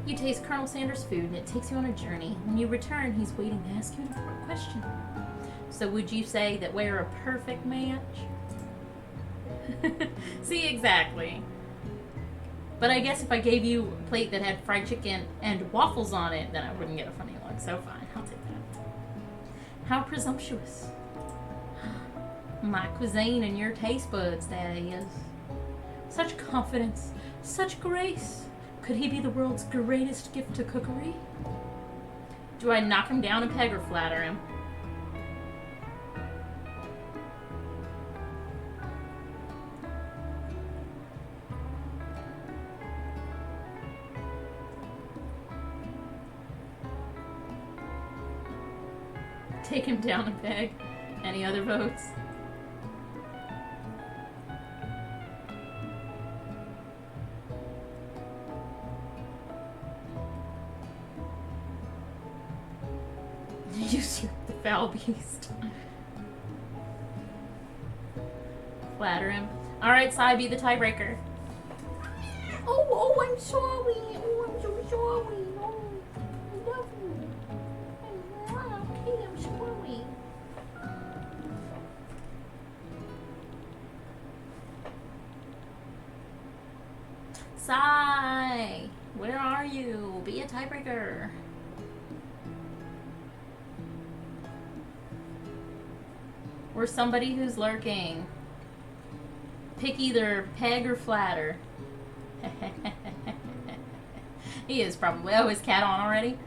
You taste Colonel Sanders' food, and it takes you on a journey. When you return, he's waiting to ask you an important question. So would you say that we're a perfect match? See, exactly. But I guess if I gave you a plate that had fried chicken and waffles on it, then I wouldn't get a funny look. So fine, I'll take that. How presumptuous. My cuisine and your taste buds, that is. Such confidence, such grace. Could he be the world's greatest gift to cookery? Do I knock him down a peg or flatter him? Take him down a peg. Any other votes? Usurp the foul beast. Flatter him. Alright, Sai, be the tiebreaker. Oh, I'm sorry. Oh, I'm so sorry. Oh, I love you. Okay, I'm sorry. Sai, where are you? Be a tiebreaker. Or somebody who's lurking. Pick either peg or flatter. He is probably. Oh, is Cat on already?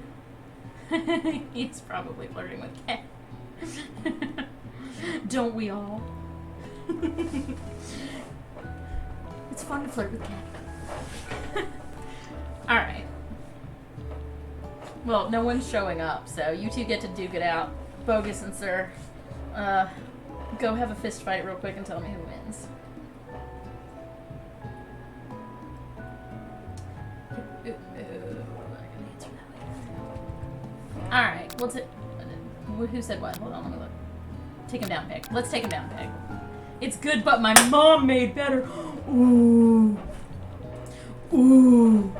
He's probably flirting with Cat. Don't we all? It's fun to flirt with Cat. Alright. Well, no one's showing up, so you two get to duke it out. Bogus and Sir. Go have a fist fight real quick and tell me who wins. Alright, who said what? Hold on, let me look. Take him down, Pig. Let's take him down, Pig. It's good, but my mom made better. Ooh. Ooh.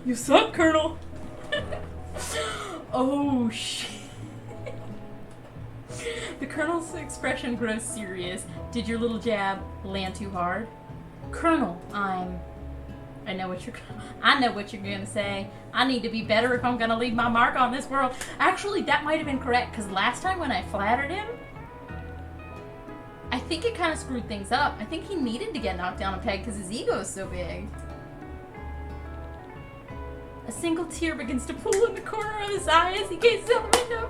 You suck, Colonel. Oh, shit. The Colonel's expression grows serious. Did your little jab land too hard? Colonel, I know what you're gonna say. I need to be better if I'm gonna leave my mark on this world. Actually, that might have been correct, because last time when I flattered him, I think it kind of screwed things up. I think he needed to get knocked down a peg because his ego is so big. A single tear begins to pool in the corner of his eye as he gazes out the window.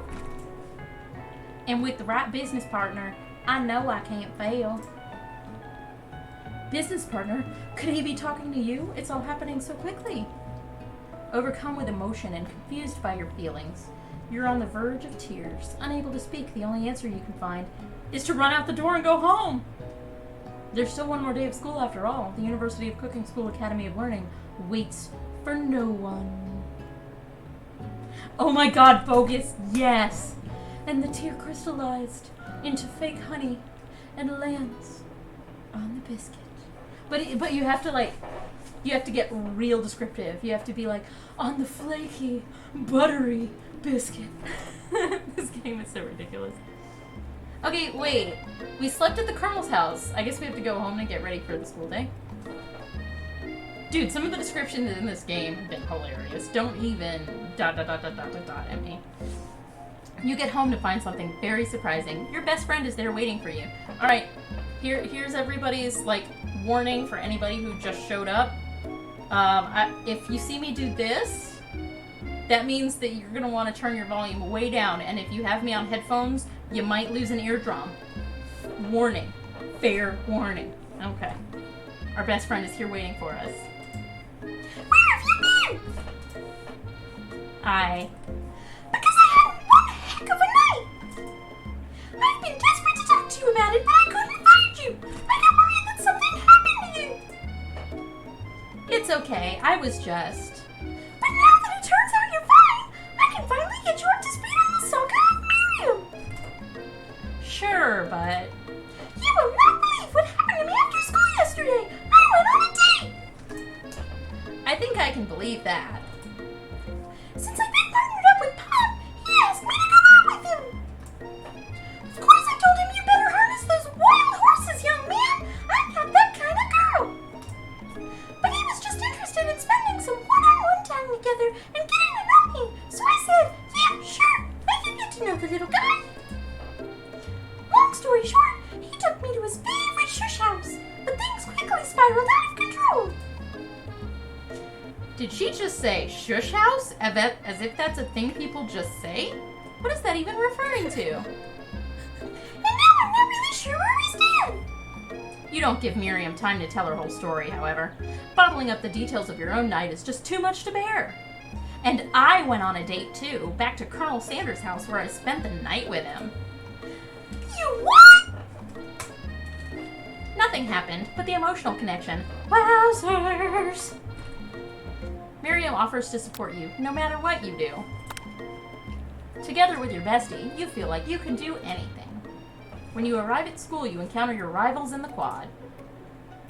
And with the right business partner, I know I can't fail. Business partner? Could he be talking to you? It's all happening so quickly. Overcome with emotion and confused by your feelings, you're on the verge of tears. Unable to speak, the only answer you can find is to run out the door and go home. There's still one more day of school after all. The University of Cooking School Academy of Learning waits for no one. Oh my god, Bogus, yes! And the tear crystallized into fake honey and lands on the biscuit. But you have to you have to get real descriptive. You have to be like, on the flaky, buttery biscuit. This game is so ridiculous. Okay, wait. We slept at the Colonel's house. I guess we have to go home and get ready for the school day. Dude, some of the descriptions in this game have been hilarious. Don't even ... at me. You get home to find something very surprising. Your best friend is there waiting for you. Alright, here's everybody's, warning for anybody who just showed up. If you see me do this, that means that you're going to want to turn your volume way down, and if you have me on headphones, you might lose an eardrum. Warning. Fair warning. Okay. Our best friend is here waiting for us. Where have you been? Because I had one heck of a night. I've been desperate to talk to you about it, but I couldn't find you. I got worried that something happened to you. It's okay. I was just... But now that it turns out you're fine, I can finally get you up to speed on the saga of Miriam. Sure, but... You will not believe what happened to me after school yesterday. I went on a date. I think I can believe that. Since I've been partnered up with Pop, he asked me to go out with him. Of course I told him you better harness those wild horses, young man. I'm not that kind of girl. But he was just interested in spending some one-on-one time together and getting to know me. So I said, yeah, sure, I can get to know the little guy. Long story short, he took me to his favorite shush house, but things quickly spiraled out of control. Did she just say shush house? As if that's a thing people just say? What is that even referring to? And now I'm not really sure where we stand. You don't give Miriam time to tell her whole story, however. Bottling up the details of your own night is just too much to bear. And I went on a date too, back to Colonel Sanders' house where I spent the night with him. You what? Nothing happened, but the emotional connection. Wowzers! Miriam offers to support you, no matter what you do. Together with your bestie, you feel like you can do anything. When you arrive at school, you encounter your rivals in the quad.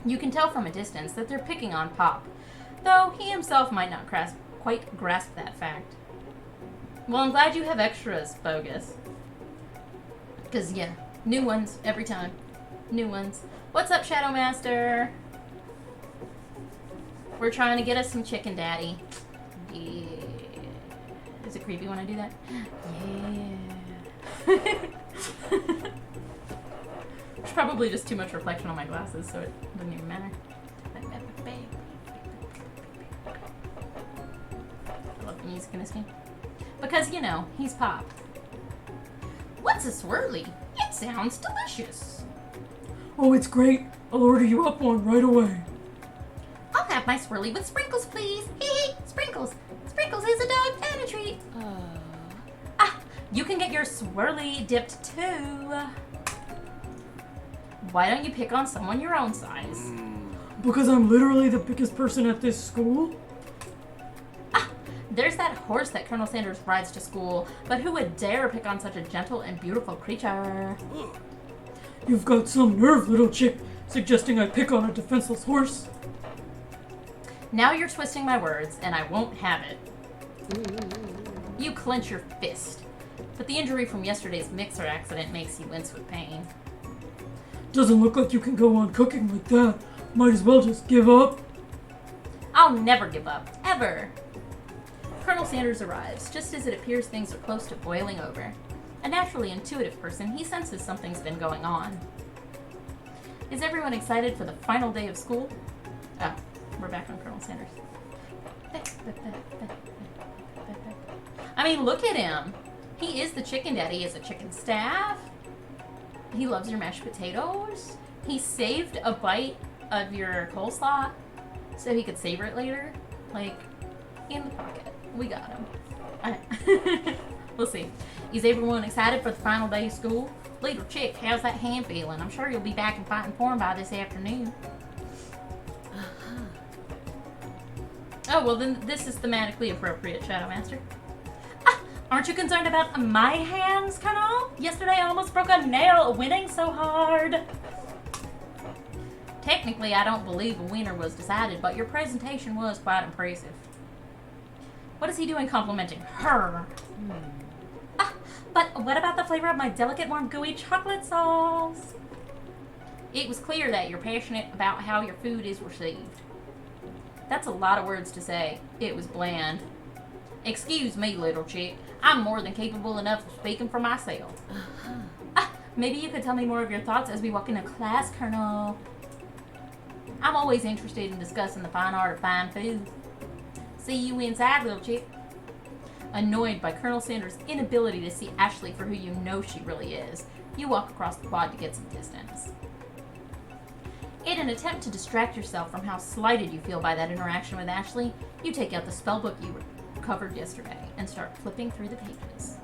You can tell from a distance that they're picking on Pop, though he himself might not quite grasp that fact. Well, I'm glad you have extras, Bogus. Because, yeah, new ones every time. New ones. What's up, Shadow Master? We're trying to get us some chicken daddy. Yeah. Is it creepy when I do that? Yeah. It's probably just too much reflection on my glasses, so it doesn't even matter. I love the music in this game. Because, you know, he's Pop. What's a swirly? It's sounds delicious. Oh, it's great. I'll order you up one right away. I'll have my swirly with sprinkles, please. Hee sprinkles. Sprinkles is a dog and a treat. You can get your swirly dipped too. Why don't you pick on someone your own size? Because I'm literally the biggest person at this school? There's that horse that Colonel Sanders rides to school, but who would dare pick on such a gentle and beautiful creature? You've got some nerve, little chick, suggesting I pick on a defenseless horse. Now you're twisting my words, and I won't have it. You clench your fist, but the injury from yesterday's mixer accident makes you wince with pain. Doesn't look like you can go on cooking like that. Might as well just give up. I'll never give up, ever. Colonel Sanders arrives, just as it appears things are close to boiling over. A naturally intuitive person, he senses something's been going on. Is everyone excited for the final day of school? Oh, we're back on Colonel Sanders. I mean, look at him. He is the chicken daddy. He has a chicken staff. He loves your mashed potatoes. He saved a bite of your coleslaw so he could savor it later. Like, in the pocket. We got him. We'll see. Is everyone excited for the final day of school? Little chick, how's that hand feeling? I'm sure you'll be back and fighting for him by this afternoon. Oh, well then this is thematically appropriate, Shadow Master. Aren't you concerned about my hands, Colonel? Yesterday I almost broke a nail winning so hard. Technically, I don't believe a winner was decided, but your presentation was quite impressive. What is he doing complimenting her? But what about the flavor of my delicate, warm, gooey chocolate sauce? It was clear that you're passionate about how your food is received. That's a lot of words to say. It was bland. Excuse me, little chick. I'm more than capable enough of speaking for myself. Maybe you could tell me more of your thoughts as we walk into class, Colonel. I'm always interested in discussing the fine art of fine food. See you inside, little chick. Annoyed by Colonel Sanders' inability to see Ashley for who you know she really is, you walk across the quad to get some distance. In an attempt to distract yourself from how slighted you feel by that interaction with Ashley, you take out the spellbook you covered yesterday and start flipping through the pages.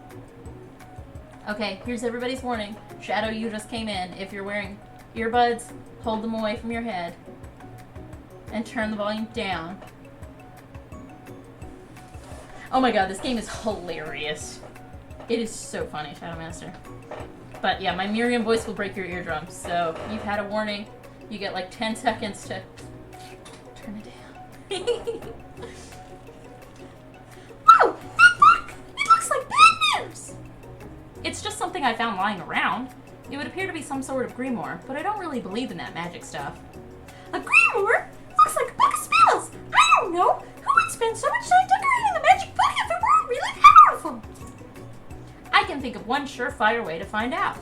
Okay, here's everybody's warning. Shadow, you just came in. If you're wearing earbuds, hold them away from your head and turn the volume down. Oh my god, this game is hilarious. It is so funny, Shadow Master. But yeah, my Miriam voice will break your eardrums, so you've had a warning. You get like 10 seconds to turn it down. Whoa! That book! It looks like bad news! It's just something I found lying around. It would appear to be some sort of grimoire, but I don't really believe in that magic stuff. A grimoire? Looks like a book of spells! I don't know! Who would spend so much time decorating the magic book if it weren't really powerful? I can think of one surefire way to find out.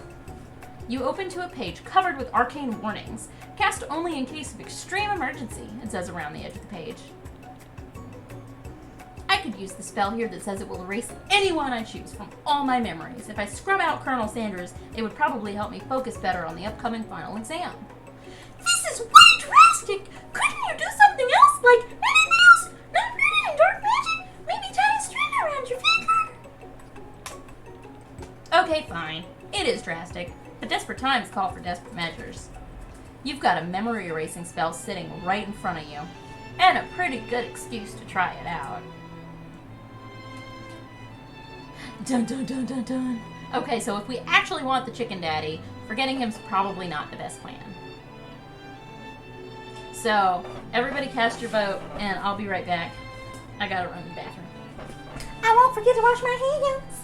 You open to a page covered with arcane warnings. Cast only in case of extreme emergency, it says around the edge of the page. I could use the spell here that says it will erase anyone I choose from all my memories. If I scrub out Colonel Sanders, it would probably help me focus better on the upcoming final exam. This is way drastic! Couldn't you do something else, like anything else? Not rooted in dark magic? Maybe tie a string around your finger? Okay, fine. It is drastic, but desperate times call for desperate measures. You've got a memory erasing spell sitting right in front of you, and a pretty good excuse to try it out. Dun dun dun dun dun. Okay, so if we actually want the chicken daddy, forgetting him's probably not the best plan. So, everybody cast your vote, and I'll be right back. I gotta run to the bathroom. I won't forget to wash my hands!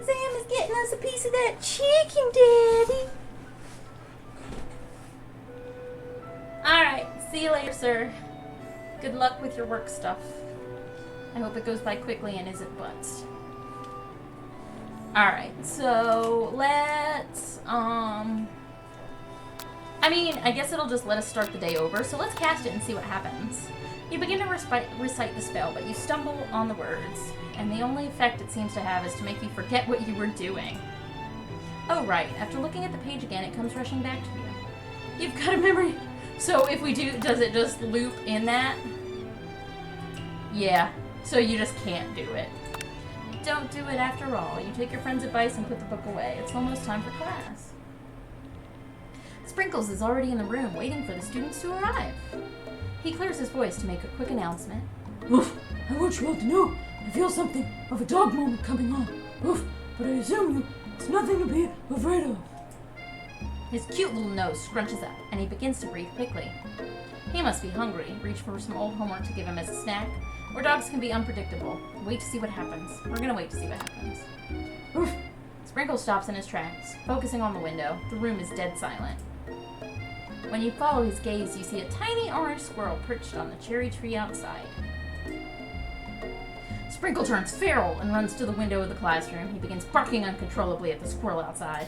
exam is getting us a piece of that chicken, Daddy. Alright, see you later, sir. Good luck with your work stuff. I hope it goes by quickly and isn't butts. Alright, so let's, I guess it'll just let us start the day over, so let's cast it and see what happens. You begin to recite the spell, but you stumble on the words, and the only effect it seems to have is to make you forget what you were doing. Oh, right, after looking at the page again, it comes rushing back to you. You've got a memory. So if we do, does it just loop in that? Yeah, so you just can't do it. Don't do it after all. You take your friend's advice and put the book away. It's almost time for class. Sprinkles is already in the room, waiting for the students to arrive. He clears his voice to make a quick announcement. Oof, I want you all to know I feel something of a dog moment coming on. Oof, but I assume it's nothing to be afraid of. His cute little nose scrunches up, and he begins to breathe quickly. He must be hungry. Reach for some old homework to give him as a snack. Or dogs can be unpredictable. Wait to see what happens. We're gonna wait to see what happens. Oof. Sprinkle stops in his tracks, focusing on the window. The room is dead silent. When you follow his gaze, you see a tiny orange squirrel perched on the cherry tree outside. Sprinkle turns feral and runs to the window of the classroom. He begins barking uncontrollably at the squirrel outside.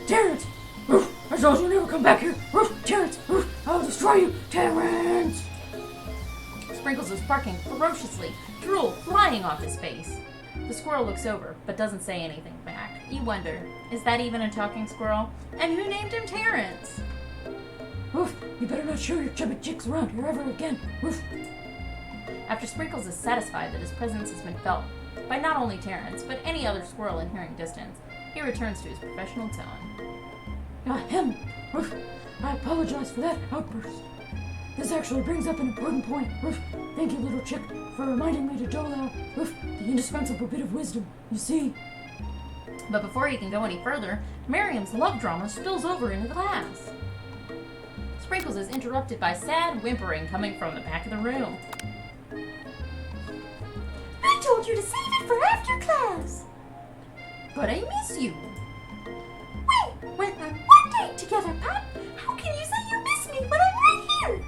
Terrence! Oof, I told you never come back here! Oof, Terrence! Oof, I'll destroy you! Terrence! Sprinkles is barking ferociously, drool flying off his face. The squirrel looks over, but doesn't say anything back. You wonder, is that even a talking squirrel? And who named him Terrence? Oof, you better not show your chubby chicks around here ever again. Oof. After Sprinkles is satisfied that his presence has been felt by not only Terrence, but any other squirrel in hearing distance, he returns to his professional tone. Him! Oof, I apologize for that outburst. This actually brings up an important point. Oof, thank you, little chick, for reminding me to dole out oof, the indispensable bit of wisdom. You see, But before he can go any further, Miriam's love drama spills over into the class. Sprinkles is interrupted by sad whimpering coming from the back of the room. I told you to save it for after class. But I miss you. We went on one date together, Pop. How can you say you miss me when I'm right here?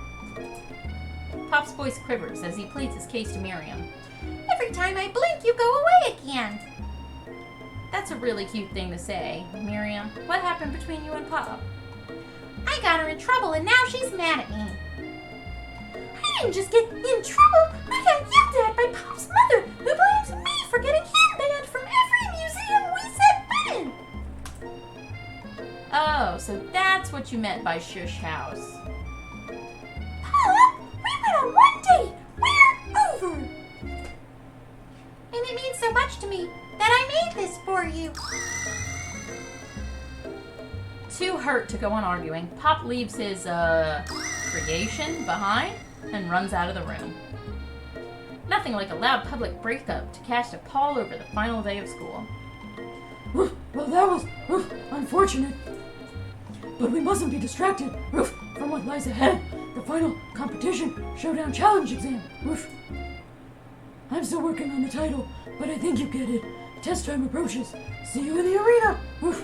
Pop's voice quivers as he pleads his case to Miriam. Every time I blink, you go away again. That's a really cute thing to say. Miriam, what happened between you and Pop? I got her in trouble and now she's mad at me. I didn't just get in trouble. I got yelled at by Pop's mother, who blames me for getting him banned from every museum we set foot in. Oh, so that's what you meant by shush house. Pop, we went on one date. We're over. And it means so much to me that I made this for you. Too hurt to go on arguing, Pop leaves his, creation behind and runs out of the room. Nothing like a loud public breakup to cast a pall over the final day of school. oof, well that was oof, unfortunate. But we mustn't be distracted oof, from what lies ahead. The final competition showdown challenge exam. Oof. I'm still working on the title, but I think you get it. Test time approaches. See you in the arena. Oof.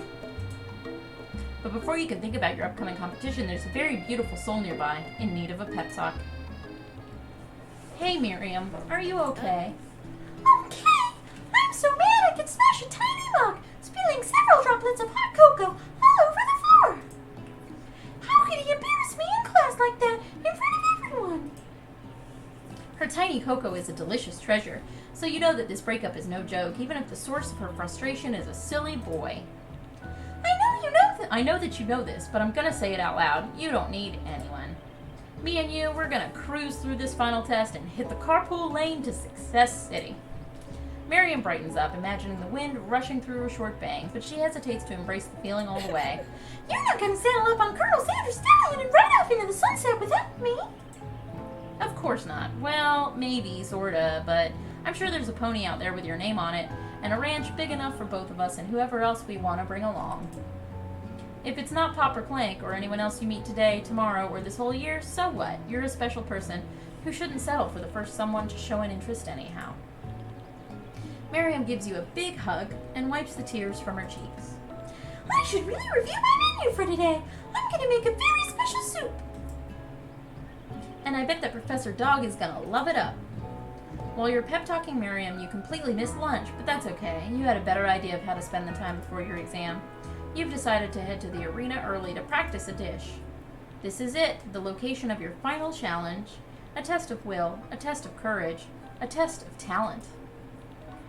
But before you can think about your upcoming competition, there's a very beautiful soul nearby, in need of a pep talk. Hey Miriam, are you okay? Okay, I'm so mad I could smash a tiny mug, spilling several droplets of hot cocoa all over the floor. How could he embarrass me in class like that in front of everyone? Her tiny cocoa is a delicious treasure, so you know that this breakup is no joke, even if the source of her frustration is a silly boy. I know that you know this, but I'm gonna say it out loud. You don't need anyone. Me and you, we're gonna cruise through this final test and hit the carpool lane to Success City. Miriam brightens up, imagining the wind rushing through her short bangs, but she hesitates to embrace the feeling all the way. You're not gonna saddle up on Colonel Sanders' stallion and ride off into the sunset without me. Of course not. Well, maybe, sorta, but I'm sure there's a pony out there with your name on it, and a ranch big enough for both of us and whoever else we want to bring along. If it's not Pop or Clank or anyone else you meet today, tomorrow, or this whole year, so what? You're a special person who shouldn't settle for the first someone to show an interest anyhow. Miriam gives you a big hug and wipes the tears from her cheeks. I should really review my menu for today. I'm gonna make a very special soup. And I bet that Professor Dog is gonna love it up. While you're pep-talking Miriam, you completely missed lunch, but that's okay. You had a better idea of how to spend the time before your exam. You've decided to head to the arena early to practice a dish. This is it, the location of your final challenge. A test of will, a test of courage, a test of talent.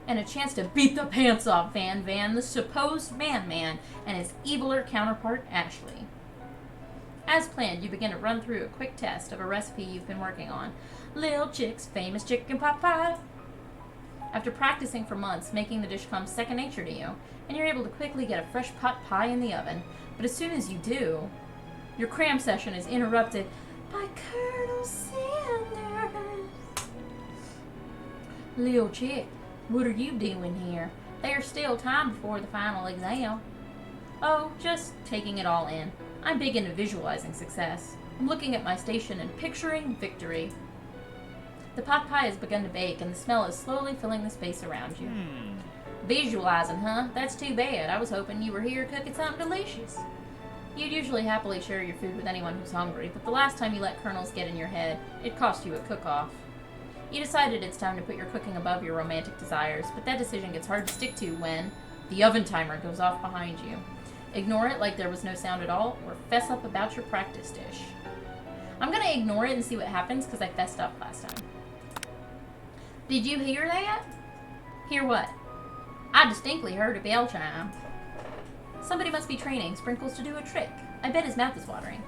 And a chance to beat the pants off Van Van, the supposed Man-Man, and his eviler counterpart, Ashley. As planned, you begin to run through a quick test of a recipe you've been working on. Lil Chick's famous chicken pot pie. After practicing for months, making the dish comes second nature to you, and you're able to quickly get a fresh pot pie in the oven. But as soon as you do, your cram session is interrupted by Colonel Sanders. Lil Chick, what are you doing here? There's still time before the final exam. Oh, just taking it all in. I'm big into visualizing success. I'm looking at my station and picturing victory. The pot pie has begun to bake, and the smell is slowly filling the space around you. Visualizing, huh? That's too bad. I was hoping you were here cooking something delicious. You'd usually happily share your food with anyone who's hungry, but the last time you let kernels get in your head, it cost you a cook-off. You decided it's time to put your cooking above your romantic desires, but that decision gets hard to stick to when the oven timer goes off behind you. Ignore it like there was no sound at all, or fess up about your practice dish. I'm going to ignore it and see what happens because I fessed up last time. Did you hear that? Hear what? I distinctly heard a bell chime. Somebody must be training Sprinkles to do a trick. I bet his mouth is watering.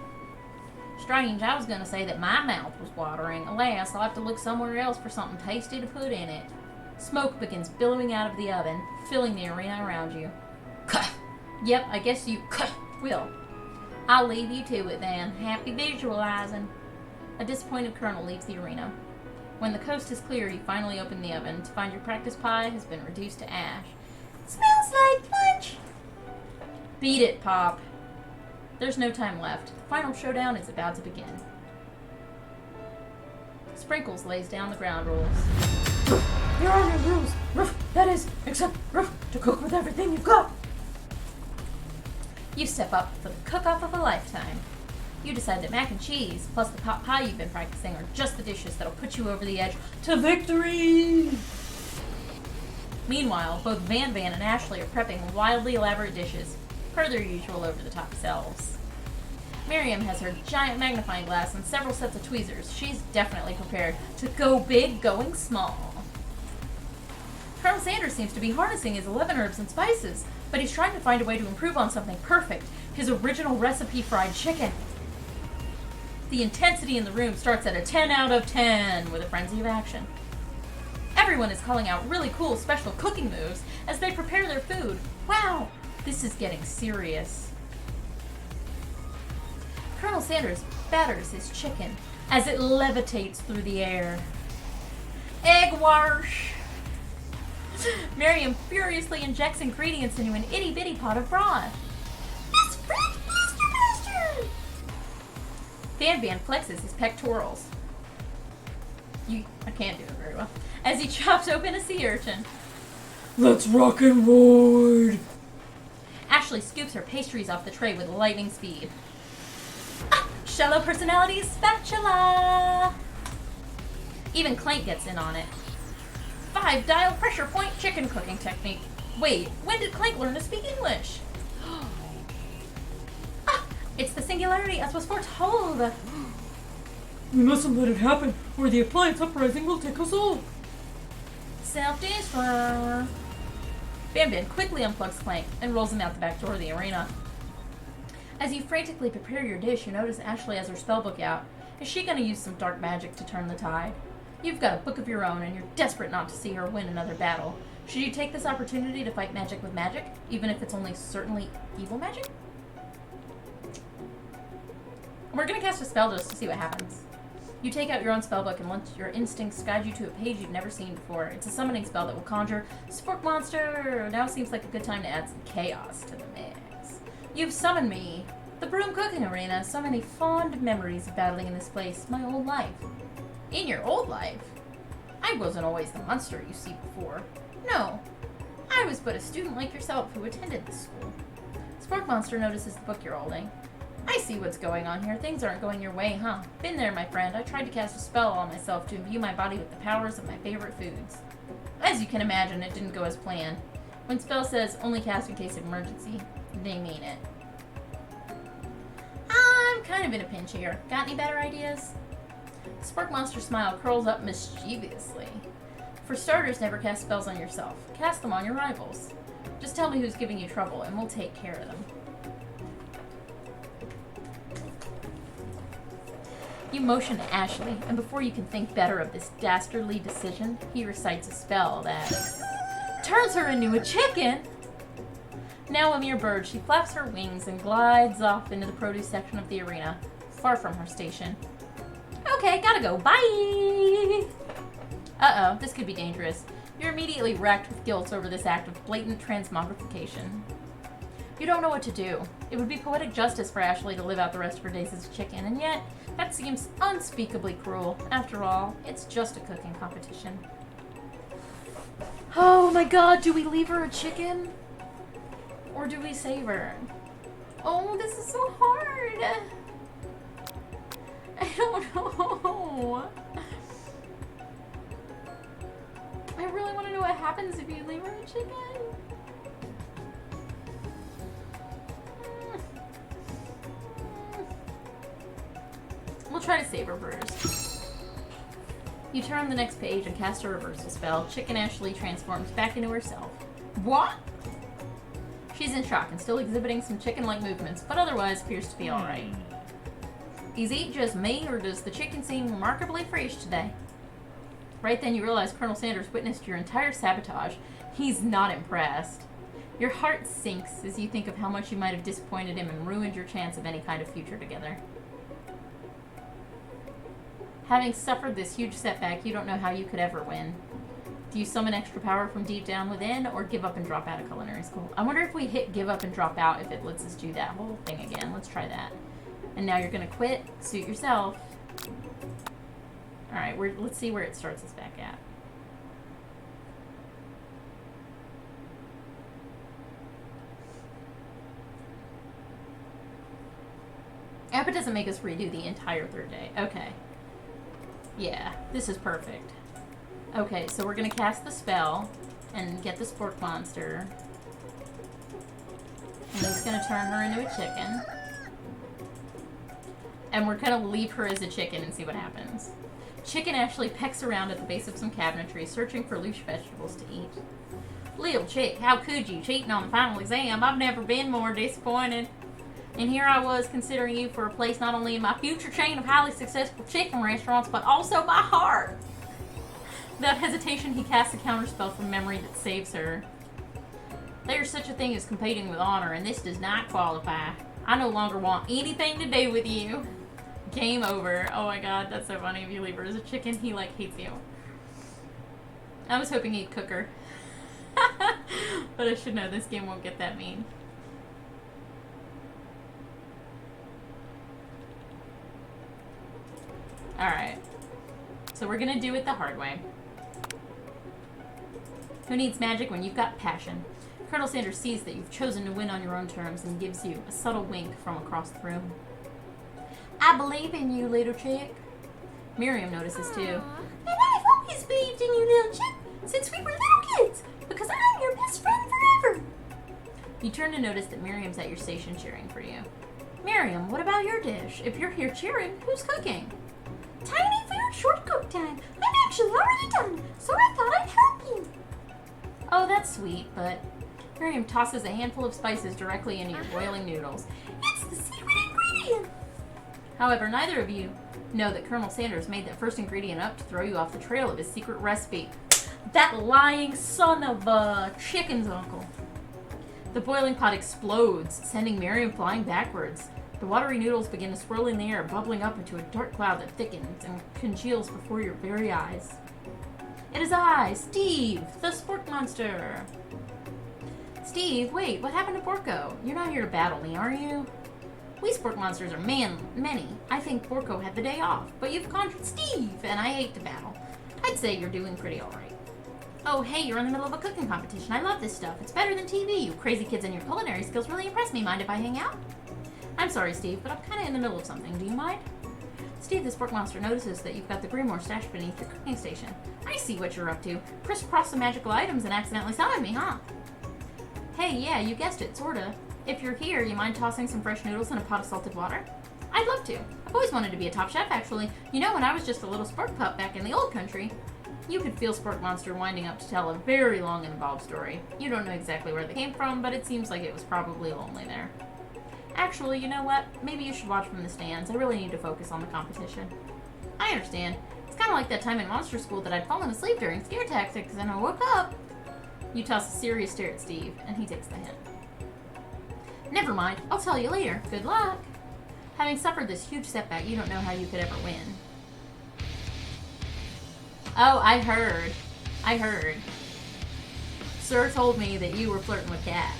Strange, I was going to say that my mouth was watering. Alas, I'll have to look somewhere else for something tasty to put in it. Smoke begins billowing out of the oven, filling the arena around you. Yep, I guess you will. I'll leave you to it then. Happy visualizing. A disappointed Colonel leaves the arena. When the coast is clear, you finally open the oven to find your practice pie has been reduced to ash. Smells like lunch. Beat it, Pop. There's no time left. The final showdown is about to begin. Sprinkles lays down the ground rules. There are no rules. Ruff, that is, except ruff, to cook with everything you've got. You step up for the cook-off of a lifetime. You decide that mac and cheese, plus the pot pie you've been practicing, are just the dishes that'll put you over the edge to victory! Meanwhile, both Van Van and Ashley are prepping wildly elaborate dishes, per their usual over-the-top selves. Miriam has her giant magnifying glass and several sets of tweezers. She's definitely prepared to go big, going small. Colonel Sanders seems to be harnessing his 11 herbs and spices, but he's trying to find a way to improve on something perfect, his original recipe fried chicken. The intensity in the room starts at a 10 out of 10 with a frenzy of action. Everyone is calling out really cool special cooking moves as they prepare their food. Wow, this is getting serious. Colonel Sanders batters his chicken as it levitates through the air. Egg wash! Miriam furiously injects ingredients into an itty-bitty pot of broth. It's French Master! Van Van flexes his pectorals. I can't do it very well. As he chops open a sea urchin. Let's rock and roll! Ashley scoops her pastries off the tray with lightning speed. Shallow personality spatula! Even Clank gets in on it. 5 dial pressure point chicken cooking technique. Wait, when did Clank learn to speak English? It's the singularity as was foretold. We mustn't let it happen, or the appliance uprising will take us all. Self-destruct. Van Van quickly unplugs Clank and rolls him out the back door of the arena. As you frantically prepare your dish, you notice Ashley has her spellbook out. Is she going to use some dark magic to turn the tide? You've got a book of your own, and you're desperate not to see her win another battle. Should you take this opportunity to fight magic with magic, even if it's only certainly evil magic? We're going to cast a spell just to see what happens. You take out your own spellbook and let your instincts guide you to a page you've never seen before. It's a summoning spell that will conjure Spork Monster. Now seems like a good time to add some chaos to the mix. You've summoned me. The Broom Cooking Arena. So many fond memories of battling in this place. My old life. In your old life? I wasn't always the monster you see before. No, I was but a student like yourself who attended this school. Spork Monster notices the book you're holding. I see what's going on here. Things aren't going your way, huh? Been there, my friend. I tried to cast a spell on myself to imbue my body with the powers of my favorite foods. As you can imagine, it didn't go as planned. When spell says only cast in case of emergency, they mean it. I'm kind of in a pinch here. Got any better ideas? The Spork Monster smile curls up mischievously. For starters, never cast spells on yourself. Cast them on your rivals. Just tell me who's giving you trouble, and we'll take care of them. You motion to Ashley, and before you can think better of this dastardly decision, he recites a spell that turns her into a chicken. Now a mere bird, she flaps her wings and glides off into the produce section of the arena, far from her station. Okay, gotta go. Bye! Uh-oh, this could be dangerous. You're immediately racked with guilt over this act of blatant transmogrification. You don't know what to do. It would be poetic justice for Ashley to live out the rest of her days as a chicken, and yet, that seems unspeakably cruel. After all, it's just a cooking competition. Oh my god, do we leave her a chicken? Or do we save her? Oh, this is so hard! I don't know. I really want to know what happens if you leave her a chicken. We'll try to save her first. You turn the next page and cast a reversal spell. Chicken Ashley transforms back into herself. What? She's in shock and still exhibiting some chicken-like movements, but otherwise appears to be alright. Is it just me, or does the chicken seem remarkably fresh today? Right then you realize Colonel Sanders witnessed your entire sabotage. He's not impressed. Your heart sinks as you think of how much you might have disappointed him and ruined your chance of any kind of future together. Having suffered this huge setback, you don't know how you could ever win. Do you summon extra power from deep down within, or give up and drop out of culinary school? I wonder if we hit give up and drop out, if it lets us do that whole thing again. Let's try that. And now you're gonna quit. Suit yourself. Alright, let's see where it starts us back at. I hope it doesn't make us redo the entire third day. Okay. Yeah, this is perfect. Okay, so we're gonna cast the spell and get the Spork Monster. And it's gonna turn her into a chicken. And we're gonna leave her as a chicken and see what happens. Chicken Ashley pecks around at the base of some cabinetry, searching for loose vegetables to eat. Little chick, how could you, cheating on the final exam? I've never been more disappointed. And here I was considering you for a place not only in my future chain of highly successful chicken restaurants, but also my heart. Without hesitation, he casts a counterspell from memory that saves her. There's such a thing as competing with honor, and this does not qualify. I no longer want anything to do with you. Game over. Oh my god, that's so funny. If you leave her as a chicken, he like hates you. I was hoping he'd cook her. But I should know this game won't get that mean. Alright. So we're gonna do it the hard way. Who needs magic when you've got passion? Colonel Sanders sees that you've chosen to win on your own terms and gives you a subtle wink from across the room. I believe in you, little chick. Miriam notices too. And I've always believed in you, little chick, since we were little kids, because I'm your best friend forever. You turn to notice that Miriam's at your station cheering for you. Miriam, what about your dish? If you're here cheering, who's cooking? Tiny food, short cook time. I'm actually already done, so I thought I'd help you. Oh, that's sweet, but Miriam tosses a handful of spices directly into your boiling noodles. It's the secret ingredient. However, neither of you know that Colonel Sanders made that first ingredient up to throw you off the trail of his secret recipe. That lying son of a chicken's uncle. The boiling pot explodes, sending Miriam flying backwards. The watery noodles begin to swirl in the air, bubbling up into a dark cloud that thickens and congeals before your very eyes. It is I, Steve, the Spork Monster. Steve, wait, what happened to Borko? You're not here to battle me, are you? We Spork Monsters are many. I think Borko had the day off, but you've conjured Steve, and I hate to battle. I'd say you're doing pretty alright. Oh, hey, you're in the middle of a cooking competition. I love this stuff. It's better than TV. You crazy kids and your culinary skills really impress me. Mind if I hang out? I'm sorry, Steve, but I'm kind of in the middle of something. Do you mind? Steve, the spork monster notices that you've got the grimoire stashed beneath your cooking station. I see what you're up to. Crisscross some magical items and accidentally summon me, huh? Hey, yeah, you guessed it, sorta. If you're here, you mind tossing some fresh noodles in a pot of salted water? I'd love to. I've always wanted to be a top chef, actually. You know, when I was just a little spork pup back in the old country. You could feel Spork Monster winding up to tell a very long and involved story. You don't know exactly where they came from, but it seems like it was probably lonely there. Actually, you know what? Maybe you should watch from the stands. I really need to focus on the competition. I understand. It's kind of like that time in monster school that I'd fallen asleep during scare tactics and I woke up. You toss a serious stare at Steve, and he takes the hint. Never mind. I'll tell you later. Good luck. Having suffered this huge setback, you don't know how you could ever win. Oh, I heard. Sir told me that you were flirting with Kat.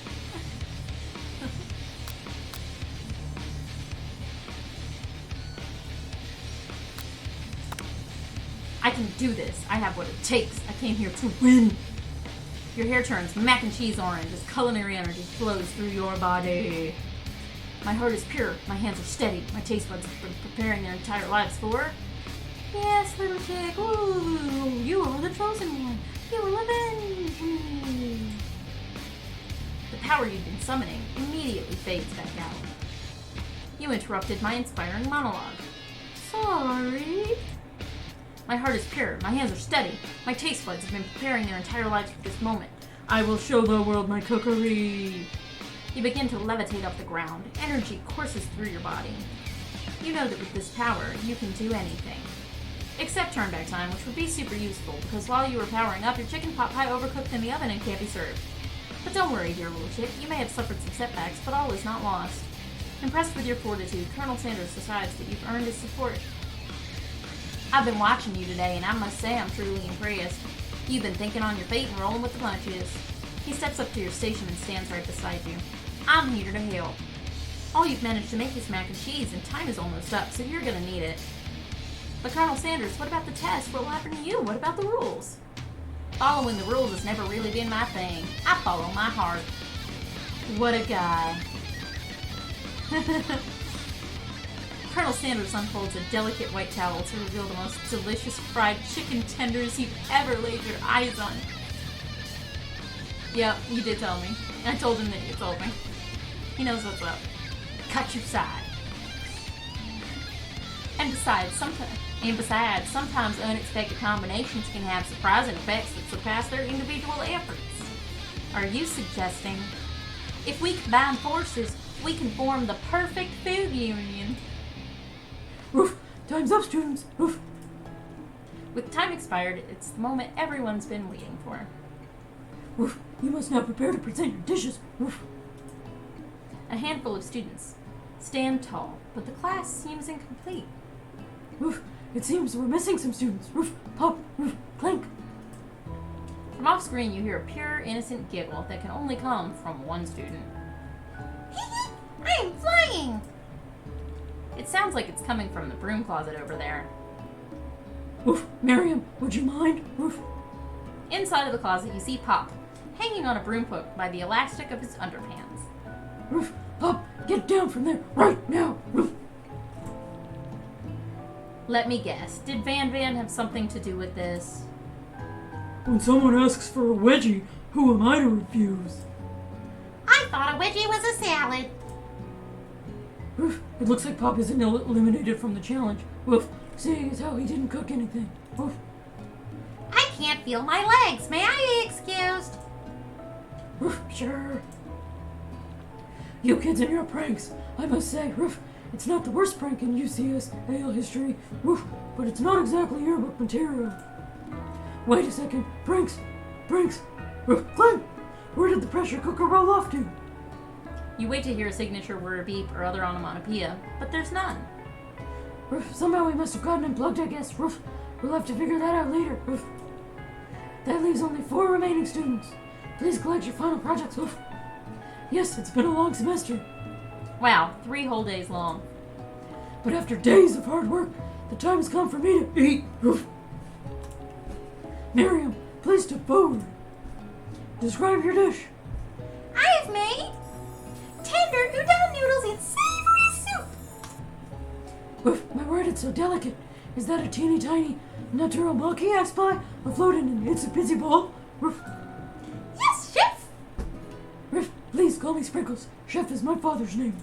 I can do this. I have what it takes. I came here to win. Your hair turns mac and cheese orange as culinary energy flows through your body. My heart is pure. My hands are steady. My taste buds have been preparing their entire lives for... Yes, little chick. Ooh, you are the chosen one. You will avenge me. The power you've been summoning immediately fades back out. You interrupted my inspiring monologue. Sorry. My heart is pure. My hands are steady. My taste buds have been preparing their entire lives for this moment. I will show the world my cookery. You begin to levitate off the ground. Energy courses through your body. You know that with this power, you can do anything. Except turn back time, which would be super useful, because while you were powering up, your chicken pot pie overcooked in the oven and can't be served. But don't worry, dear little chick. You may have suffered some setbacks, but all is not lost. Impressed with your fortitude, Colonel Sanders decides that you've earned his support. I've been watching you today, and I must say I'm truly impressed. You've been thinking on your feet and rolling with the punches. He steps up to your station and stands right beside you. I'm here to help. All you've managed to make is mac and cheese, and time is almost up, so you're gonna need it. But Colonel Sanders, what about the test? What will happen to you? What about the rules? Following the rules has never really been my thing. I follow my heart. What a guy. Colonel Sanders unfolds a delicate white towel to reveal the most delicious fried chicken tenders you've ever laid your eyes on. Yep, you did tell me. I told him that you told me. He knows what's up. Cut your side. And besides, sometimes unexpected combinations can have surprising effects that surpass their individual efforts. Are you suggesting if we combine forces, we can form the perfect food union? Woof! Time's up, students! Woof! With time expired, it's the moment everyone's been waiting for. Woof! You must now prepare to present your dishes! Woof! A handful of students stand tall, but the class seems incomplete. Woof! It seems we're missing some students! Woof! Pop! Woof! Clank! From off screen, you hear a pure, innocent giggle that can only come from one student. I'm flying! It sounds like it's coming from the broom closet over there. Woof! Miriam, would you mind? Woof! Inside of the closet, you see Pop, hanging on a broom hook by the elastic of his underpants. Woof! Pop! Get down from there right now! Woof! Let me guess, did Van have something to do with this? When someone asks for a wedgie, who am I to refuse? I thought a wedgie was a salad. Woof! It looks like Pop isn't eliminated from the challenge. Woof! Seeing as how he didn't cook anything. Woof! I can't feel my legs. May I be excused? Woof! Sure. You kids and your pranks. I must say, Woof, it's not the worst prank in UCS AL history. Woof! But it's not exactly yearbook material. Wait a second. Pranks! Pranks! Woof! Glenn! Where did the pressure cooker roll off to? You wait to hear a signature word, beep, or other onomatopoeia, but there's none. Roof, somehow we must have gotten unplugged, I guess. Roof, we'll have to figure that out later. Roof. That leaves only 4 remaining students. Please collect your final projects, Roof. Yes, it's been a long semester. Wow, 3 whole days long. But after days of hard work, the time has come for me to eat. Roof. Miriam, please step forward. Describe your dish. I've made tender udon noodles in savory soup. Woof, my word, it's so delicate. Is that a teeny tiny natural monkey I spy afloat in an itsy bitsy bowl? Woof, Yes, chef. woof, please call me Sprinkles. Chef is my father's name.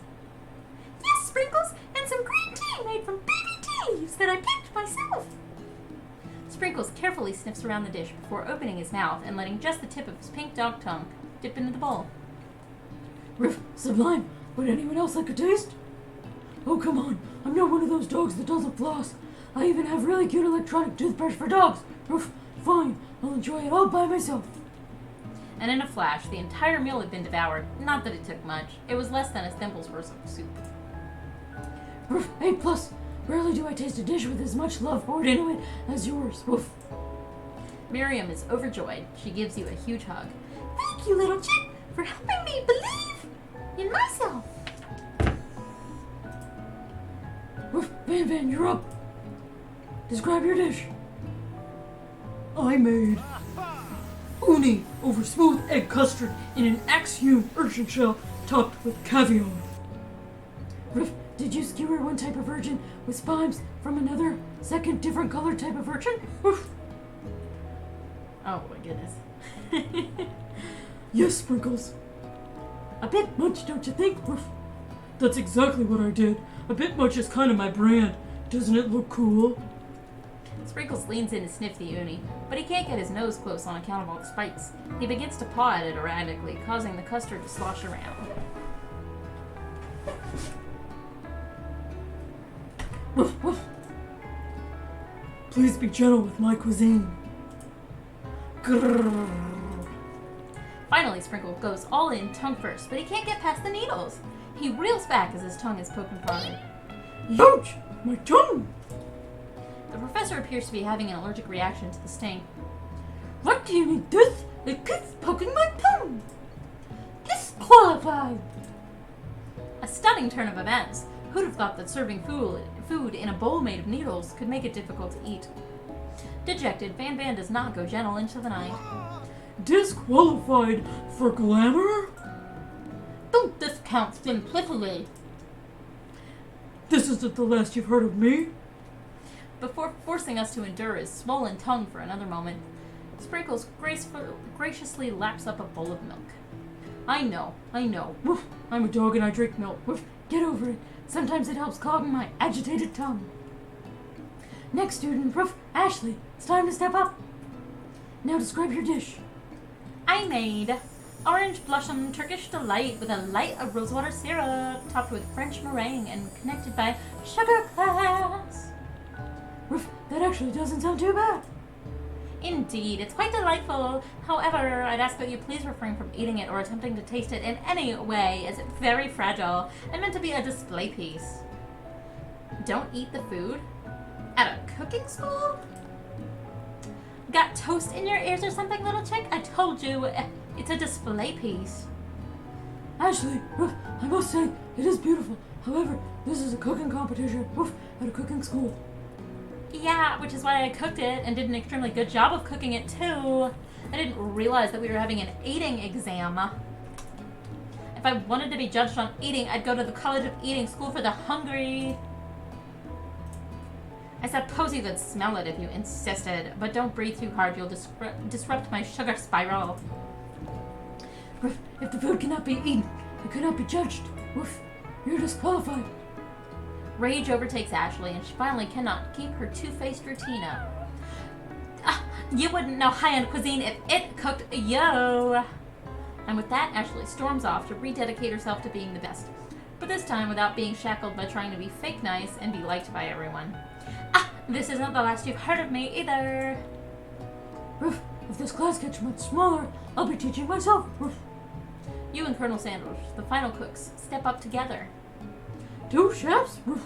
Yes, sprinkles and some green tea made from baby tea leaves that I picked myself. Sprinkles carefully sniffs around the dish before opening his mouth and letting just the tip of his pink dog tongue dip into the bowl. Woof, sublime. Would anyone else like a taste? Oh, come on. I'm not one of those dogs that doesn't floss. I even have really cute electronic toothbrush for dogs. Woof, fine. I'll enjoy it all by myself. And in a flash, the entire meal had been devoured. Not that it took much. It was less than a thimble's worth of soup. Woof, A+. Rarely do I taste a dish with as much love poured into it as yours. Woof. Miriam is overjoyed. She gives you a huge hug. Thank you, little chip, for helping me believe in myself. Woof, Van Van, you're up. Describe your dish. I made uni over smooth egg custard in an axe-hewn urchin shell topped with caviar. Woof, did you skewer one type of urchin with spines from another, second, different colored type of urchin? Woof. Oh my goodness. Yes, Sprinkles. A bit much, don't you think? Woof. That's exactly what I did. A bit much is kind of my brand. Doesn't it look cool? Sprinkles leans in to sniff the uni, but he can't get his nose close on account of all the spikes. He begins to paw at it erratically, causing the custard to slosh around. Woof, woof. Please be gentle with my cuisine. Grrr. Finally, Sprinkle goes all in, tongue first, but he can't get past the needles. He reels back as his tongue is poking prodded. Ouch! My tongue! The professor appears to be having an allergic reaction to the sting. What do you need this? It keeps poking my tongue. Disqualified. A stunning turn of events. Who'd have thought that serving food in a bowl made of needles could make it difficult to eat? Dejected, Van Van does not go gentle into the night. Disqualified for glamour? Don't discount simplicity. This isn't the last you've heard of me. Before forcing us to endure his swollen tongue for another moment, Sprinkles graciously laps up a bowl of milk. I know. Woof, I'm a dog and I drink milk. Woof, get over it. Sometimes it helps calm my agitated tongue. Next student, Woof, Ashley. It's time to step up. Now describe your dish. I made orange blossom Turkish delight with a light of rosewater syrup, topped with French meringue and connected by sugar glass. Woof, that actually doesn't sound too bad. Indeed, it's quite delightful. However, I'd ask that you please refrain from eating it or attempting to taste it in any way, as it's very fragile and meant to be a display piece. Don't eat the food? At a cooking school? Got toast in your ears or something, little chick? I told you, it's a display piece. Ashley, Woof, I must say, it is beautiful. However, this is a cooking competition, Woof, at a cooking school. Yeah, which is why I cooked it and did an extremely good job of cooking it too. I didn't realize that we were having an eating exam. If I wanted to be judged on eating, I'd go to the College of Eating School for the Hungry. I suppose you could smell it if you insisted, but don't breathe too hard, you'll disrupt my sugar spiral. Woof, if the food cannot be eaten, it cannot be judged. Woof, you're disqualified. Rage overtakes Ashley, and she finally cannot keep her two-faced routine up. You wouldn't know high-end cuisine if it cooked yo! And with that, Ashley storms off to rededicate herself to being the best. But this time without being shackled by trying to be fake nice and be liked by everyone. This isn't the last you've heard of me either! Woof, if this class gets much smaller, I'll be teaching myself. Woof. You and Colonel Sandwich, the final cooks, step up together. Two chefs? Woof.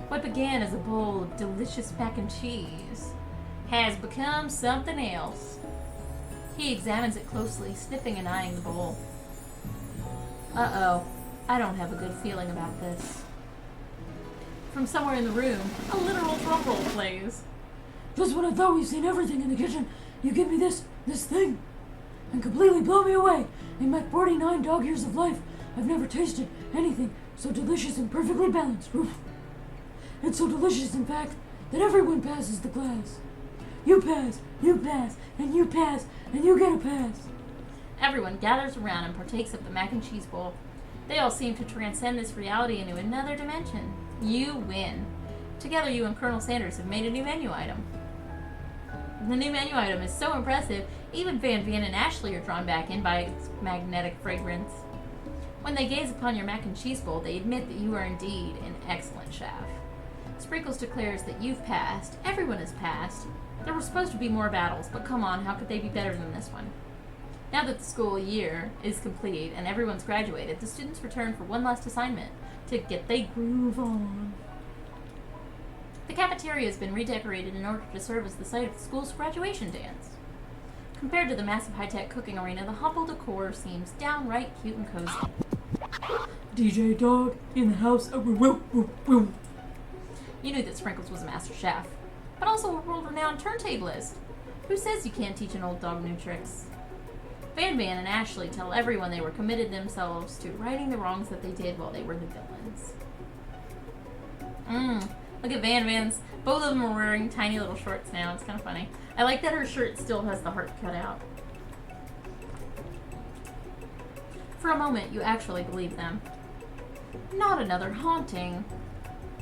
What began as a bowl of delicious mac and cheese has become something else. He examines it closely, sniffing and eyeing the bowl. Uh-oh, I don't have a good feeling about this. From somewhere in the room, a literal drum roll plays. Just when I thought we've seen everything in the kitchen, you give me this thing, and completely blow me away. In my 49 dog years of life, I've never tasted anything so delicious and perfectly balanced. Oof. It's so delicious, in fact, that everyone passes the class. You pass, and you pass, and you get a pass. Everyone gathers around and partakes of the mac and cheese bowl. They all seem to transcend this reality into another dimension. You win. Together, you and Colonel Sanders have made a new menu item. The new menu item is so impressive, even Van Van and Ashley are drawn back in by its magnetic fragrance. When they gaze upon your mac and cheese bowl, they admit that you are indeed an excellent chef. Sprinkles declares that you've passed. Everyone has passed. There were supposed to be more battles, but come on, how could they be better than this one? Now that the school year is complete and everyone's graduated, the students return for one last assignment to get their groove on. The cafeteria has been redecorated in order to serve as the site of the school's graduation dance. Compared to the massive high-tech cooking arena, the humble decor seems downright cute and cozy. DJ Dog in the house. Woo, woo, woo. You knew that Sprinkles was a master chef, but also a world-renowned turntablist. Who says you can't teach an old dog new tricks? Van Van and Ashley tell everyone they were committed themselves to righting the wrongs that they did while they were the villains. Look at Van Van's. Both of them are wearing tiny little shorts now. It's kind of funny. I like that her shirt still has the heart cut out. For a moment, you actually believe them. Not another haunting.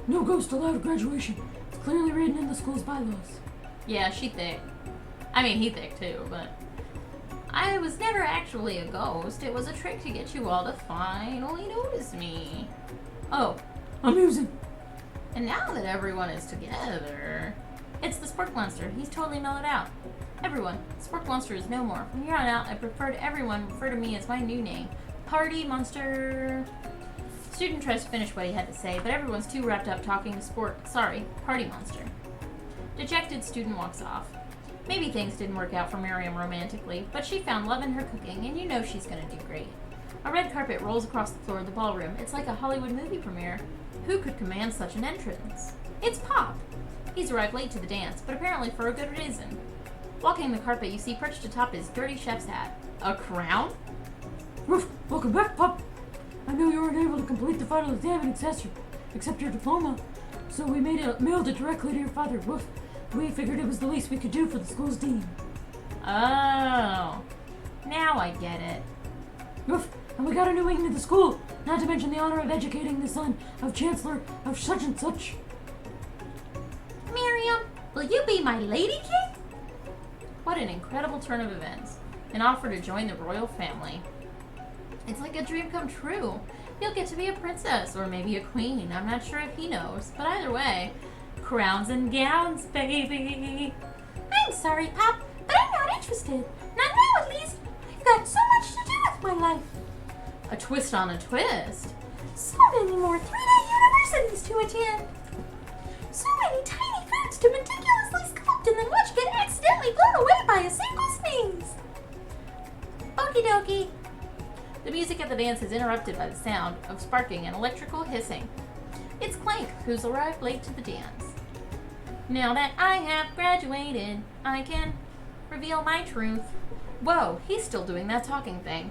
No ghost allowed at graduation. It's clearly written in the school's bylaws. Yeah, she thick. I mean, he thick too, but... I was never actually a ghost. It was a trick to get you all to finally notice me. Oh, Amusing. and now that everyone is together... It's the Spork Monster. He's totally mellowed out. Everyone, Spork Monster is no more. From here on out, I prefer to everyone refer to me as my new name. Party Monster. Student tries to finish what he had to say, but everyone's too wrapped up talking to Party Monster. Dejected student walks off. Maybe things didn't work out for Miriam romantically, but she found love in her cooking, and you know she's gonna do great. A red carpet rolls across the floor of the ballroom. It's like a Hollywood movie premiere. Who could command such an entrance? It's Pop. He's arrived late to the dance, but apparently for a good reason. Walking the carpet, you see perched atop his dirty chef's hat. A crown? Woof, welcome back, Pop. I know you weren't able to complete the final exam and accept your diploma, so we mailed it directly to your father. Woof. We figured it was the least we could do for the school's dean. Oh. Now I get it. Woof, and we got a new wing to the school, not to mention the honor of educating the son of Chancellor of such and such. Miriam, will you be my lady king? What an incredible turn of events. An offer to join the royal family. It's like a dream come true. You'll get to be a princess, or maybe a queen. I'm not sure if he knows, but either way, crowns and gowns, baby. I'm sorry, Pop, but I'm not interested. Not now, at least. I've got so much to do with my life. A twist on a twist. So many more three-day universities to attend. So many tiny foods to meticulously sculpt and then watch get accidentally blown away by a single sneeze. Okie dokie. The music at the dance is interrupted by the sound of sparking and electrical hissing. It's Clank, who's arrived late to the dance. Now that I have graduated, I can reveal my truth. Whoa, he's still doing that talking thing.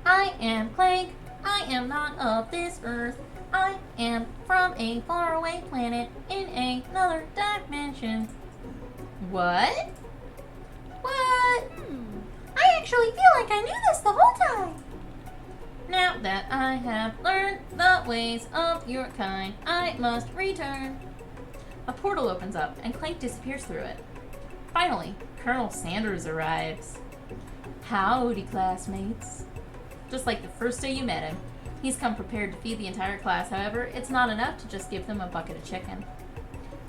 I am Clank. I am not of this earth. I am from a faraway planet in another dimension. What? What? I actually feel like I knew this the whole time. Now that I have learned the ways of your kind, I must return. A portal opens up, and Clank disappears through it. Finally, Colonel Sanders arrives. Howdy, classmates. Just like the first day you met him, he's come prepared to feed the entire class. However, it's not enough to just give them a bucket of chicken.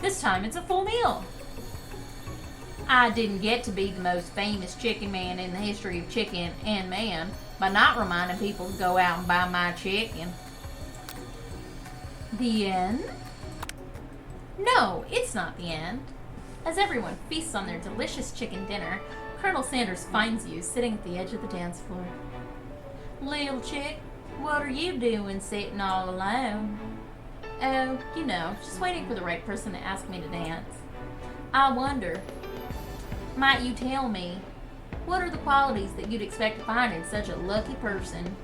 This time, it's a full meal. I didn't get to be the most famous chicken man in the history of chicken and man by not reminding people to go out and buy my chicken. The end? No, it's not the end. As everyone feasts on their delicious chicken dinner, Colonel Sanders finds you sitting at the edge of the dance floor. Little chick, what are you doing sitting all alone? Oh, you know, just waiting for the right person to ask me to dance. I wonder, Might you tell me, what are the qualities that you'd expect to find in such a lucky person?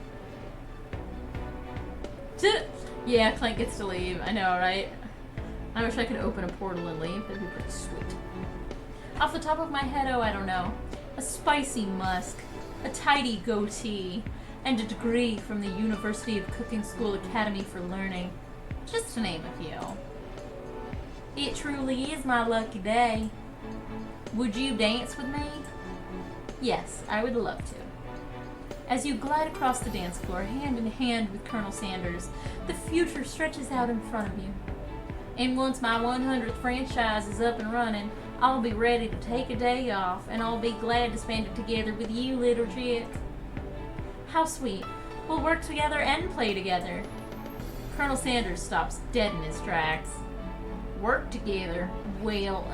Yeah, Clank gets to leave. I know, right? I wish I could open a portal and leave. That'd be pretty sweet. Off the top of my head, oh, I don't know. A spicy musk, a tidy goatee, and a degree from the University of Cooking School Academy for Learning. Just to name a few. It truly is my lucky day. Would you dance with me? Yes, I would love to. As you glide across the dance floor, hand in hand with Colonel Sanders, the future stretches out in front of you. And once my 100th franchise is up and running, I'll be ready to take a day off, and I'll be glad to spend it together with you, little chick. How sweet. We'll work together and play together. Colonel Sanders stops dead in his tracks. Work together? Well,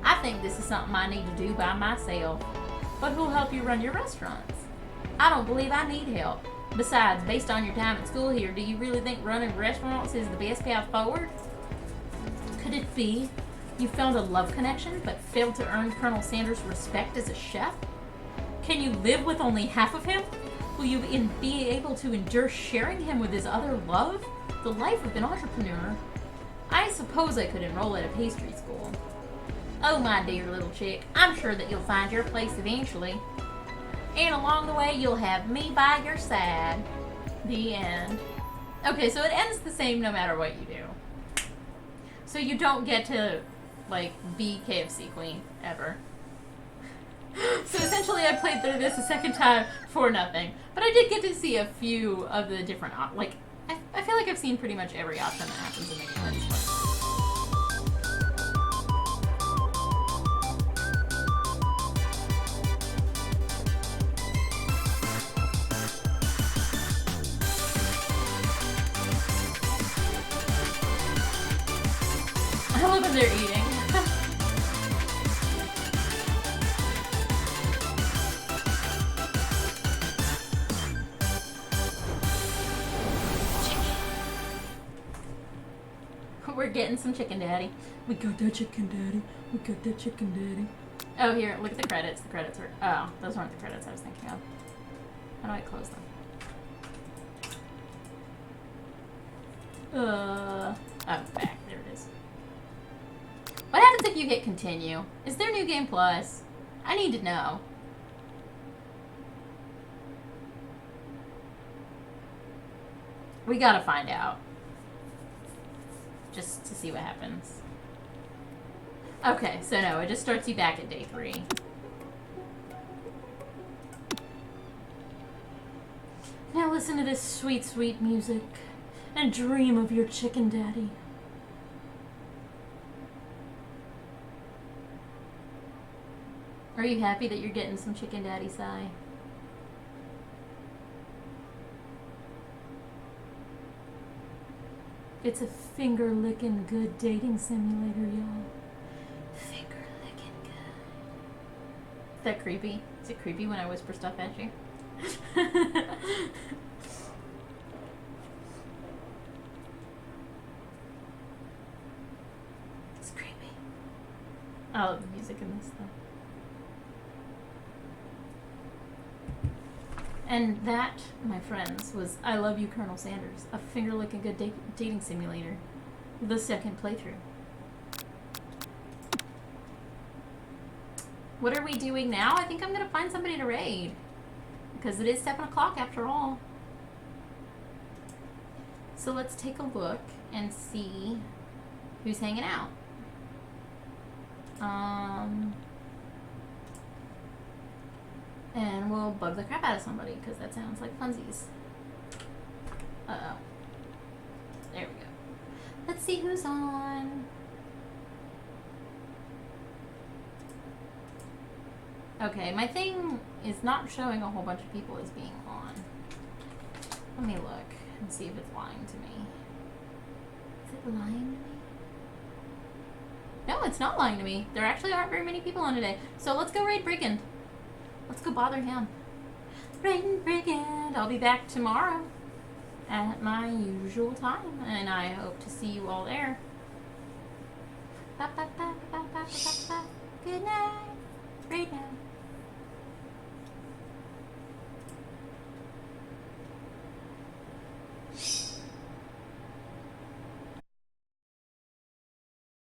I think this is something I need to do by myself. But who'll help you run your restaurants? I don't believe I need help. Besides, based on your time at school here, do you really think running restaurants is the best path forward? Could it be you found a love connection but failed to earn Colonel Sanders' respect as a chef? Can you live with only half of him? Will you be able to endure sharing him with his other love? The life of an entrepreneur. I suppose I could enroll at a pastry school. Oh, my dear little chick, I'm sure that you'll find your place eventually. And along the way, you'll have me by your side. The end. Okay, so it ends the same no matter what you do. So you don't get to, like, be KFC queen, ever. So essentially I played through this a second time for nothing. But I did get to see a few of the different, like, I feel like I've seen pretty much every option that happens in the game. I love when they're eating. We're getting some chicken daddy. We got that chicken daddy. We got that chicken daddy. Oh, here, look at the credits. The credits are... Oh, those weren't the credits I was thinking of. How do I close them? Oh, back. There it is. What happens if you hit continue? Is there New Game Plus? I need to know. We gotta find out. Just to see what happens. Okay, so no, it just starts you back at day 3. Now listen to this sweet, sweet music and dream of your chicken daddy. Are you happy that you're getting some chicken daddy, Sai? It's a finger-licking good dating simulator, y'all. Finger-licking good. Is that creepy? Is it creepy when I whisper stuff at you? It's creepy. I love the music in this, though. And that, my friends, was I Love You, Colonel Sanders, a finger-licking good dating simulator. The second playthrough. What are we doing now? I think I'm going to find somebody to raid. Because it is 7 o'clock after all. So let's take a look and see who's hanging out. And we'll bug the crap out of somebody, because that sounds like funsies. Uh-oh. There we go. Let's see who's on. Okay, my thing is not showing a whole bunch of people as being on. Let me look and see if it's lying to me. Is it lying to me? No, it's not lying to me. There actually aren't very many people on today. So let's go raid Brigand. Let's go bother him. Raid Brigand. I'll be back tomorrow at my usual time, and I hope to see you all there. Ba, ba, ba, ba, ba, ba, ba, ba. Good night. right now.